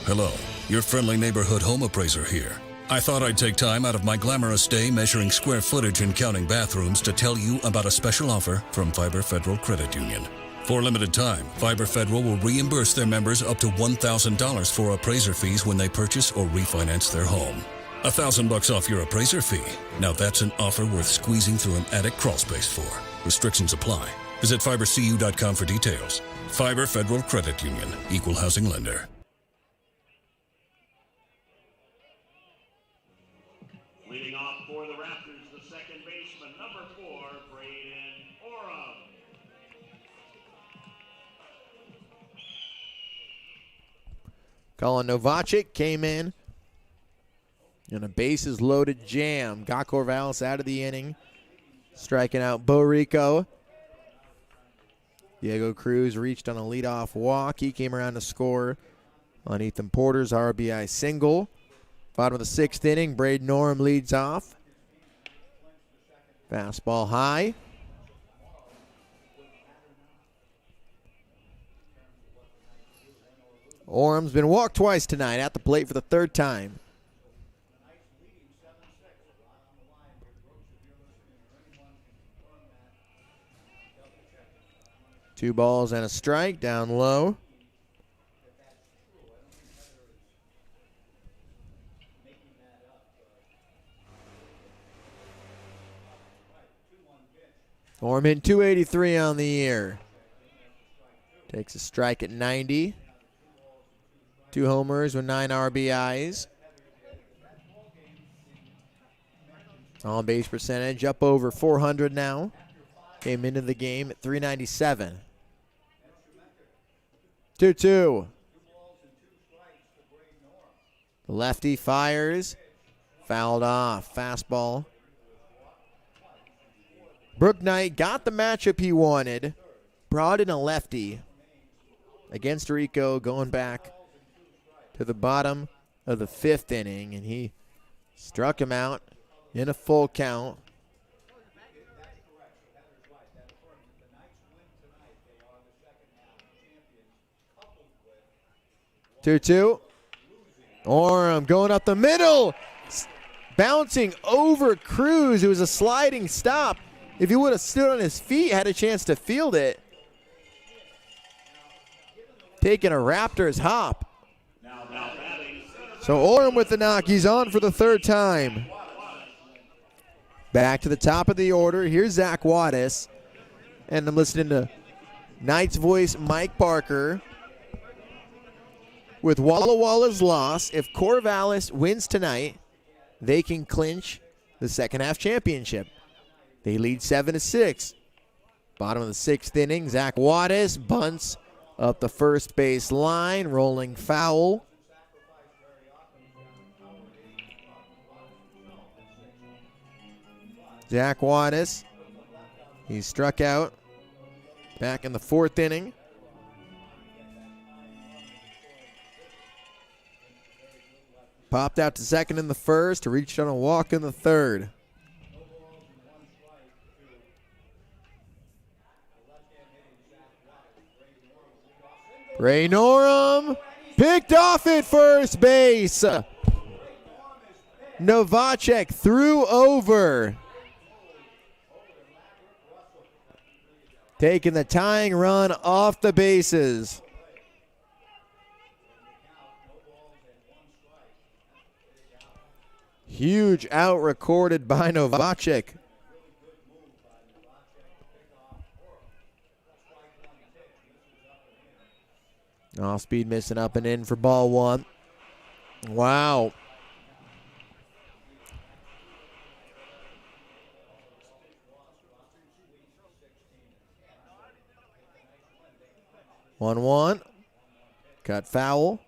Hello, your friendly neighborhood home appraiser here. I thought I'd take time out of my glamorous day measuring square footage and counting bathrooms to tell you about a special offer from Fiber Federal Credit Union. For a limited time, Fiber Federal will reimburse their members up to $1,000 for appraiser fees when they purchase or refinance their home. $1,000 off your appraiser fee. Now that's an offer worth squeezing through an attic crawl space for. Restrictions apply. Visit fibercu.com for details. Fiber Federal Credit Union, Equal Housing Lender. Leading off for the Raptors, the second baseman, number 4, Braden Oram. Colin Novacek came in a bases loaded jam. Got Corvallis out of the inning, striking out Bo Rico. Diego Cruz reached on a leadoff walk. He came around to score on Ethan Porter's RBI single. Bottom of the 6th inning, Braden Oram leads off. Fastball high. Oram's been walked twice tonight, at the plate for the 3rd time. Two balls and a strike, down low. Oram hitting .283 on the year. Takes a strike at 90. 2 homers with 9 RBIs. On base percentage up over 400 now. Came into the game at .397. 2-2. The lefty fires. Fouled off. Fastball. Brook Knight got the matchup he wanted. Brought in a lefty against Rico, going back to the bottom of the 5th inning, and he struck him out in a full count. Two. Oram going up the middle, bouncing over Cruz. It was a sliding stop. If he would have stood on his feet, had a chance to field it. Taking a Raptors hop. So Oram with the knock. He's on for the 3rd time. Back to the top of the order. Here's Zach Wattis. And I'm listening to Knight's voice, Mike Parker. With Walla Walla's loss, if Corvallis wins tonight, they can clinch the second half championship. They lead 7-6. Bottom of the 6th inning, Zach Wattis bunts up the first base line, rolling foul. Zach Wattis, he struck out back in the 4th inning. Popped out to second in the 1st, reached on a walk in the 3rd. Braden Oram picked off at first base. Novacek threw over. Taking the tying run off the bases. Huge out recorded by Novacek. Off speed missing up and in for ball 1. Wow. 1-1. Cut foul.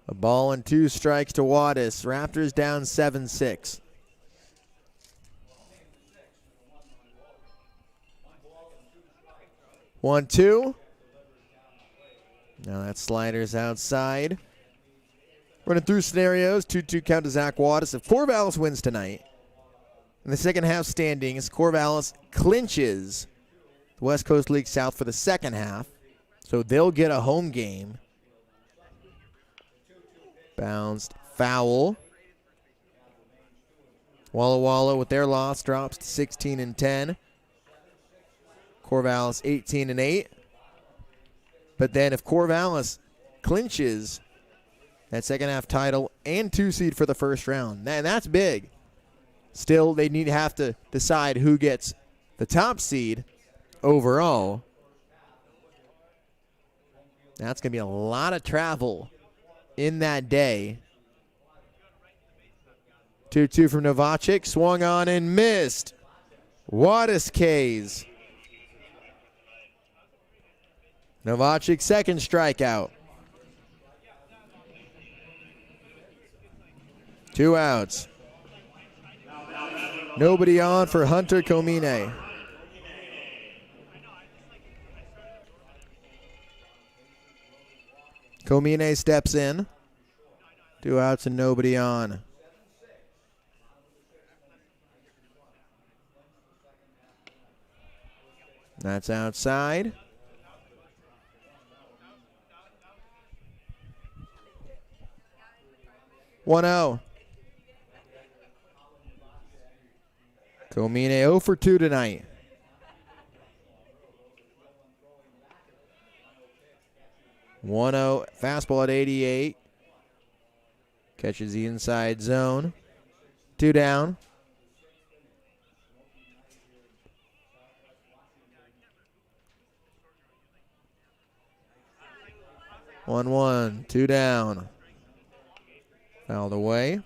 A ball and 2 strikes to Wattis. Raptors down 7-6. One, two. Now that slider's outside. Running through scenarios. 2-2 count to Zach Wattis. If Corvallis wins tonight, in the second half standings, Corvallis clinches the West Coast League South for the second half. So they'll get a home game. Bounced foul. Walla Walla with their loss drops to 16-10. Corvallis 18-8. But then if Corvallis clinches that second half title and 2 seed for the first round, and that's big. Still, they have to decide who gets the top seed overall. That's going to be a lot of travel in that day. 2-2 from Novacek. Swung on and missed. Wattis K's. Novacek's second strikeout. 2 outs. Nobody on for Hunter Komine. Komine steps in. 2 outs and nobody on. That's outside. One-0. Komine 0 for 2 tonight. One-0. Fastball at 88. Catches the inside zone. 2 down. One, 2 down. Fouled away.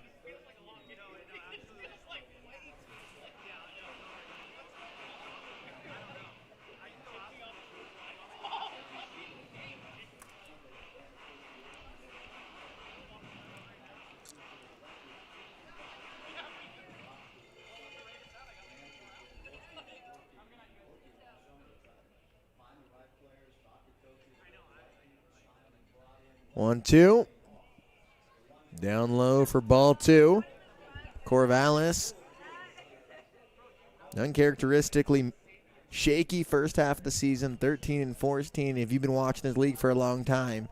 One, 2. Down low for ball 2. Corvallis. Uncharacteristically shaky first half of the season, 13-14. If you've been watching this league for a long time,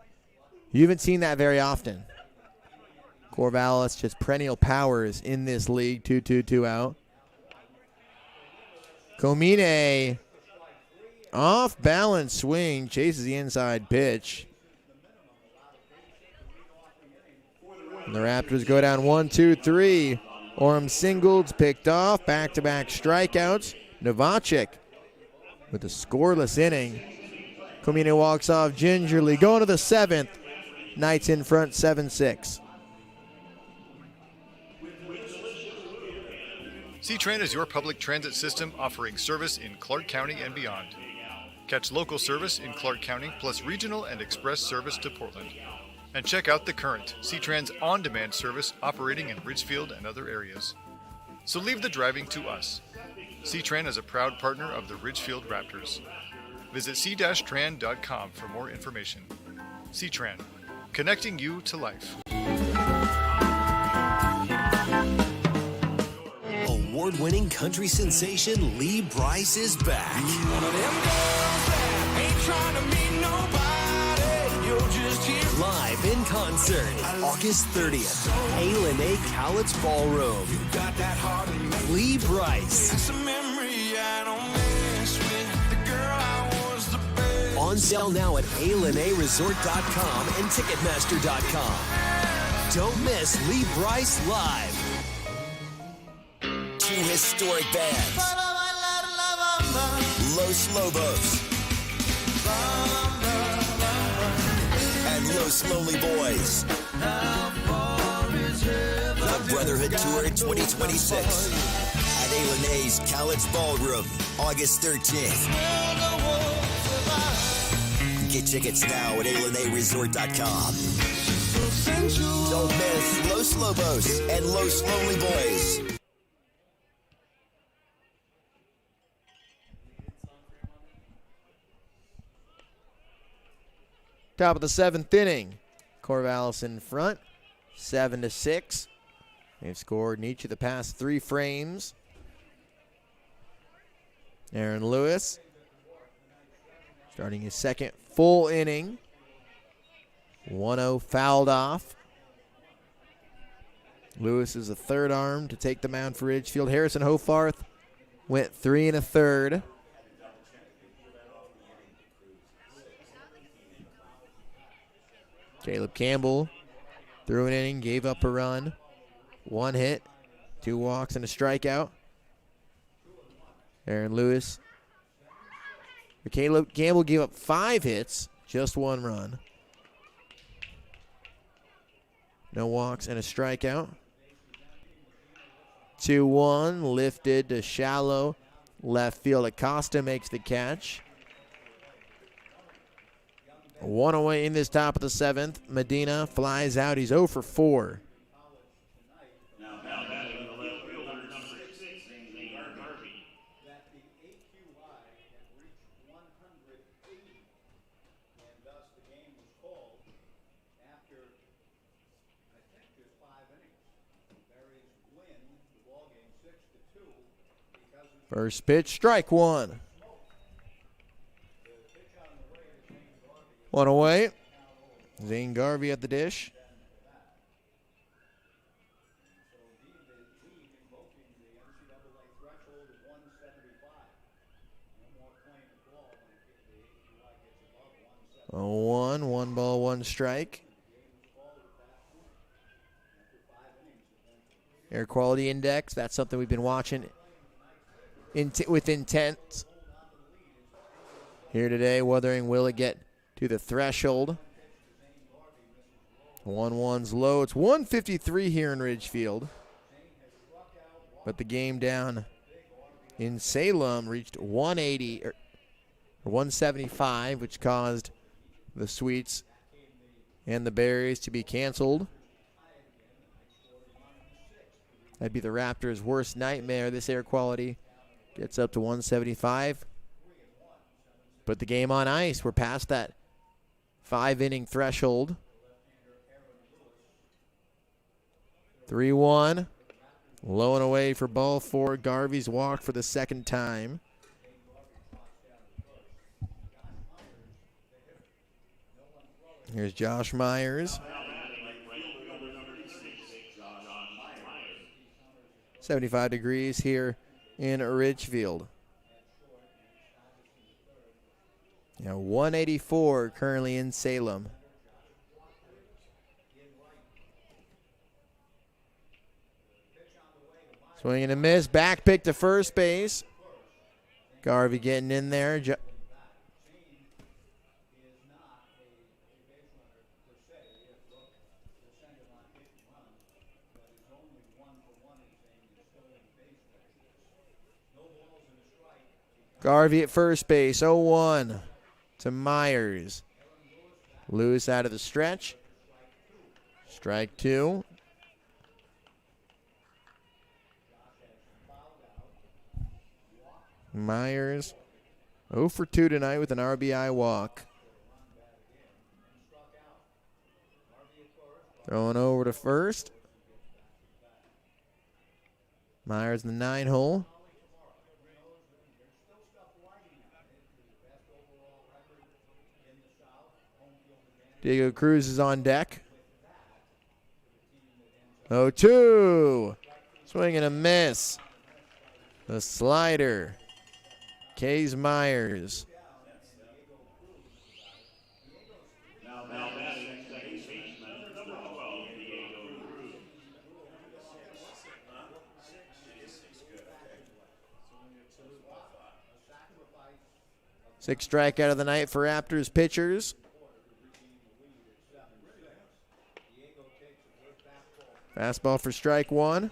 you haven't seen that very often. Corvallis just perennial powers in this league. 2 out. Komine, off balance swing, chases the inside pitch. And the Raptors go down 1-2-3. Orem singled, picked off, back-to-back strikeouts. Novacek with a scoreless inning. Komine walks off gingerly. Going to the 7th. Knights in front 7-6. C-Tran is your public transit system offering service in Clark County and beyond. Catch local service in Clark County plus regional and express service to Portland. And check out The Current, C-Tran's on-demand service operating in Ridgefield and other areas. So leave the driving to us. C-Tran is a proud partner of the Ridgefield Raptors. Visit c-tran.com for more information. C-Tran, connecting you to life. Award-winning country sensation Lee Brice is back. One of them girls that ain't trying to meet nobody. You're just here. Live in concert, August 30th, A. Cowlitz Ballroom. You got that heart in me. Lee Brice. It's a memory I don't miss with the girl I was the best. On sale now at ALenaResort.com and Ticketmaster.com. Don't miss Lee Brice live. 2 historic bands. Los Lobos. And Los Lonely Boys. Brotherhood Tour 2026 at A&A's College Ballroom, August 13th. Get tickets now at ALNAResort.com. Don't miss Los Lobos and Los Lonely Boys. Top of the 7th inning. Corvallis in front, 7-6. They've scored in each of the past 3 frames. Aaron Lewis starting his second full inning. 1-0 fouled off. Lewis is the third arm to take the mound for Ridgefield. Harrison Hofarth went 3 1/3. Caleb Campbell threw an inning, gave up a run. 1 hit, 2 walks, and a strikeout. Aaron Lewis. Caleb Campbell gave up 5 hits, just 1 run. No walks and a strikeout. 2-1, lifted to shallow left field. Acosta makes the catch. 1 away in this top of the 7th. Medina flies out. He's 0 for 4. Now batting in the left fielder, number 6, Garvey. First pitch, strike 1. 1 away. Zane Garvey at the dish. Oh, 1 ball, 1 strike. Air quality index, that's something we've been watching with intent here today. Wuthering, will it get to the threshold? 1-1's low. It's 153 here in Ridgefield. But the game down in Salem reached 180 or 175, which caused the Sweets and the Berries to be canceled. That'd be the Raptors' worst nightmare. This air quality gets up to 175. Put the game on ice. We're past that 5-inning threshold. 3-1. Low and away for ball 4. Garvey's walked for the second time. Here's Josh Myers. 75 degrees here in Ridgefield. 184 currently in Salem. Swing and a miss. Back pick to first base. Garvey getting in there. Garvey at first base. 0-1 to Myers. Lewis out of the stretch. Strike 2. Myers 0 for 2 tonight with an RBI walk. Throwing over to first. Myers in the 9-hole. Diego Cruz is on deck. 0-2. Swing and a miss. The slider. Kays Myers. Now batting second baseman, number 12, Diego Cruz. 6 strikeout of the night for Raptors pitchers. Fastball for strike one.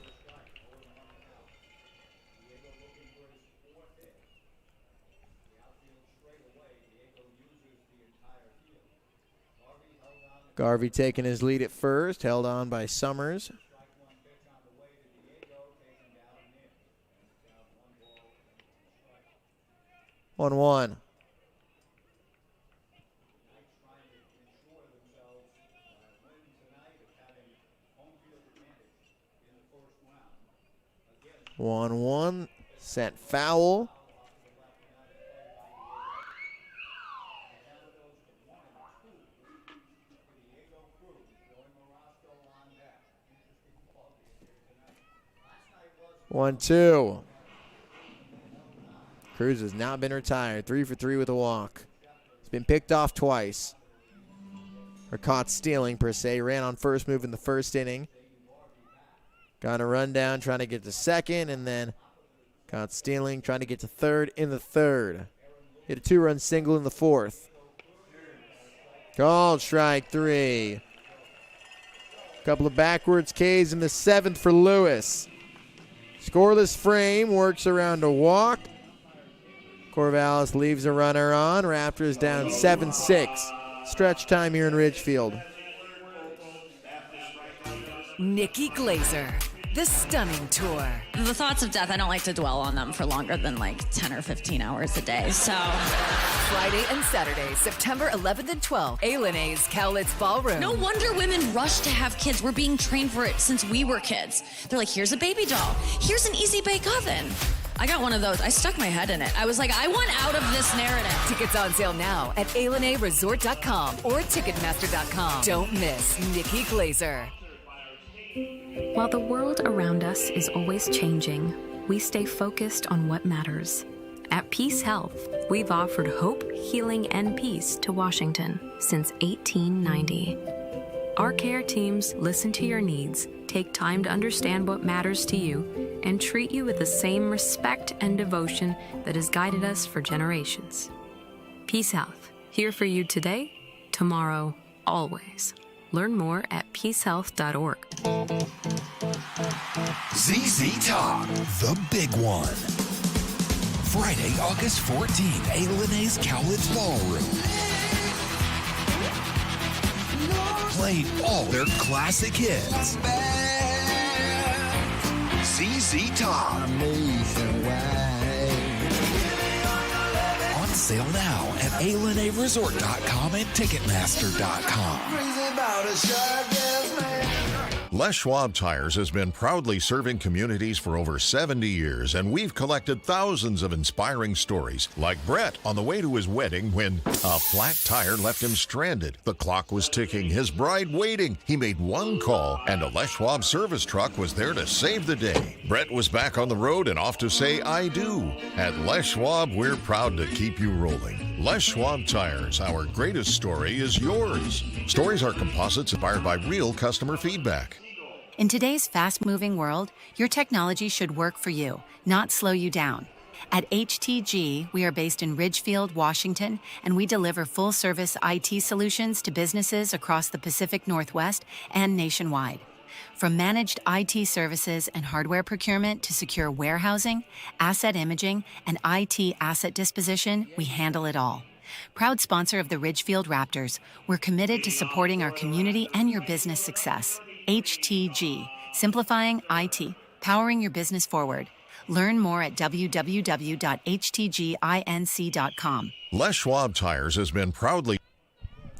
Garvey taking his lead at first, held on by Summers. 1-1. One sent foul. One, two. Cruz has not been retired. 3 for 3 with a walk. He's been picked off twice. Or caught stealing, per se. Ran on first move in the first inning. Got a run down, trying to get to second, and then caught stealing, trying to get to third in the third. Hit a 2-run single in the fourth. Called strike 3. Couple of backwards Ks in the seventh for Lewis. Scoreless frame, works around a walk. Corvallis leaves a runner on. Raptors down 7-6. Stretch time here in Ridgefield. Nikki Glazer, the stunning tour. The thoughts of death, I don't like to dwell on them for longer than like 10 or 15 hours a day, so. Friday and Saturday, September 11th and 12th, A&A's Cowlitz Ballroom. No wonder women rush to have kids. We're being trained for it since we were kids. They're like, here's a baby doll. Here's an easy bake oven. I got one of those. I stuck my head in it. I was like, I want out of this narrative. Tickets on sale now at ALNAResort.com or Ticketmaster.com. Don't miss Nikki Glazer. While the world around us is always changing, we stay focused on what matters. At Peace Health, we've offered hope, healing, and peace to Washington since 1890. Our care teams listen to your needs, take time to understand what matters to you, and treat you with the same respect and devotion that has guided us for generations. Peace Health, here for you today, tomorrow, always. Learn more at peacehealth.org. ZZ Top, the big one. Friday, August 14th, A&A's Cowlitz Ballroom. Playing all their classic hits. ZZ Top. On sale now at ALNAResort.com and Ticketmaster.com. Les Schwab Tires has been proudly serving communities for over 70 years, and we've collected thousands of inspiring stories, like Brett on the way to his wedding when a flat tire left him stranded. The clock was ticking, his bride waiting. He made one call, and a Les Schwab service truck was there to save the day. Brett was back on the road and off to say I do. At Les Schwab, we're proud to keep you rolling. Les Schwab Tires, our greatest story is yours. Stories are composites inspired by real customer feedback. In today's fast-moving world, your technology should work for you, not slow you down. At HTG, we are based in Ridgefield, Washington, and we deliver full-service IT solutions to businesses across the Pacific Northwest and nationwide. From managed IT services and hardware procurement to secure warehousing, asset imaging, and IT asset disposition, we handle it all. Proud sponsor of the Ridgefield Raptors, we're committed to supporting our community and your business success. HTG, simplifying IT, powering your business forward. Learn more at www.htginc.com. Les Schwab Tires has been proudly...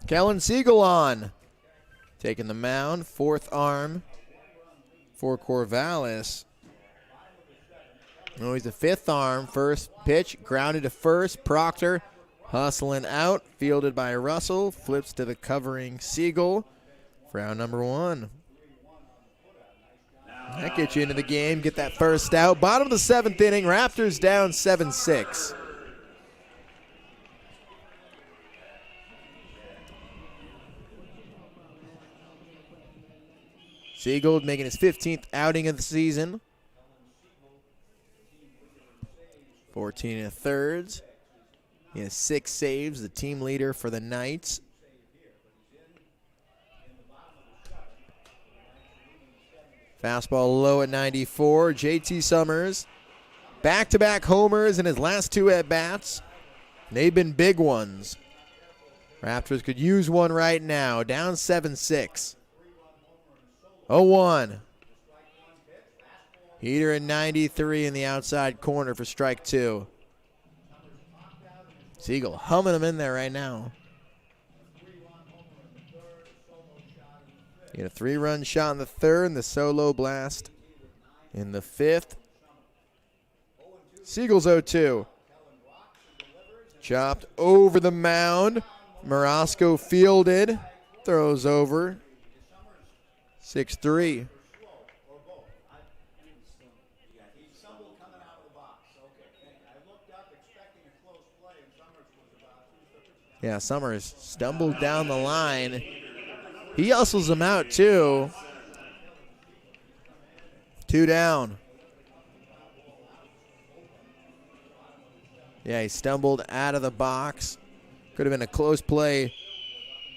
Kellen Siegel on. Taking the mound, fourth arm for Corvallis. Oh, he's the fifth arm. First pitch, grounded to first. Proctor hustling out, fielded by Russell. Flips to the covering Siegel for out number one. That gets you into the game, get that first out. Bottom of the seventh inning, Raptors down 7-6. Siegel making his 15th outing of the season. 14 1/3. He has 6 saves, the team leader for the Knights. Fastball low at 94. JT Summers, back-to-back homers in his last 2 at-bats. They've been big ones. Raptors could use one right now. Down 7-6. 0-1. Heater at 93 in the outside corner for strike 2. Siegel humming him in there right now. He had a 3-run shot in the 3rd and the solo blast in the 5th. Siegel's 0-2. Chopped over the mound. Morosco fielded. Throws over. 6-3. Yeah, Summers stumbled down the line. He hustles him out, too. 2 down. Yeah, he stumbled out of the box. Could have been a close play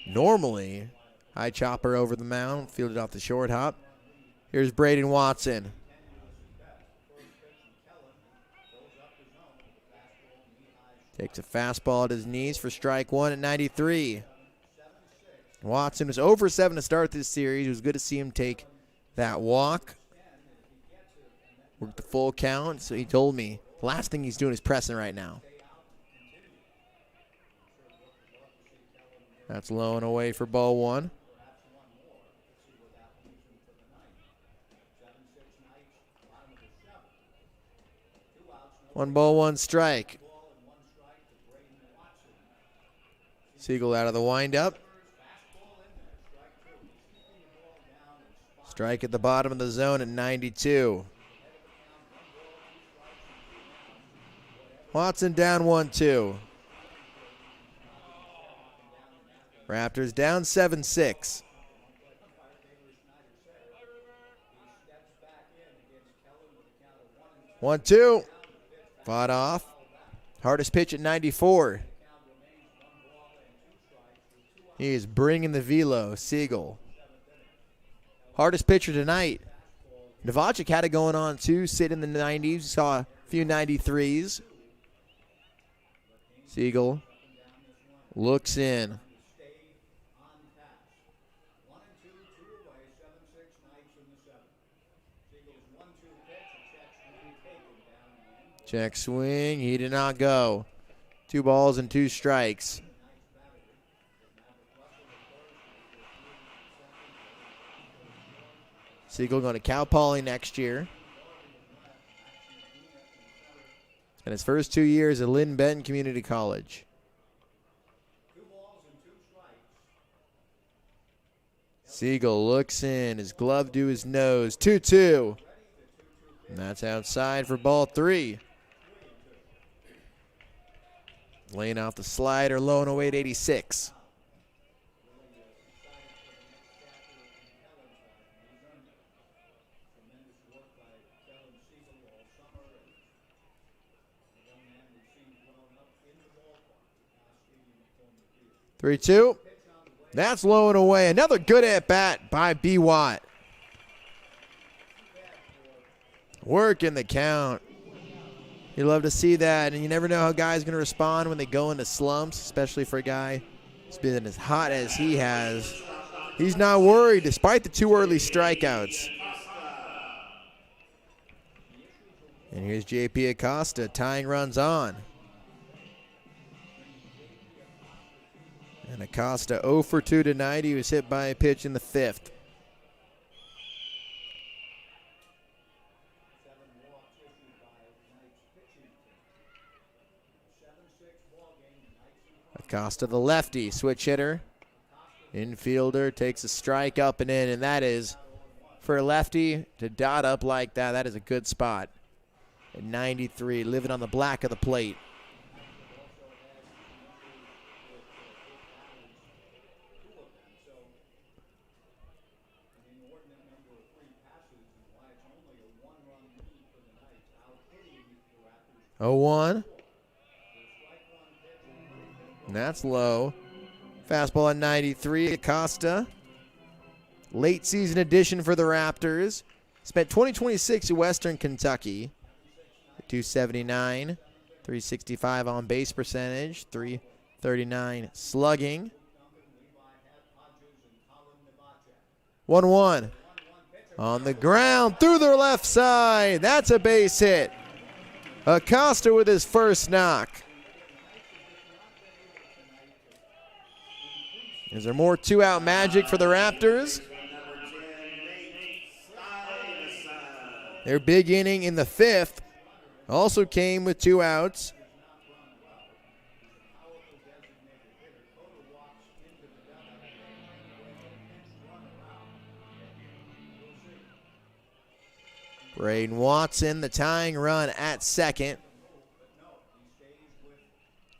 normally. High chopper over the mound, fielded off the short hop. Here's Braden Watson. Takes a fastball at his knees for strike 1 at 93. Watson was 0 for 7 to start this series. It was good to see him take that walk. Worked the full count, so he told me the last thing he's doing is pressing right now. That's low and away for ball 1. One ball, 1 strike. Siegel out of the windup. Strike at the bottom of the zone at 92. Watson down 1-2. Raptors down 7-6. 1-2. Fought off. Hardest pitch at 94. He is bringing the velo, Siegel. Hardest pitcher tonight. Novacek had it going on too, sitting in the 90s. Saw a few 93s. Siegel looks in. Check swing. He did not go. 2 balls and 2 strikes. Siegel going to Cal Poly next year. And his first 2 years at Lynn Benton Community College. Siegel looks in, his glove to his nose. 2-2. And that's outside for ball 3. Laying off the slider, low and away at 86. Three, 2. That's low and away. Another good at bat by B. Watt. Working the count. You love to see that, and you never know how guys are going to respond when they go into slumps, especially for a guy who's been as hot as he has. He's not worried despite the 2 early strikeouts. And here's J.P. Acosta tying runs on. And Acosta 0 for 2 tonight. He was hit by a pitch in the 5th. Acosta, the lefty, switch hitter. Infielder takes a strike up and in, and that is, for a lefty to dot up like that, that is a good spot. At 93, living on the black of the plate. Oh, 1. And that's low. Fastball at 93. Acosta. Late season addition for the Raptors. Spent 2026 at Western Kentucky. 279, 365 on base percentage, 339 slugging. 1-1 on the ground through the left side. That's a base hit. Acosta with his first knock. Is there more two-out magic for the Raptors? Their big inning in the 5th also came with 2 outs. Braden Watson, the tying run at second.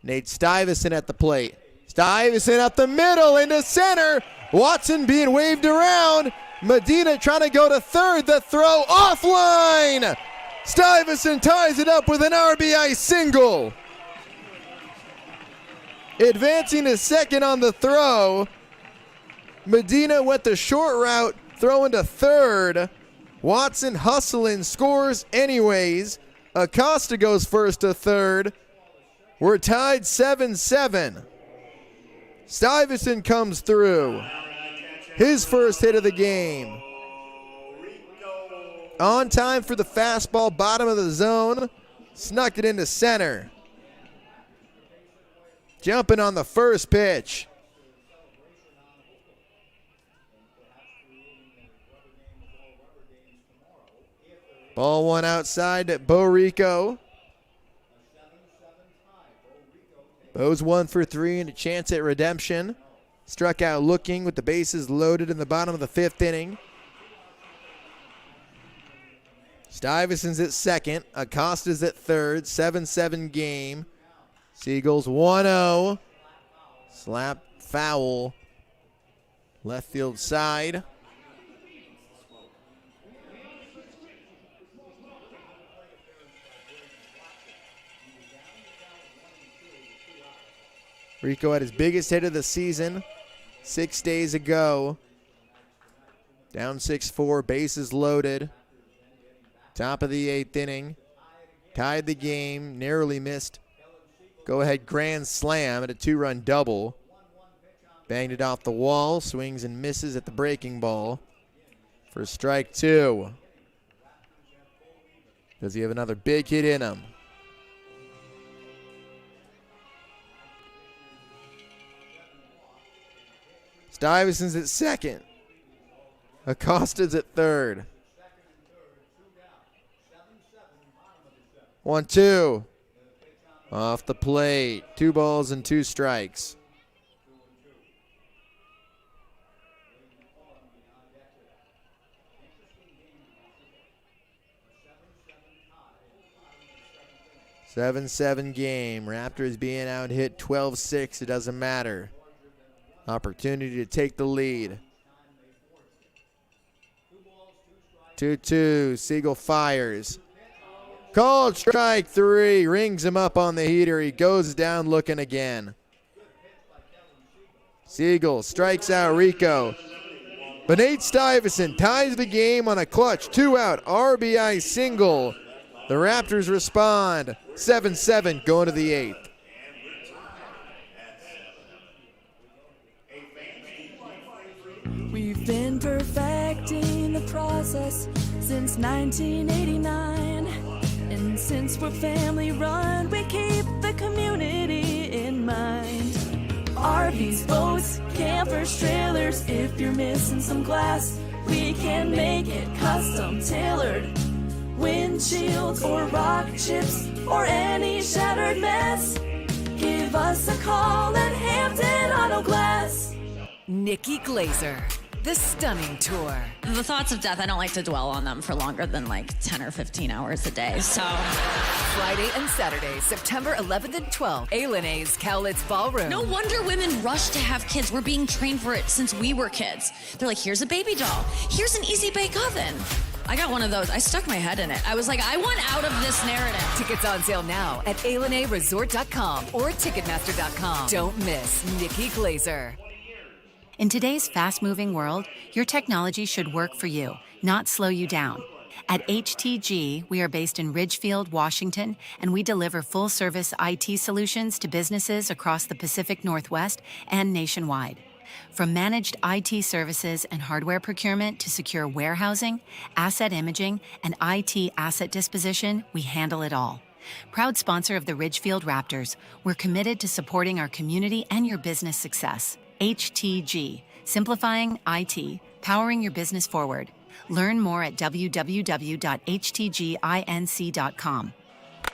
Nate Stuyvesant at the plate. Stuyvesant up the middle into center. Watson being waved around. Medina trying to go to third. The throw offline. Stuyvesant ties it up with an RBI single. Advancing to second on the throw. Medina went the short route, throwing to third. Watson hustling, scores anyways. Acosta goes first to third. We're tied 7-7. Stuyvesant comes through. His first hit of the game. On time for the fastball, bottom of the zone. Snuck it into center. Jumping on the first pitch. Ball one outside at Bo Rico. Bo's 1 for 3 and a chance at redemption. Struck out looking with the bases loaded in the bottom of the 5th inning. Stuyvesant's at second. Acosta's at third. 7-7 game. Seagulls 1-0. Slap foul. Left field side. Rico had his biggest hit of the season 6 days ago. Down 6-4, bases loaded. Top of the 8th inning. Tied the game, narrowly missed. Go-ahead grand slam at a 2-run double. Banged it off the wall, swings and misses at the breaking ball for strike 2. Does he have another big hit in him? Stuyvesant's at second. Acosta's at third. 1-2. Off the plate. 2 balls and 2 strikes. Seven game. Raptors being out hit 12-6. It doesn't matter. Opportunity to take the lead. 2-2. Siegel fires. Called strike 3. Rings him up on the heater. He goes down looking again. Siegel strikes out Rico. But Nate Stuyvesant ties the game on a clutch 2-out RBI single. The Raptors respond. 7-7 going to the 8th. We've been perfecting the process since 1989. And since we're family run, we keep the community in mind. RVs, boats, campers, trailers, if you're missing some glass, we can make it custom tailored. Windshields or rock chips or any shattered mess, give us a call at Hampton Auto Glass. Nikki Glazer, the stunning tour. The thoughts of death, I don't like to dwell on them for longer than like 10 or 15 hours a day, so. Friday and Saturday, September 11th and 12th, A&A's Cowlitz Ballroom. No wonder women rush to have kids. We're being trained for it since we were kids. They're like, here's a baby doll. Here's an easy bake oven. I got one of those. I stuck my head in it. I was like, I want out of this narrative. Tickets on sale now at ALNAResort.com or Ticketmaster.com. Don't miss Nikki Glazer. In today's fast-moving world, your technology should work for you, not slow you down. At HTG, we are based in Ridgefield, Washington, and we deliver full-service IT solutions to businesses across the Pacific Northwest and nationwide. From managed IT services and hardware procurement to secure warehousing, asset imaging, and IT asset disposition, we handle it all. Proud sponsor of the Ridgefield Raptors, we're committed to supporting our community and your business success. HTG, simplifying IT, powering your business forward. Learn more at www.htginc.com.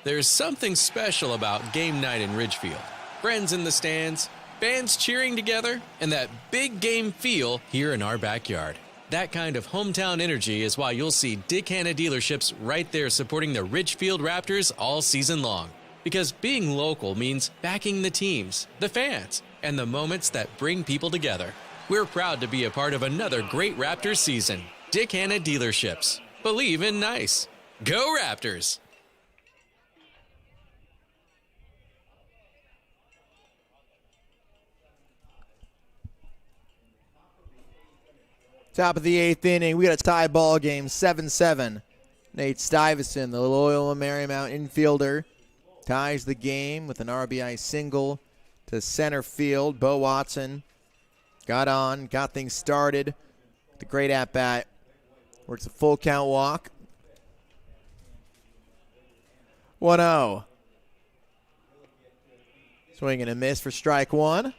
There's something special about game night in Ridgefield. Friends in the stands, fans cheering together, and that big game feel here in our backyard. That kind of hometown energy is why you'll see Dick Hanna dealerships right there supporting the Ridgefield Raptors all season long. Because being local means backing the teams, the fans, and the moments that bring people together. We're proud to be a part of another great Raptors season. Dick Hanna Dealerships. Believe in nice. Go Raptors! Top of the 8th inning, we got a tie ball game, 7-7. Nate Stuyvesant, the Loyola Marymount infielder, ties the game with an RBI single to center field. Bo Watson got things started. The great at-bat. Works a full count walk. 1-0. Swing and a miss for strike one.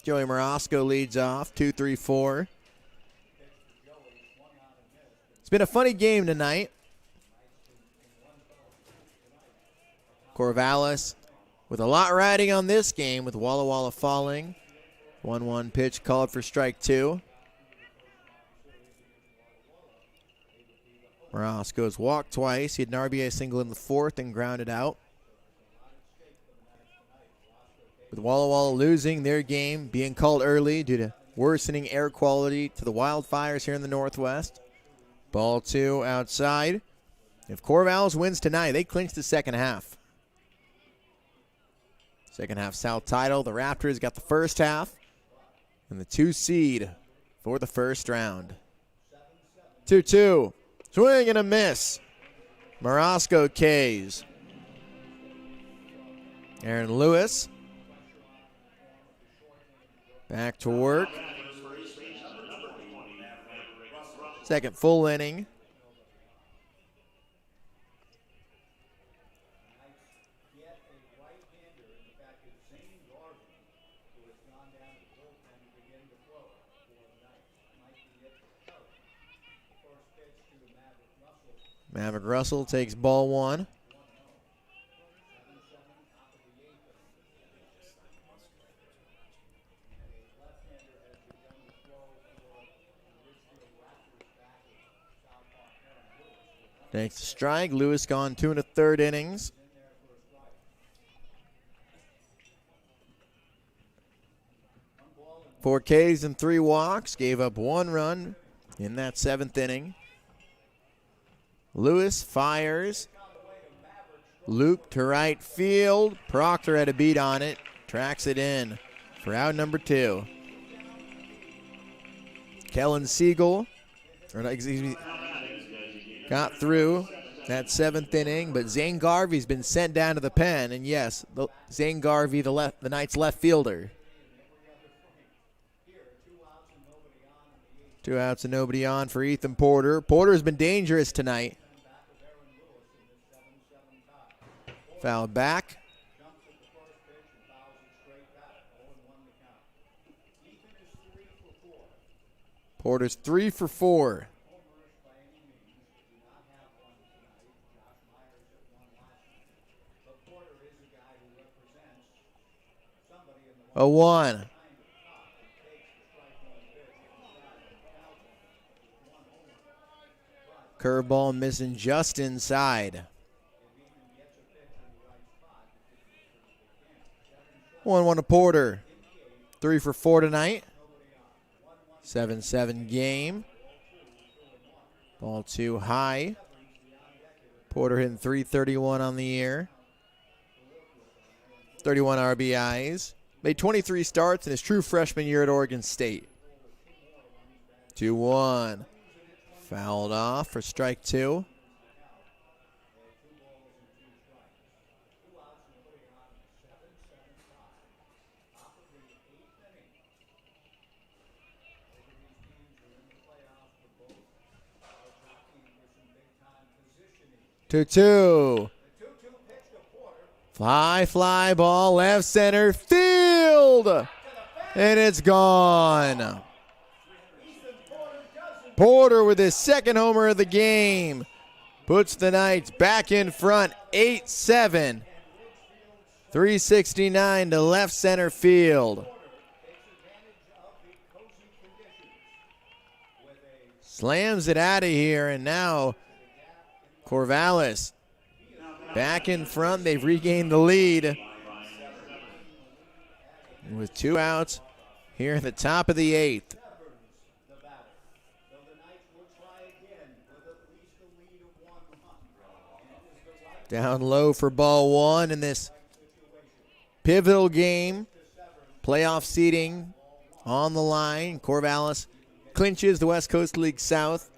Joey Morosco leads off, 2-3-4. It's been a funny game tonight. Corvallis with a lot riding on this game with Walla Walla falling. 1-1 pitch called for strike two. Morosco's walked twice. He had an RBI single in the fourth and grounded out. With Walla Walla losing their game, being called early due to worsening air quality to the wildfires here in the Northwest. Ball two outside. If Corvallis wins tonight, they clinch the second half. Second half South title. The Raptors got the first half and the 2 seed for the first round. 2-2. Swing and a miss. Morosco K's. Aaron Lewis. Back to work. Second full inning. Maverick Russell takes ball one. Takes a strike. Lewis gone 2 1/3 innings. Four Ks and 3 walks. Gave up 1 run in that 7th inning. Lewis fires. Loop to right field. Proctor had a beat on it. Tracks it in for out number 2. Kellen Siegel, got through that 7th inning, but Zane Garvey's been sent down to the pen. And yes, Zane Garvey, the Knights left fielder. 2 outs and nobody on for Ethan Porter. Porter's been dangerous tonight. Foul back. Porter's 3 for 4. A 1. Curveball missing just inside. 1-1 to Porter. 3 for 4 tonight. 7-7 game. Ball 2 high. Porter hitting .331 on the year. 31 RBIs. Made 23 starts in his true freshman year at Oregon State. 2-1. Fouled off for strike 2. Two. Fly ball, left center field. And it's gone. Porter with his second homer of the game puts the Knights back in front, 8-7. 369 to left center field. Slams it out of here, and now Corvallis back in front. They've regained the lead with 2 outs here at the top of the 8th. Down low for ball 1 in this pivotal game. Playoff seeding on the line. Corvallis clinches the West Coast League South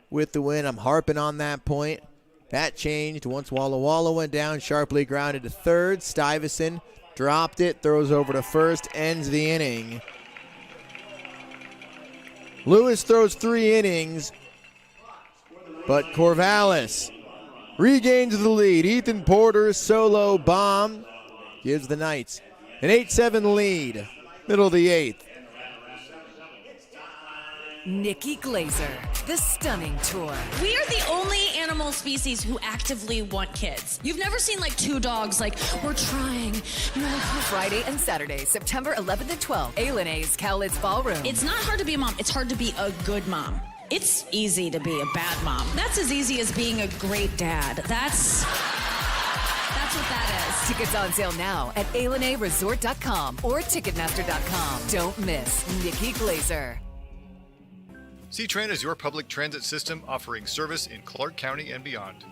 with the win. I'm harping on that point. That changed once Walla Walla went down, sharply grounded to third. Stuyvesant dropped it, throws over to first, ends the inning. Lewis throws 3 innings, but Corvallis regains the lead. Ethan Porter's solo bomb gives the Knights an 8-7 lead, middle of the 8th. Nikki Glazer, the Stunning Tour. We are the only animal species who actively want kids. You've never seen like 2 dogs like, we're trying. You know, Friday and Saturday, September 11th and 12th, A&A's Cowlitz Ballroom. It's not hard to be a mom. It's hard to be a good mom. It's easy to be a bad mom. That's as easy as being a great dad. That's what that is. Tickets on sale now at ALNAResort.com or Ticketmaster.com. Don't miss Nikki Glazer. C-Tran is your public transit system offering service in Clark County and beyond.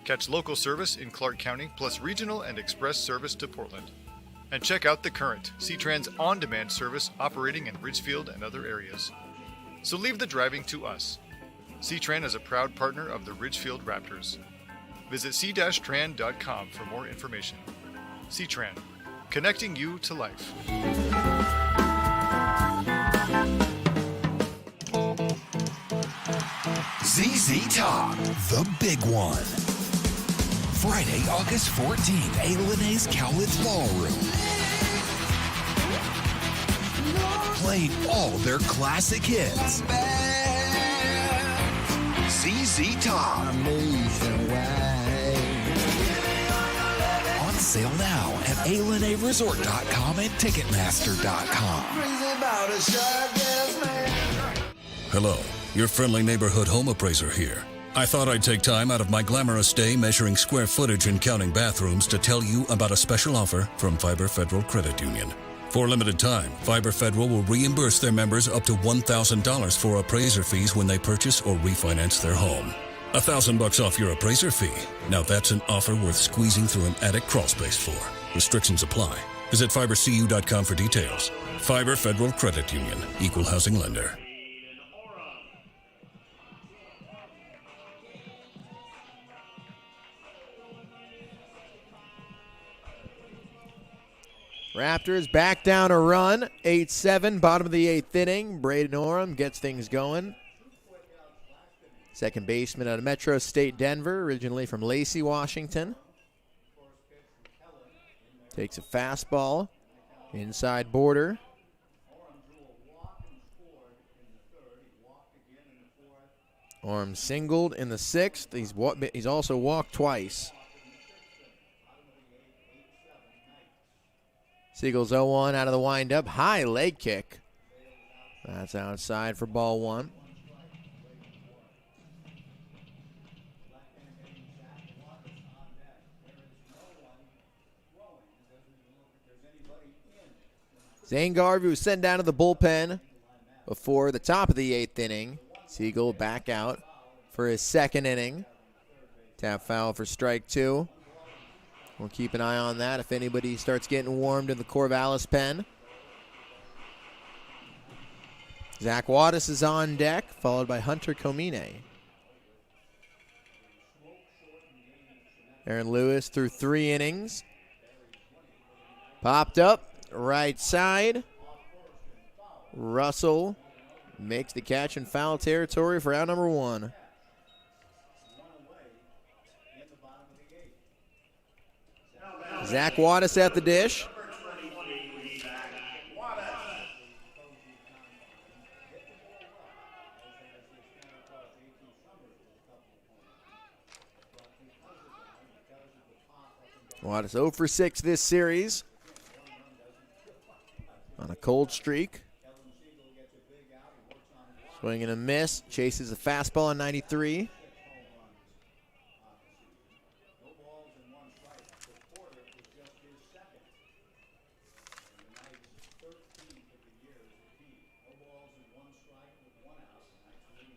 Catch local service in Clark County plus regional and express service to Portland. And check out The Current, C-Tran's on-demand service operating in Ridgefield and other areas. So leave the driving to us. C-Tran is a proud partner of the Ridgefield Raptors. Visit c-tran.com for more information. C-Tran, connecting you to life. ZZ Top, the big one. Friday, August 14th, A&A's Cowlitz Ballroom. Playing all their classic hits. ZZ Top. On sale now at ALNAResort.com and Ticketmaster.com. Hello, your friendly neighborhood home appraiser here. I thought I'd take time out of my glamorous day measuring square footage and counting bathrooms to tell you about a special offer from Fiber Federal Credit Union. For a limited time, Fiber Federal will reimburse their members up to $1,000 for appraiser fees when they purchase or refinance their home. $1,000 off your appraiser fee. Now that's an offer worth squeezing through an attic crawlspace for. Restrictions apply. Visit fibercu.com for details. Fiber Federal Credit Union, Equal Housing Lender. Raptors back down a run, 8-7, bottom of the 8th inning. Braden Oram gets things going. Second baseman out of Metro State Denver, originally from Lacey, Washington. Takes a fastball, inside border. Oram singled in the 6th. He's also walked twice. Seagulls 0-1 out of the windup. High leg kick. That's outside for ball 1. Zane Garvey was sent down to the bullpen before the top of the 8th inning. Siegel back out for his second inning. Tap foul for strike 2. We'll keep an eye on that if anybody starts getting warmed in the Corvallis pen. Zach Wattis is on deck, followed by Hunter Comine. Aaron Lewis threw 3 innings. Popped up, right side. Russell makes the catch in foul territory for out number 1. Zach Wattis at the dish. Wattis 0 for 6 this series on a cold streak. Swing and a miss. Chases a fastball on 93.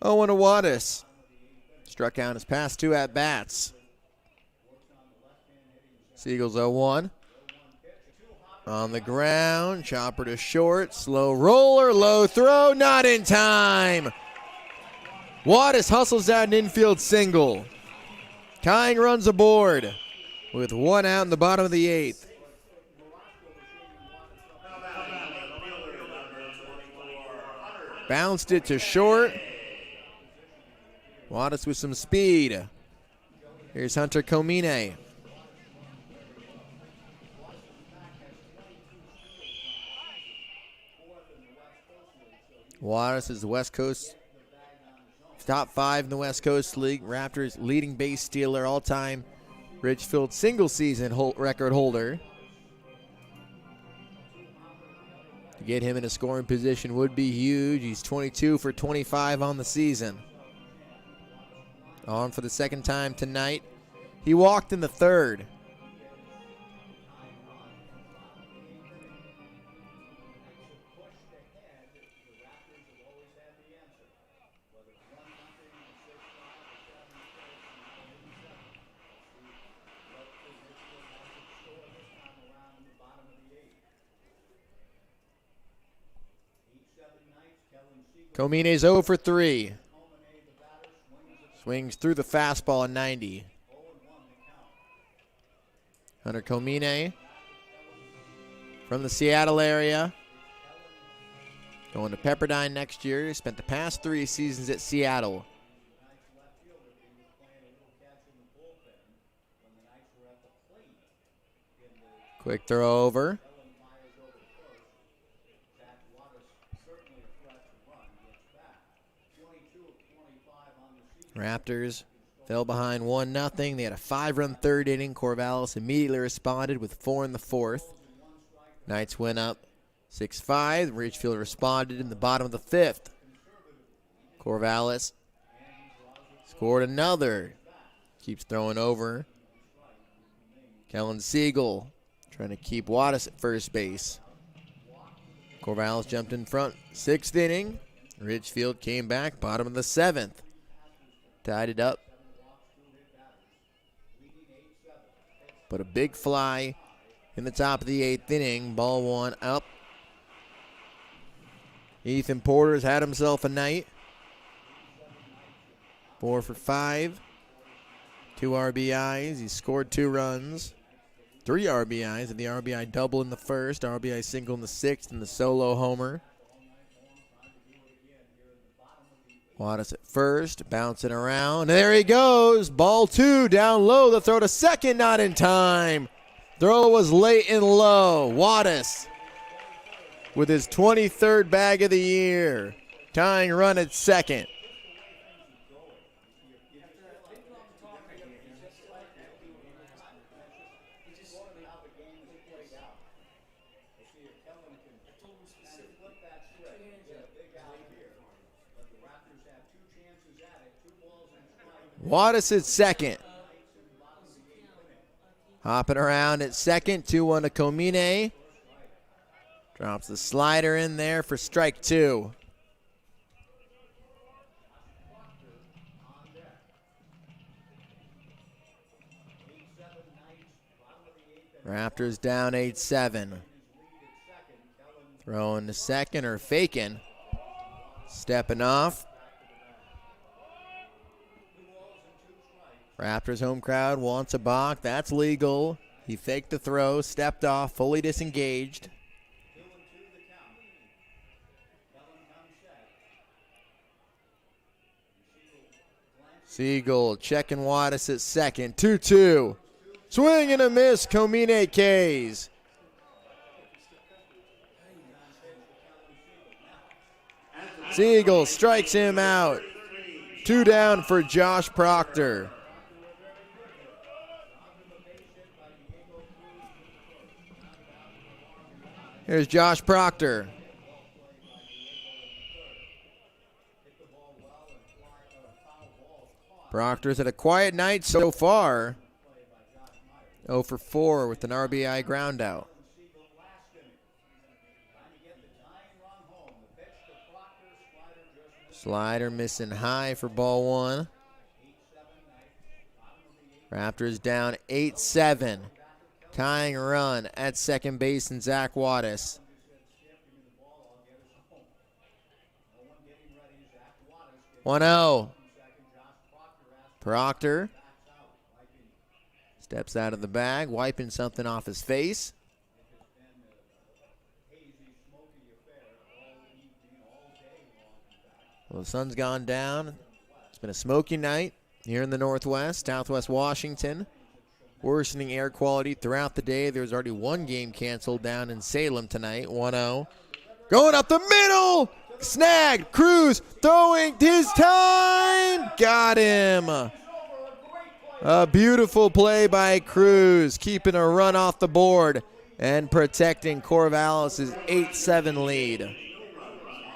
Owen Wattis struck out his past 2 at-bats. Seagulls 0-1. On the ground, chopper to short, slow roller, low throw, not in time. Wattis hustles out an infield single. Tying runs aboard with 1 out in the bottom of the 8th. Bounced it to short. Wattis with some speed. Here's Hunter Comine. Wattis is the West Coast top 5 in the West Coast League. Raptors leading base stealer, all-time Ridgefield single-season record holder. To get him in a scoring position would be huge. He's 22 for 25 on the season. On for the second time tonight. He walked in the 3rd. Comine's 0 for 3. Swings through the fastball at 90. Hunter Comine from the Seattle area. Going to Pepperdine next year. He spent the past 3 seasons at Seattle. Quick throw over. Raptors fell behind 1-0. They had a 5-run 3rd inning. Corvallis immediately responded with 4 in the 4th. Knights went up 6-5. Ridgefield responded in the bottom of the 5th. Corvallis scored another. Keeps throwing over. Kellen Siegel trying to keep Wattis at first base. Corvallis jumped in front. 6th inning. Ridgefield came back, bottom of the 7th. Tied it up. But a big fly in the top of the 8th inning. Ball 1 up. Ethan Porter's had himself a night. 4 for 5. 2 RBIs. He scored 2 runs. 3 RBIs, and the RBI double in the 1st, RBI single in the 6th, and the solo homer. Wattis at first, bouncing around. There he goes. Ball 2 down low. The throw to second, not in time. Throw was late and low. Wattis with his 23rd bag of the year. Tying run at second. Wattis at second. Hopping around at second. 2-1 to Comine. Drops the slider in there for strike 2. Raptors down 8-7. Throwing to second or faking. Stepping off. Raptors home crowd wants a balk. That's legal. He faked the throw, stepped off, fully disengaged. Siegel checking Wattis at second. 2-2. Swing and a miss. Komine K's. Siegel strikes him out. 2 down for Josh Proctor. Here's Josh Proctor. Proctor's had a quiet night so far. 0 for 4 with an RBI ground out. Slider missing high for ball 1. Raptors down 8-7. Tying run at second base and Zach Wattis. One-0. Proctor steps out of the bag, wiping something off his face. Well, the sun's gone down. It's been a smoky night here in the Northwest, Southwest Washington. Worsening air quality throughout the day. There's already one game canceled down in Salem tonight, 1-0. Going up the middle! Snagged! Cruz throwing his time! Got him! A beautiful play by Cruz, keeping a run off the board and protecting Corvallis' 8-7 lead.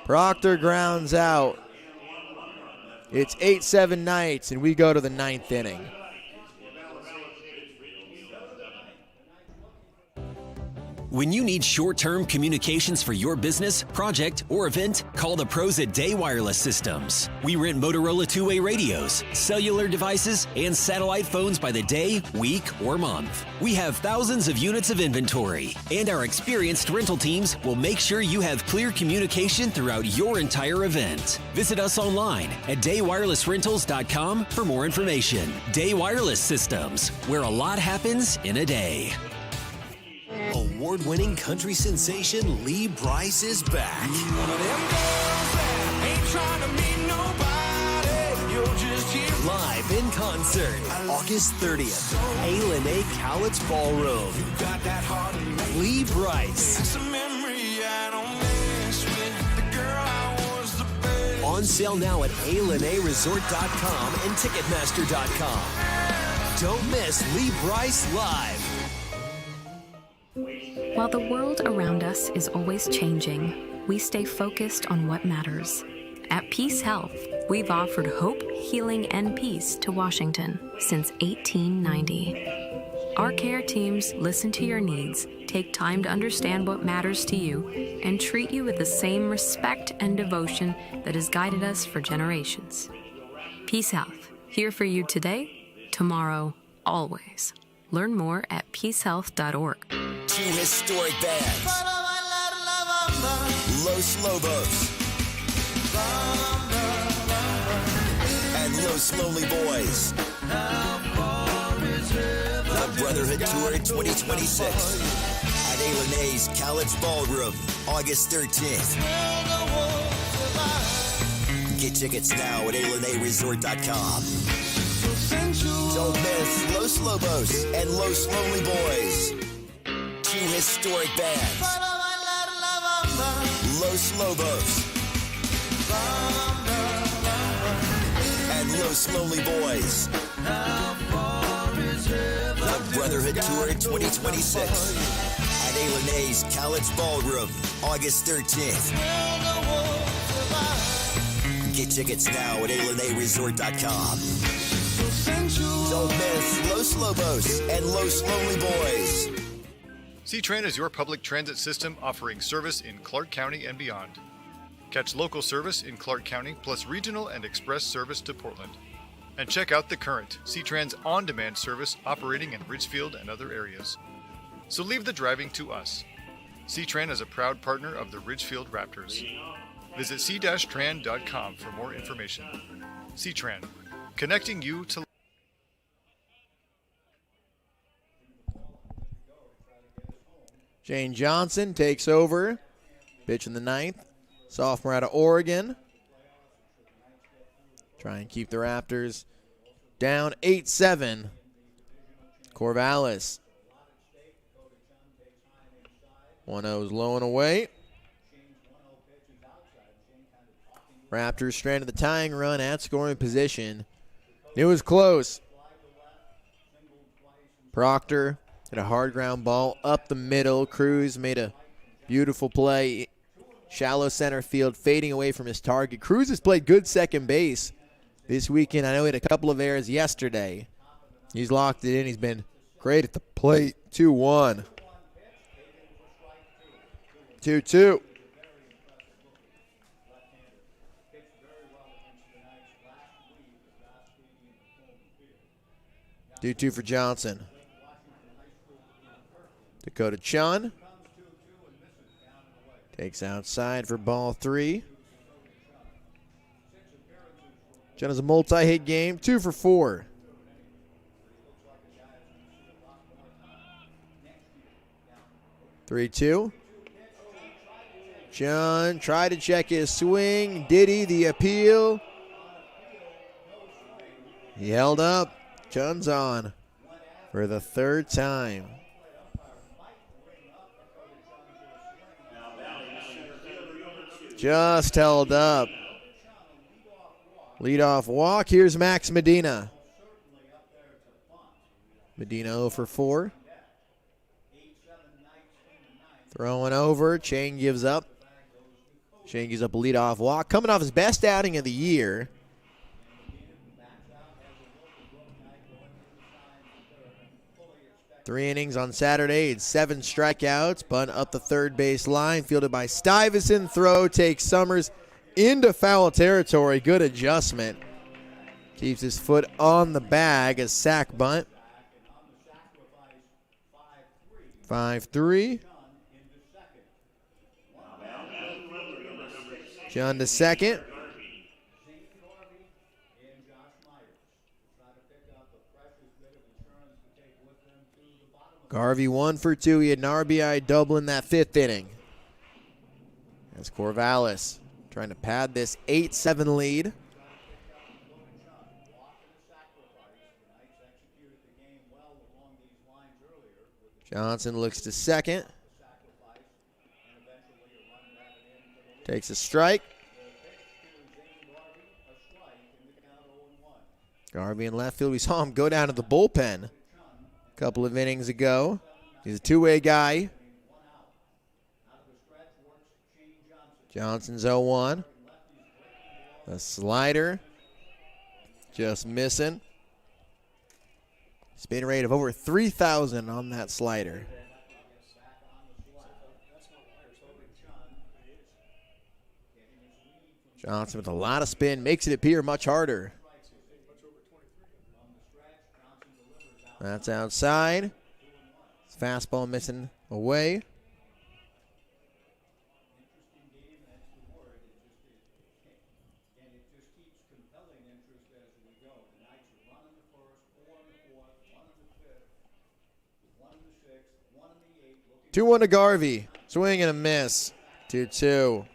Proctor grounds out. It's 8-7 Knights, and we go to the 9th inning. When you need short-term communications for your business, project, or event, call the pros at Day Wireless Systems. We rent Motorola two-way radios, cellular devices, and satellite phones by the day, week, or month. We have thousands of units of inventory, and our experienced rental teams will make sure you have clear communication throughout your entire event. Visit us online at daywirelessrentals.com for more information. Day Wireless Systems, where a lot happens in a day. Award-winning country sensation Lee Brice is back. Live in concert, August 30th, A. Cowlitz Ballroom. Lee Brice. On sale now at ALenaResort.com and Ticketmaster.com. Don't miss Lee Brice live. While the world around us is always changing, we stay focused on what matters. At Peace Health, we've offered hope, healing, and peace to Washington since 1890. Our care teams listen to your needs, take time to understand what matters to you, and treat you with the same respect and devotion that has guided us for generations. Peace Health, here for you today, tomorrow, always. Learn more at peacehealth.org. 2 historic bands. Los Lobos and Los Lonely Boys. The Brotherhood Tour 2026 at A. Cowlitz Ballroom, August 13th. Get tickets now at ALenaResort.com. Don't miss Los Lobos and Los Lonely Boys. 2 historic bands. Los Lobos and Los Lonely Boys. The Brotherhood Tour 2026 at A. Cowlitz Ballroom, August 13th. Get tickets now at ALenaResort.com. Don't miss Los Lobos and Los Lonely Boys. C-Tran is your public transit system offering service in Clark County and beyond. Catch local service in Clark County plus regional and express service to Portland. And check out The Current, C-Tran's on-demand service operating in Ridgefield and other areas. So leave the driving to us. C-Tran is a proud partner of the Ridgefield Raptors. Visit c-tran.com for more information. C-Tran, connecting you to Shane Johnson takes over. Pitch in the ninth. Sophomore out of Oregon. Try and keep the Raptors down 8-7. Corvallis. 1-0's low and away. Raptors stranded the tying run at scoring position. It was close. Proctor hit a hard ground ball up the middle. Cruz made a beautiful play. Shallow center field, fading away from his target. Cruz has played good second base this weekend. I know he had a couple of errors yesterday. He's locked it in. He's been great at the plate. 2-1. 2-2. 2-2 for Johnson. Dakota Chun takes outside for ball 3. Chun has a multi-hit game, 2 for 4. (3-2). Chun tried to check his swing. Diddy, the appeal. He held up. Chun's on for the third time. Just held up. Leadoff walk. Here's Max Medina. Medina 0 for 4. Throwing over. Chang gives up. Chang gives up a leadoff walk. Coming off his best outing of the year. Three innings on Saturday. It's 7 strikeouts. Bunt up the third base line. Fielded by Stuyvesant. Throw takes Summers into foul territory. Good adjustment. Keeps his foot on the bag. A sack bunt. 5-3. Chun to second. Garvey 1 for 2. He had an RBI double in that 5th inning. That's Corvallis trying to pad this 8-7 lead. Johnson looks to second. Takes a strike. Garvey in left field. We saw him go down to the bullpen a couple of innings ago. He's a two-way guy. Johnson's 0-1. A slider. Just missing. Spin rate of over 3,000 on that slider. Johnson with a lot of spin makes it appear much harder. That's outside. Fastball missing away. Two 1 to Garvey. Swing and a miss. 2-2.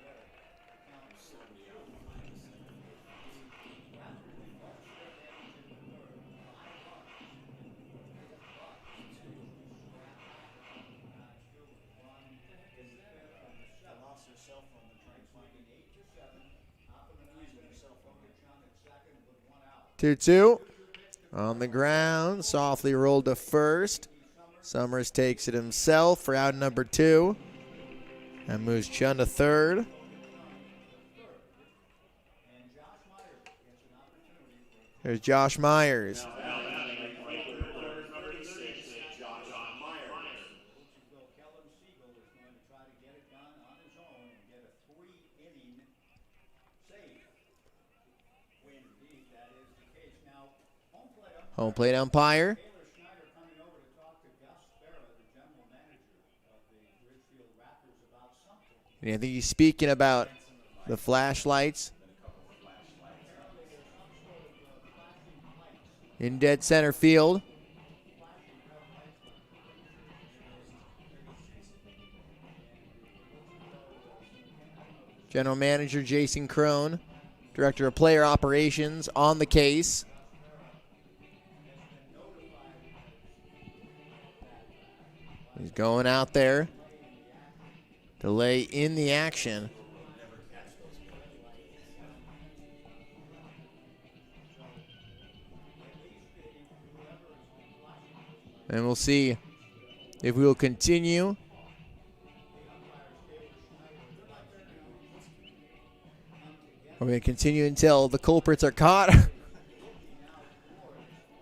On the ground, softly rolled to first. Summers takes it himself for out number 2. And moves Chun to third. There's Josh Myers. Home plate umpire. And I think he's speaking about the flashlights in dead center field. General Manager Jason Crone, Director of Player Operations on the case. He's going out there to lay in the action. And we'll see if we will continue. We're going to continue until the culprits are caught.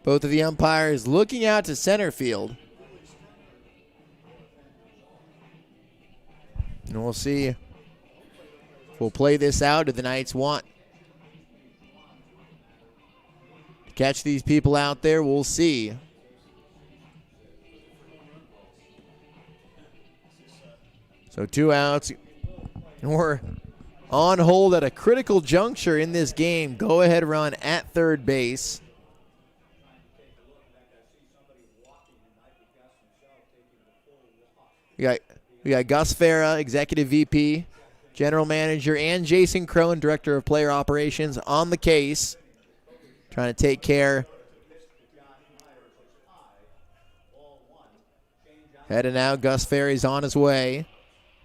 Both of the umpires looking out to center field. And we'll see if we'll play this out. Do the Knights want to catch these people out there? We'll see. So 2 outs. And we're on hold at a critical juncture in this game. Go-ahead run at third base. We got Gus Farah, Executive VP, General Manager, and Jason Crone, Director of Player Operations, on the case, trying to take care. Heading out, Gus Farah's on his way.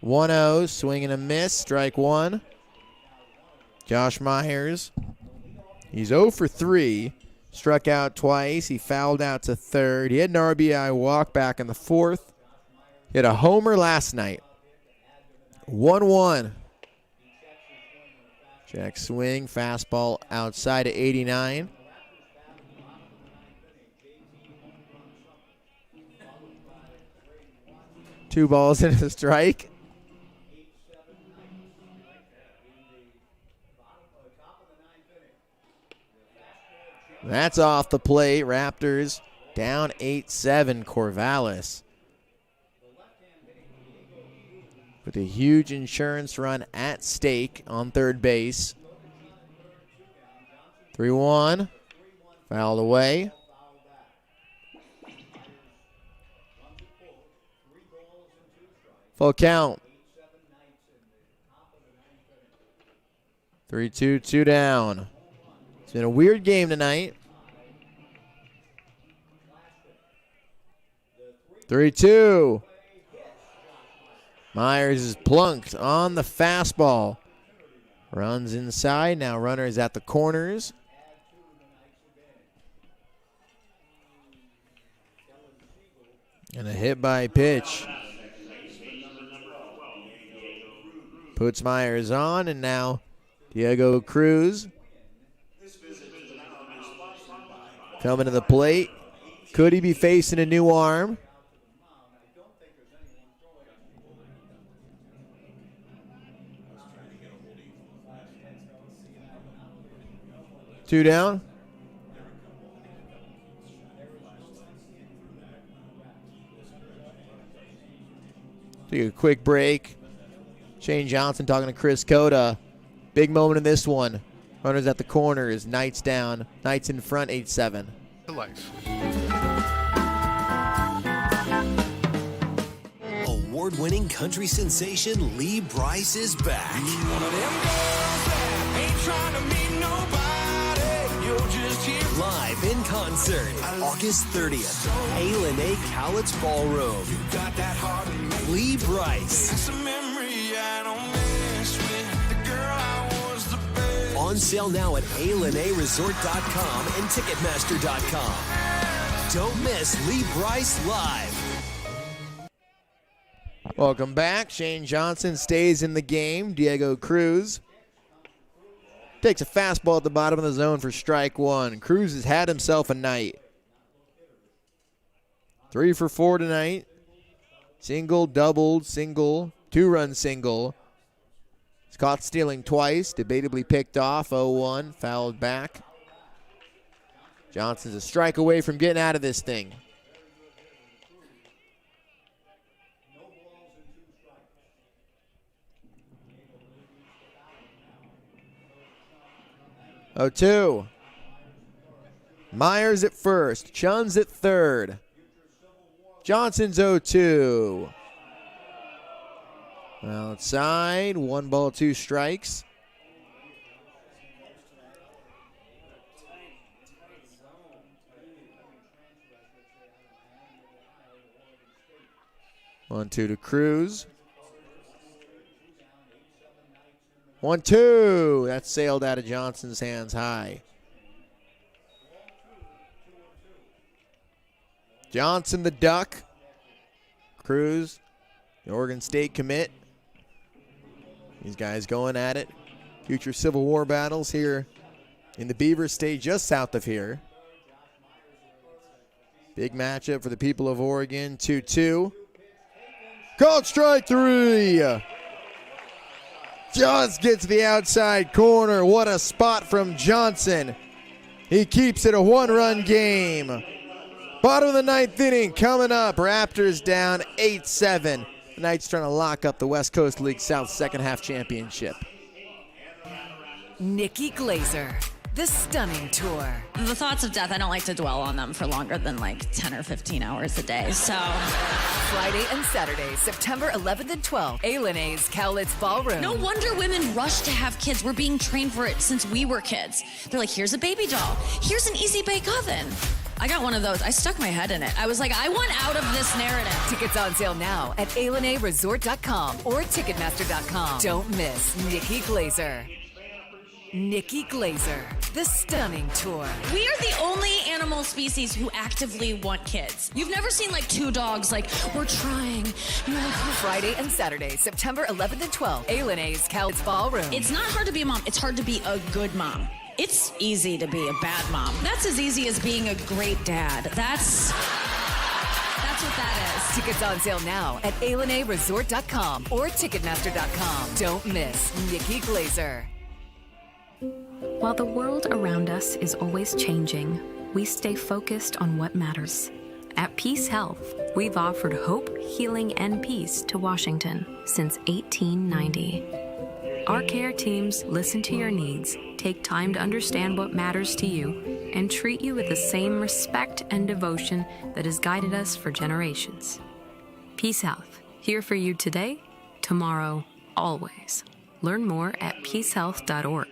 1-0, swing and a miss, strike one. Josh Myers, he's 0 for 3, struck out twice. He fouled out to third. He had an RBI walk back in the fourth. He had a homer last night. 1-1. Check swing, fastball outside of 89. Two balls and a strike. That's off the plate. Raptors down 8-7. Corvallis with a huge insurance run at stake on third base. 3-1. Fouled away. Full count. 3-2, 2 down. It's been a weird game tonight. 3-2. Myers is plunked on the fastball. Runs inside. Now runners at the corners. And a hit by pitch. Puts Myers on, and now Diego Cruz coming to the plate. Could he be facing a new arm? Two down. Take a quick break. Shane Johnson talking to Chris Cota. Big moment in this one. Runners at the corners. Knights down. Knights in front, 8-7. To life. Award-winning country sensation Lee Brice is back. One of them girls that ain't trying to meet nobody. You're just here. Live in concert, August 30th, A. Cowlitz Ballroom. You got that heart in me. Lee Brice. It's a memory I don't miss with the girl I was the best. On sale now at ALNAResort.com and Ticketmaster.com. Don't miss Lee Brice live. Welcome back. Shane Johnson stays in the game. Diego Cruz takes a fastball at the bottom of the zone for strike one. Cruz has had himself a night. 3 for 4 tonight. Single, doubled, single, 2-run single. He's caught stealing twice, debatably picked off, 0-1, fouled back. Johnson's a strike away from getting out of this thing. Oh, 2. Myers at first. Chun's at third. Johnson's 0-2. Outside, 1 ball, 2 strikes. One, 2 to Cruz. 1-2. That sailed out of Johnson's hands high. Johnson the duck. Cruz, the Oregon State commit. These guys going at it. Future Civil War battles here in the Beaver State just south of here. Big matchup for the people of Oregon. 2-2. Called strike 3. Just gets the outside corner. What a spot from Johnson. He keeps it a 1-run game. Bottom of the 9th inning coming up. Raptors down 8-7. The Knights trying to lock up the West Coast League South second half championship. Nikki Glazer, the stunning tour. The thoughts of death, I don't like to dwell on them for longer than like 10 or 15 hours a day, so. Friday and Saturday, September 11th and 12th, A&A's Cowlitz Ballroom. No wonder women rush to have kids. We're being trained for it since we were kids. They're like, here's a baby doll. Here's an easy bake oven. I got one of those. I stuck my head in it. I was like, I want out of this narrative. Tickets on sale now at ALNAResort.com or Ticketmaster.com. Don't miss Nikki Glazer. Nikki Glazer, the stunning tour. We are the only animal species who actively want kids. You've never seen like 2 dogs like, we're trying. You're like, Friday and Saturday, September 11th and 12th, A&A's Cowlitz Ballroom. It's not hard to be a mom. It's hard to be a good mom. It's easy to be a bad mom. That's as easy as being a great dad. That's what that is. Tickets on sale now at ALNAResort.com or Ticketmaster.com. Don't miss Nikki Glazer. While the world around us is always changing, we stay focused on what matters. At Peace Health, we've offered hope, healing, and peace to Washington since 1890. Our care teams listen to your needs, take time to understand what matters to you, and treat you with the same respect and devotion that has guided us for generations. Peace Health, here for you today, tomorrow, always. Learn more at peacehealth.org.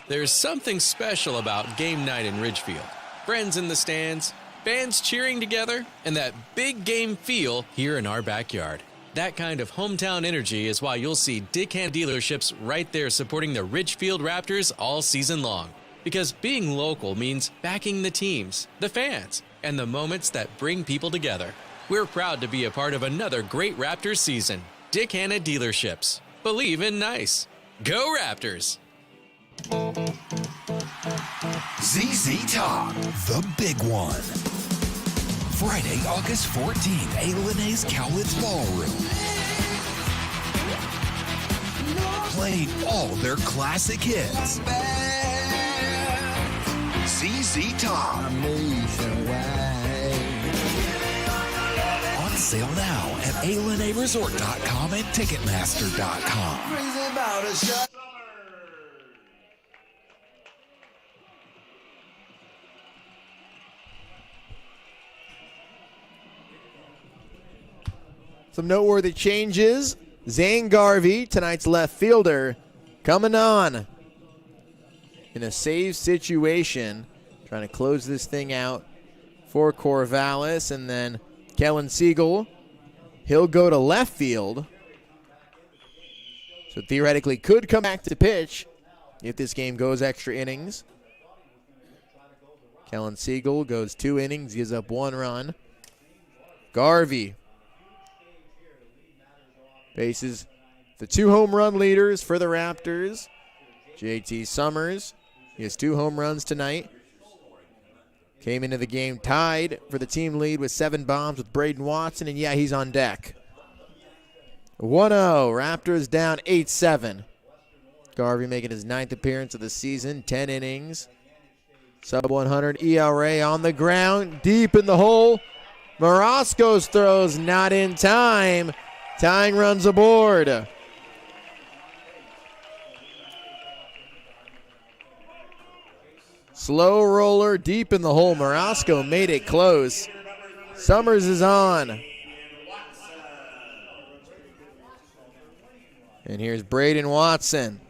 There's something special about game night in Ridgefield. Friends in the stands, fans cheering together, and that big game feel here in our backyard. That kind of hometown energy is why you'll see Dick Hand dealerships right there supporting the Ridgefield Raptors all season long. Because being local means backing the teams, the fans, and the moments that bring people together. We're proud to be a part of another great Raptors season. Dick Hanna Dealerships. Believe in nice. Go Raptors! ZZ Top, the big one. Friday, August 14th, A&A's Cowlitz Ballroom. Playing all their classic hits. ZZ Top. On sale now at ALNAResort.com and Ticketmaster.com. Some noteworthy changes. Zane Garvey, tonight's left fielder, coming on in a save situation, trying to close this thing out for Corvallis. And then Kellen Siegel, he'll go to left field. So theoretically could come back to pitch if this game goes extra innings. Kellen Siegel goes 2 innings, gives up 1 run. Garvey faces the 2 home run leaders for the Raptors. JT Summers, he has 2 home runs tonight. Came into the game tied for the team lead with 7 bombs with Braden Watson, and yeah, he's on deck. 1-0, Raptors down 8-7. Garvey making his 9th appearance of the season, 10 innings. Sub-100 ERA on the ground, deep in the hole. Morosco's throws not in time. Tying runs aboard. Slow roller deep in the hole. Morosco made it close. Summers is on. And here's Braden Watson,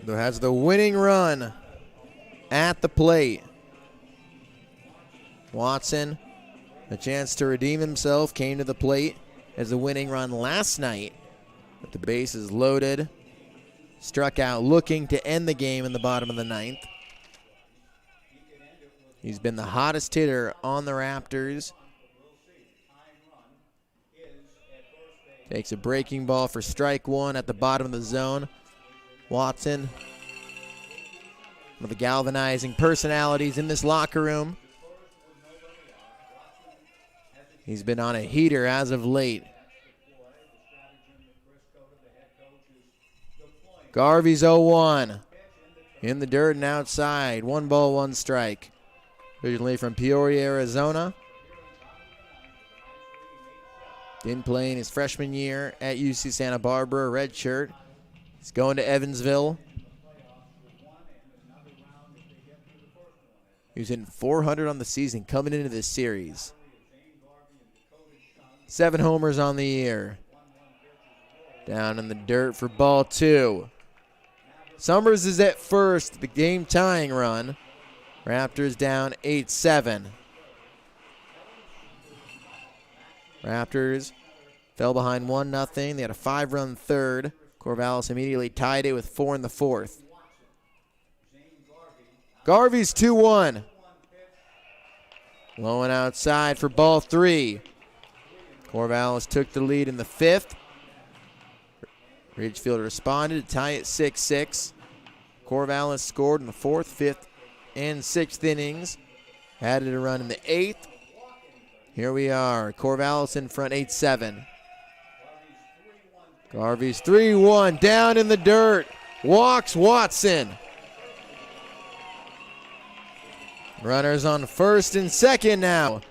who has the winning run at the plate. Watson, a chance to redeem himself, came to the plate as the winning run last night. With the bases loaded, struck out looking to end the game in the bottom of the ninth. He's been the hottest hitter on the Raptors. Takes a breaking ball for strike one at the bottom of the zone. Watson, one of the galvanizing personalities in this locker room. He's been on a heater as of late. Garvey's 0-1. In the dirt and outside. 1 ball, 1 strike. Originally from Peoria, Arizona. Didn't play in his freshman year at UC Santa Barbara, red shirt. He's going to Evansville. He was hitting 400 on the season coming into this series. 7 homers on the year. Down in the dirt for ball 2. Summers is at first, the game tying run. Raptors down 8-7. Raptors fell behind 1-0. They had a 5-run third. Corvallis immediately tied it with 4 in the fourth. Garvey's 2-1. Low and outside for ball 3. Corvallis took the lead in the 5th. Ridgefield responded to tie it 6-6. Corvallis scored in the 4th, 5th, and 6th innings. Added a run in the 8th. Here we are. Corvallis in front 8-7. Garvey's 3-1 down in the dirt. Walks Watson. Runners on first and second now.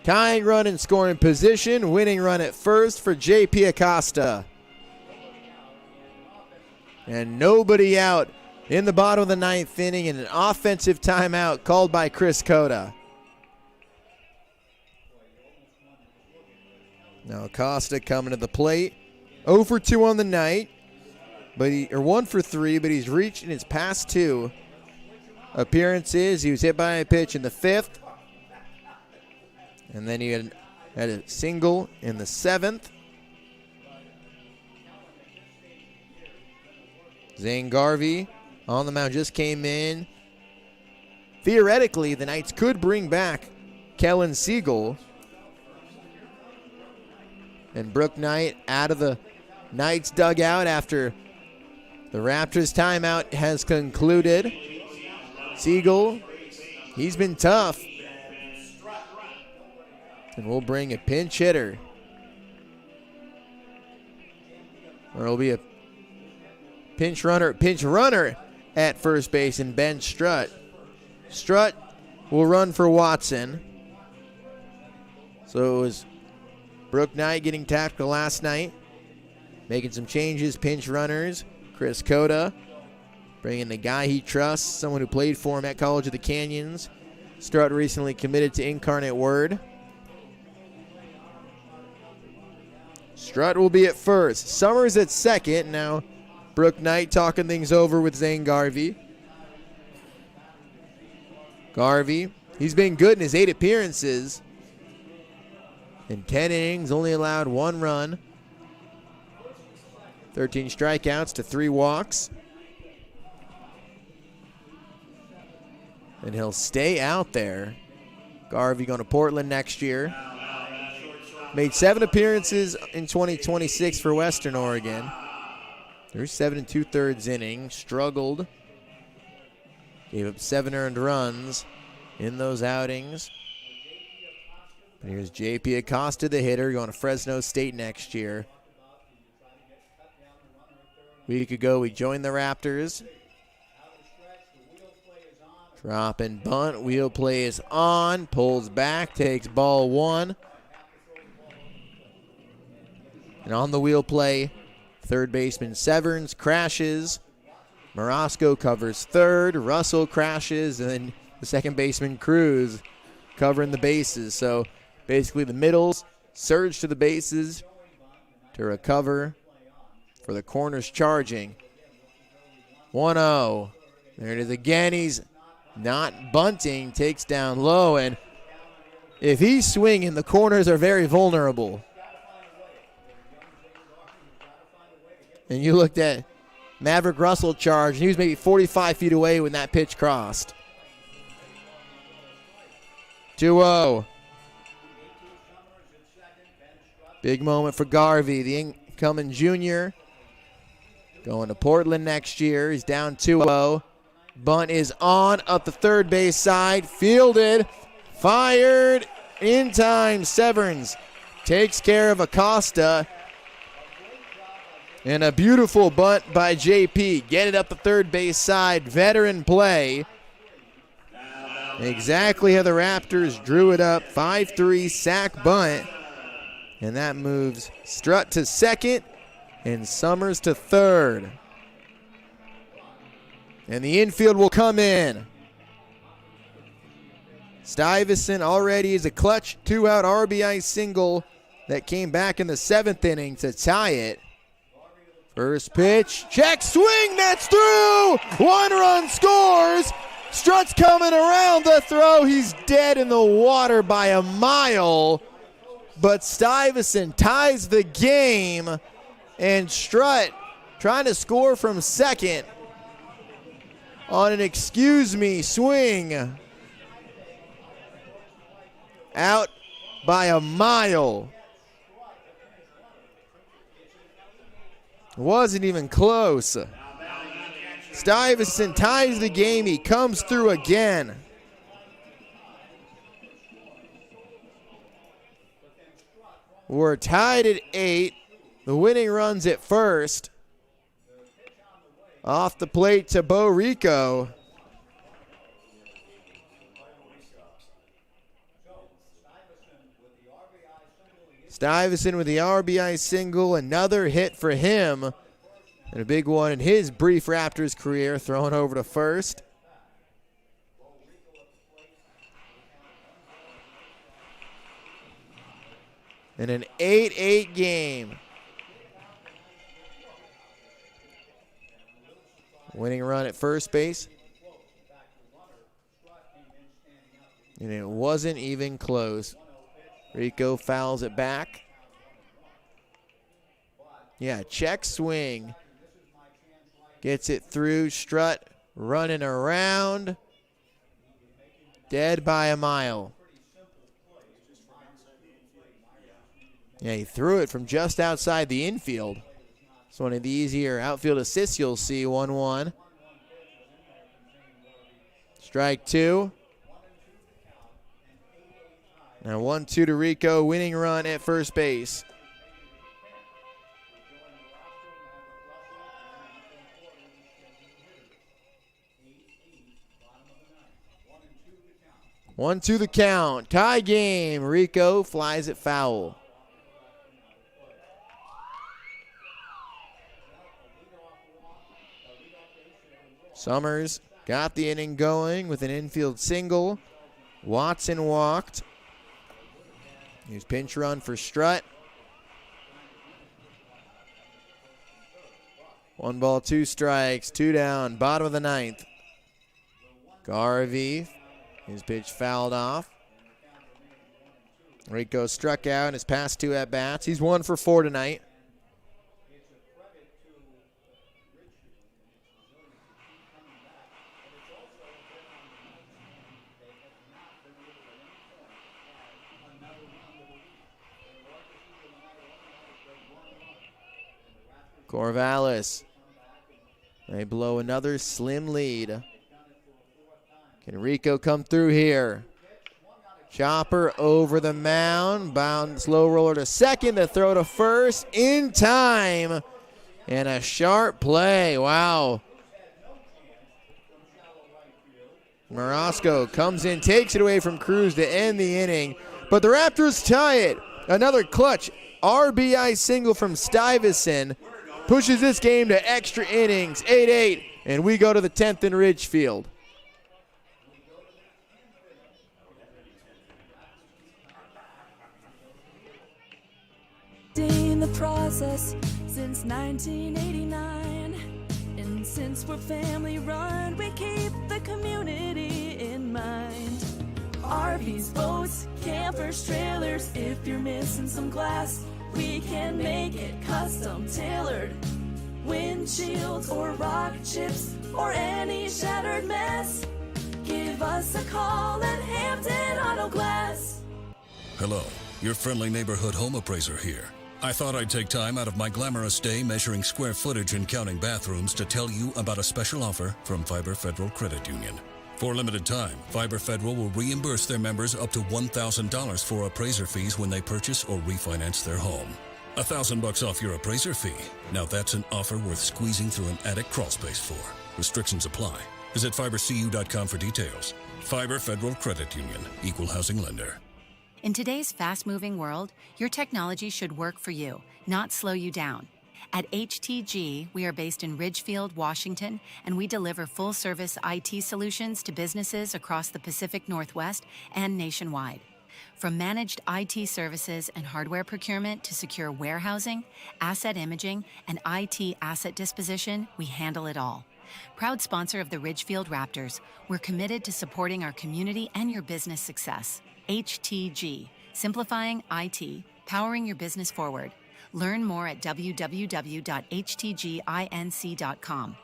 Tying run in scoring position. Winning run at first for J.P. Acosta. And nobody out in the bottom of the 9th inning, and an offensive timeout called by Chris Cota. Now Acosta coming to the plate. 0 for 2 on the night, but 1 for 3, but he's reached in his past 2 appearances. He was hit by a pitch in the 5th, and then he had a single in the 7th. Zane Garvey on the mound just came in. Theoretically, the Knights could bring back Kellen Siegel. And Brooke Knight out of the Knights dugout after the Raptors timeout has concluded. Siegel, he's been tough. And we'll bring a pinch hitter. Or it'll be a pinch runner at first base in Ben Strutt. Strutt will run for Watson. So it was Brooke Knight getting tactical last night, making some changes, pinch runners. Chris Cota bringing the guy he trusts, someone who played for him at College of the Canyons. Strutt recently committed to Incarnate Word. Strutt will be at first. Summers at second. Now Brooke Knight talking things over with Zane Garvey. Garvey, he's been good in his 8 appearances. In 10 innings, only allowed 1 run. 13 strikeouts to 3 walks. And he'll stay out there. Garvey going to Portland next year. Made 7 appearances in 2026 for Western Oregon. Through 7 2/3 innings, struggled. Gave up 7 earned runs in those outings. And here's J.P. Acosta, the hitter, going to Fresno State next year. A week ago, we joined the Raptors. Drop and bunt. Wheel play is on. Pulls back, takes ball 1. And on the wheel play, third baseman Severns crashes. Morosco covers third. Russell crashes. And then the second baseman Cruz covering the bases. So basically the middles surge to the bases to recover for the corners charging. 1-0. There it is again. He's not bunting, takes down low, and if he's swinging, the corners are very vulnerable. And you looked at Maverick Russell charge, and he was maybe 45 feet away when that pitch crossed. 2-0. Big moment for Garvey, the incoming junior. Going to Portland next year. He's down 2-0. Bunt is on, up the third base side. Fielded. Fired. In time. Severns takes care of Acosta. And a beautiful bunt by JP. Get it up the third base side. Veteran play. Exactly how the Raptors drew it up. 5-3 sack bunt. And that moves Strutt to second and Summers to third. And the infield will come in. Stuyvesant already is a clutch 2-out RBI single that came back in the 7th inning to tie it. First pitch, check swing, that's through! 1 run scores! Strutt's coming around the throw. He's dead in the water by a mile. But Stuyvesant ties the game, and Strutt trying to score from second on an excuse me swing. Out by a mile. Wasn't even close. Stuyvesant ties the game. He comes through again. We're tied at 8. The winning run's at first. Off the plate to Bo Rico. Stuyvesant with the RBI single. Another hit for him. And a big one in his brief Raptors career, thrown over to first. In an 8-8 game. Winning run at first base. And it wasn't even close. Rico fouls it back. Yeah, check swing. Gets it through. Strutt running around. Dead by a mile. Yeah, he threw it from just outside the infield. It's one of the easier outfield assists you'll see. 1-1. Strike 2. Now 1-2 to Rico. Winning run at first base. One to the count. Tie game. Rico flies it foul. Summers got the inning going with an infield single. Watson walked. Here's pinch run for Strutt. 1 ball, 2 strikes, 2 down, bottom of the 9th. Garvey, his pitch fouled off. Rico struck out in his past 2 at-bats. He's 1 for 4 tonight. Corvallis. They blow another slim lead. Can Rico come through here? Chopper over the mound. Bound slow roller to second. The throw to first. In time. And a sharp play. Wow. Marasco comes in, takes it away from Cruz to end the inning. But the Raptors tie it. Another clutch RBI single from Stuyvesant pushes this game to extra innings, 8-8, and we go to the 10th in Ridgefield. the process since 1989. And since we're family run, we keep the community in mind. RVs, boats, campers, trailers, if you're missing some glass, we can make it custom tailored. Windshields or rock chips or any shattered mess, give us a call at Hampton Auto Glass. Hello, your friendly neighborhood home appraiser here. I thought I'd take time out of my glamorous day measuring square footage and counting bathrooms to tell you about a special offer from Fiber Federal Credit Union. For a limited time, Fiber Federal will reimburse their members up to $1,000 for appraiser fees when they purchase or refinance their home. $1,000 off your appraiser fee. Now that's an offer worth squeezing through an attic crawlspace for. Restrictions apply. Visit fibercu.com for details. Fiber Federal Credit Union, Equal Housing Lender. In today's fast-moving world, your technology should work for you, not slow you down. At HTG, we are based in Ridgefield, Washington, and we deliver full-service IT solutions to businesses across the Pacific Northwest and nationwide. From managed IT services and hardware procurement to secure warehousing, asset imaging, and IT asset disposition, we handle it all. Proud sponsor of the Ridgefield Raptors, we're committed to supporting our community and your business success. HTG, simplifying IT, powering your business forward. Learn more at www.htginc.com.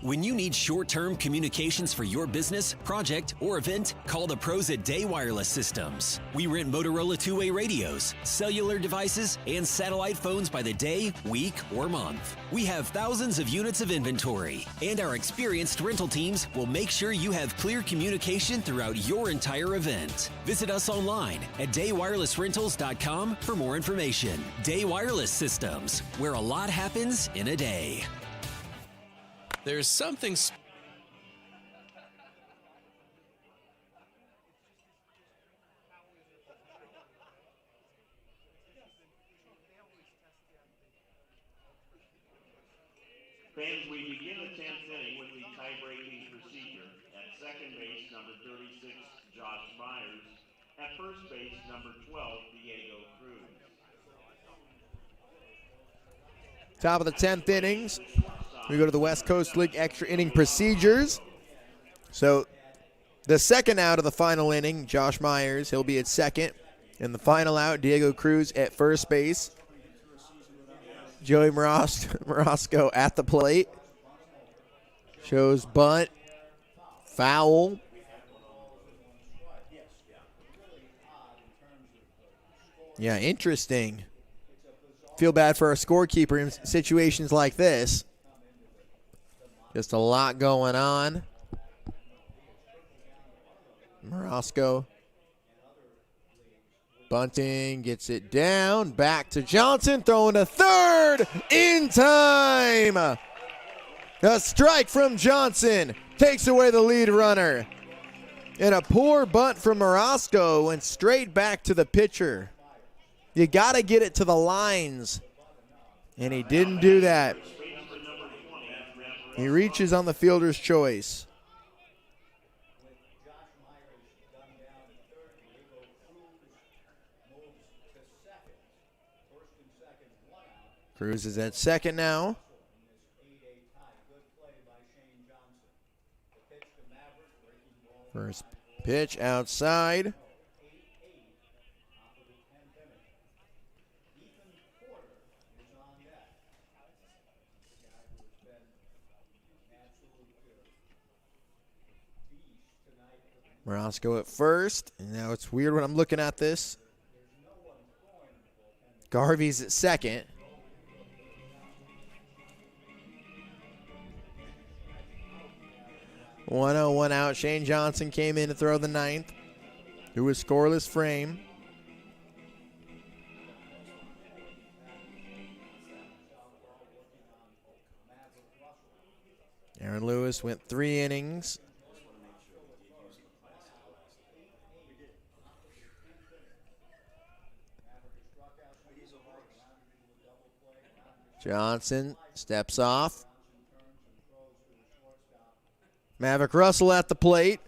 When you need short-term communications for your business, project, or event, call the pros at Day Wireless Systems. We rent Motorola two-way radios, cellular devices, and satellite phones by the day, week, or month. We have thousands of units of inventory, and our experienced rental teams will make sure you have clear communication throughout your entire event. Visit us online at daywirelessrentals.com for more information. Day Wireless Systems, where a lot happens in a day. There's something Fans, we begin the 10th inning with the tie-breaking procedure. At second base, number 36, Josh Myers. At first base, number 12, Diego Cruz. Top of the 10th innings. We go to the West Coast League extra inning procedures. So the second out of the final inning, Josh Myers, he'll be at second. And the final out, Diego Cruz at first base. Joey Morosco at the plate. Shows bunt. Foul. Yeah, interesting. Feel bad for our scorekeeper in situations like this. Just a lot going on. Morosco bunting, gets it down. Back to Johnson, throwing to third in time. A strike from Johnson takes away the lead runner. And a poor bunt from Morosco went straight back to the pitcher. You got to get it to the lines. And he didn't do that. He reaches on the fielder's choice. Cruz is at second now. First pitch outside. Morosco at first, and now it's weird when I'm looking at this. Garvey's at second. One out. Shane Johnson came in to throw the ninth. Who was scoreless frame. Aaron Lewis went 3 innings. Johnson steps off. Maverick Russell at the plate.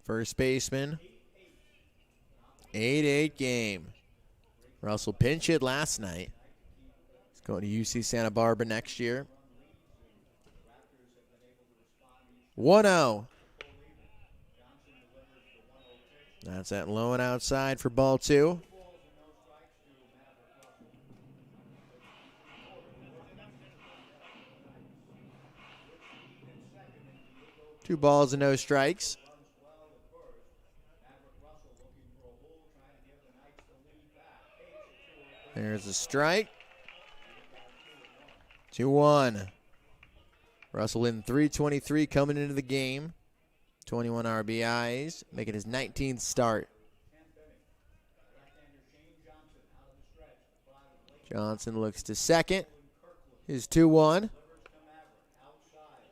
First baseman. 8-8 game. Russell pinch hit last night. He's going to UC Santa Barbara next year. 1-0. That's that low and outside for ball 2. Two balls and no strikes. There's a strike. 2-1. Russell in 323 coming into the game. 21 RBIs, making his 19th start. Johnson looks to second. His 2-1.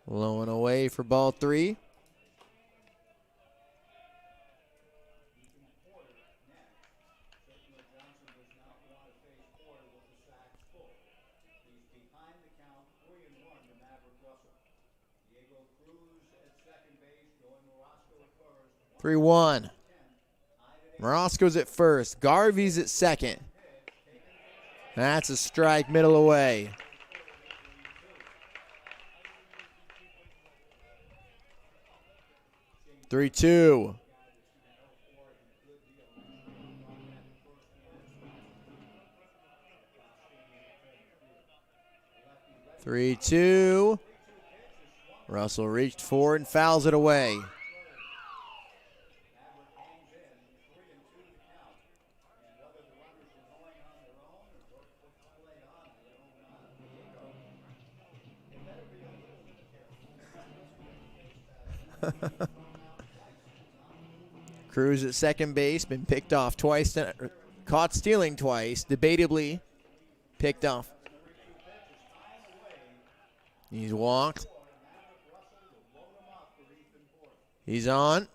Low and away for ball 3. Morosco's at first. Garvey's at second. That's a strike, middle away. Three, 2. Three, 2. Russell reached for and fouls it away. Cruz at second base, been picked off twice, caught stealing twice, debatably picked off. He's walked. He's on.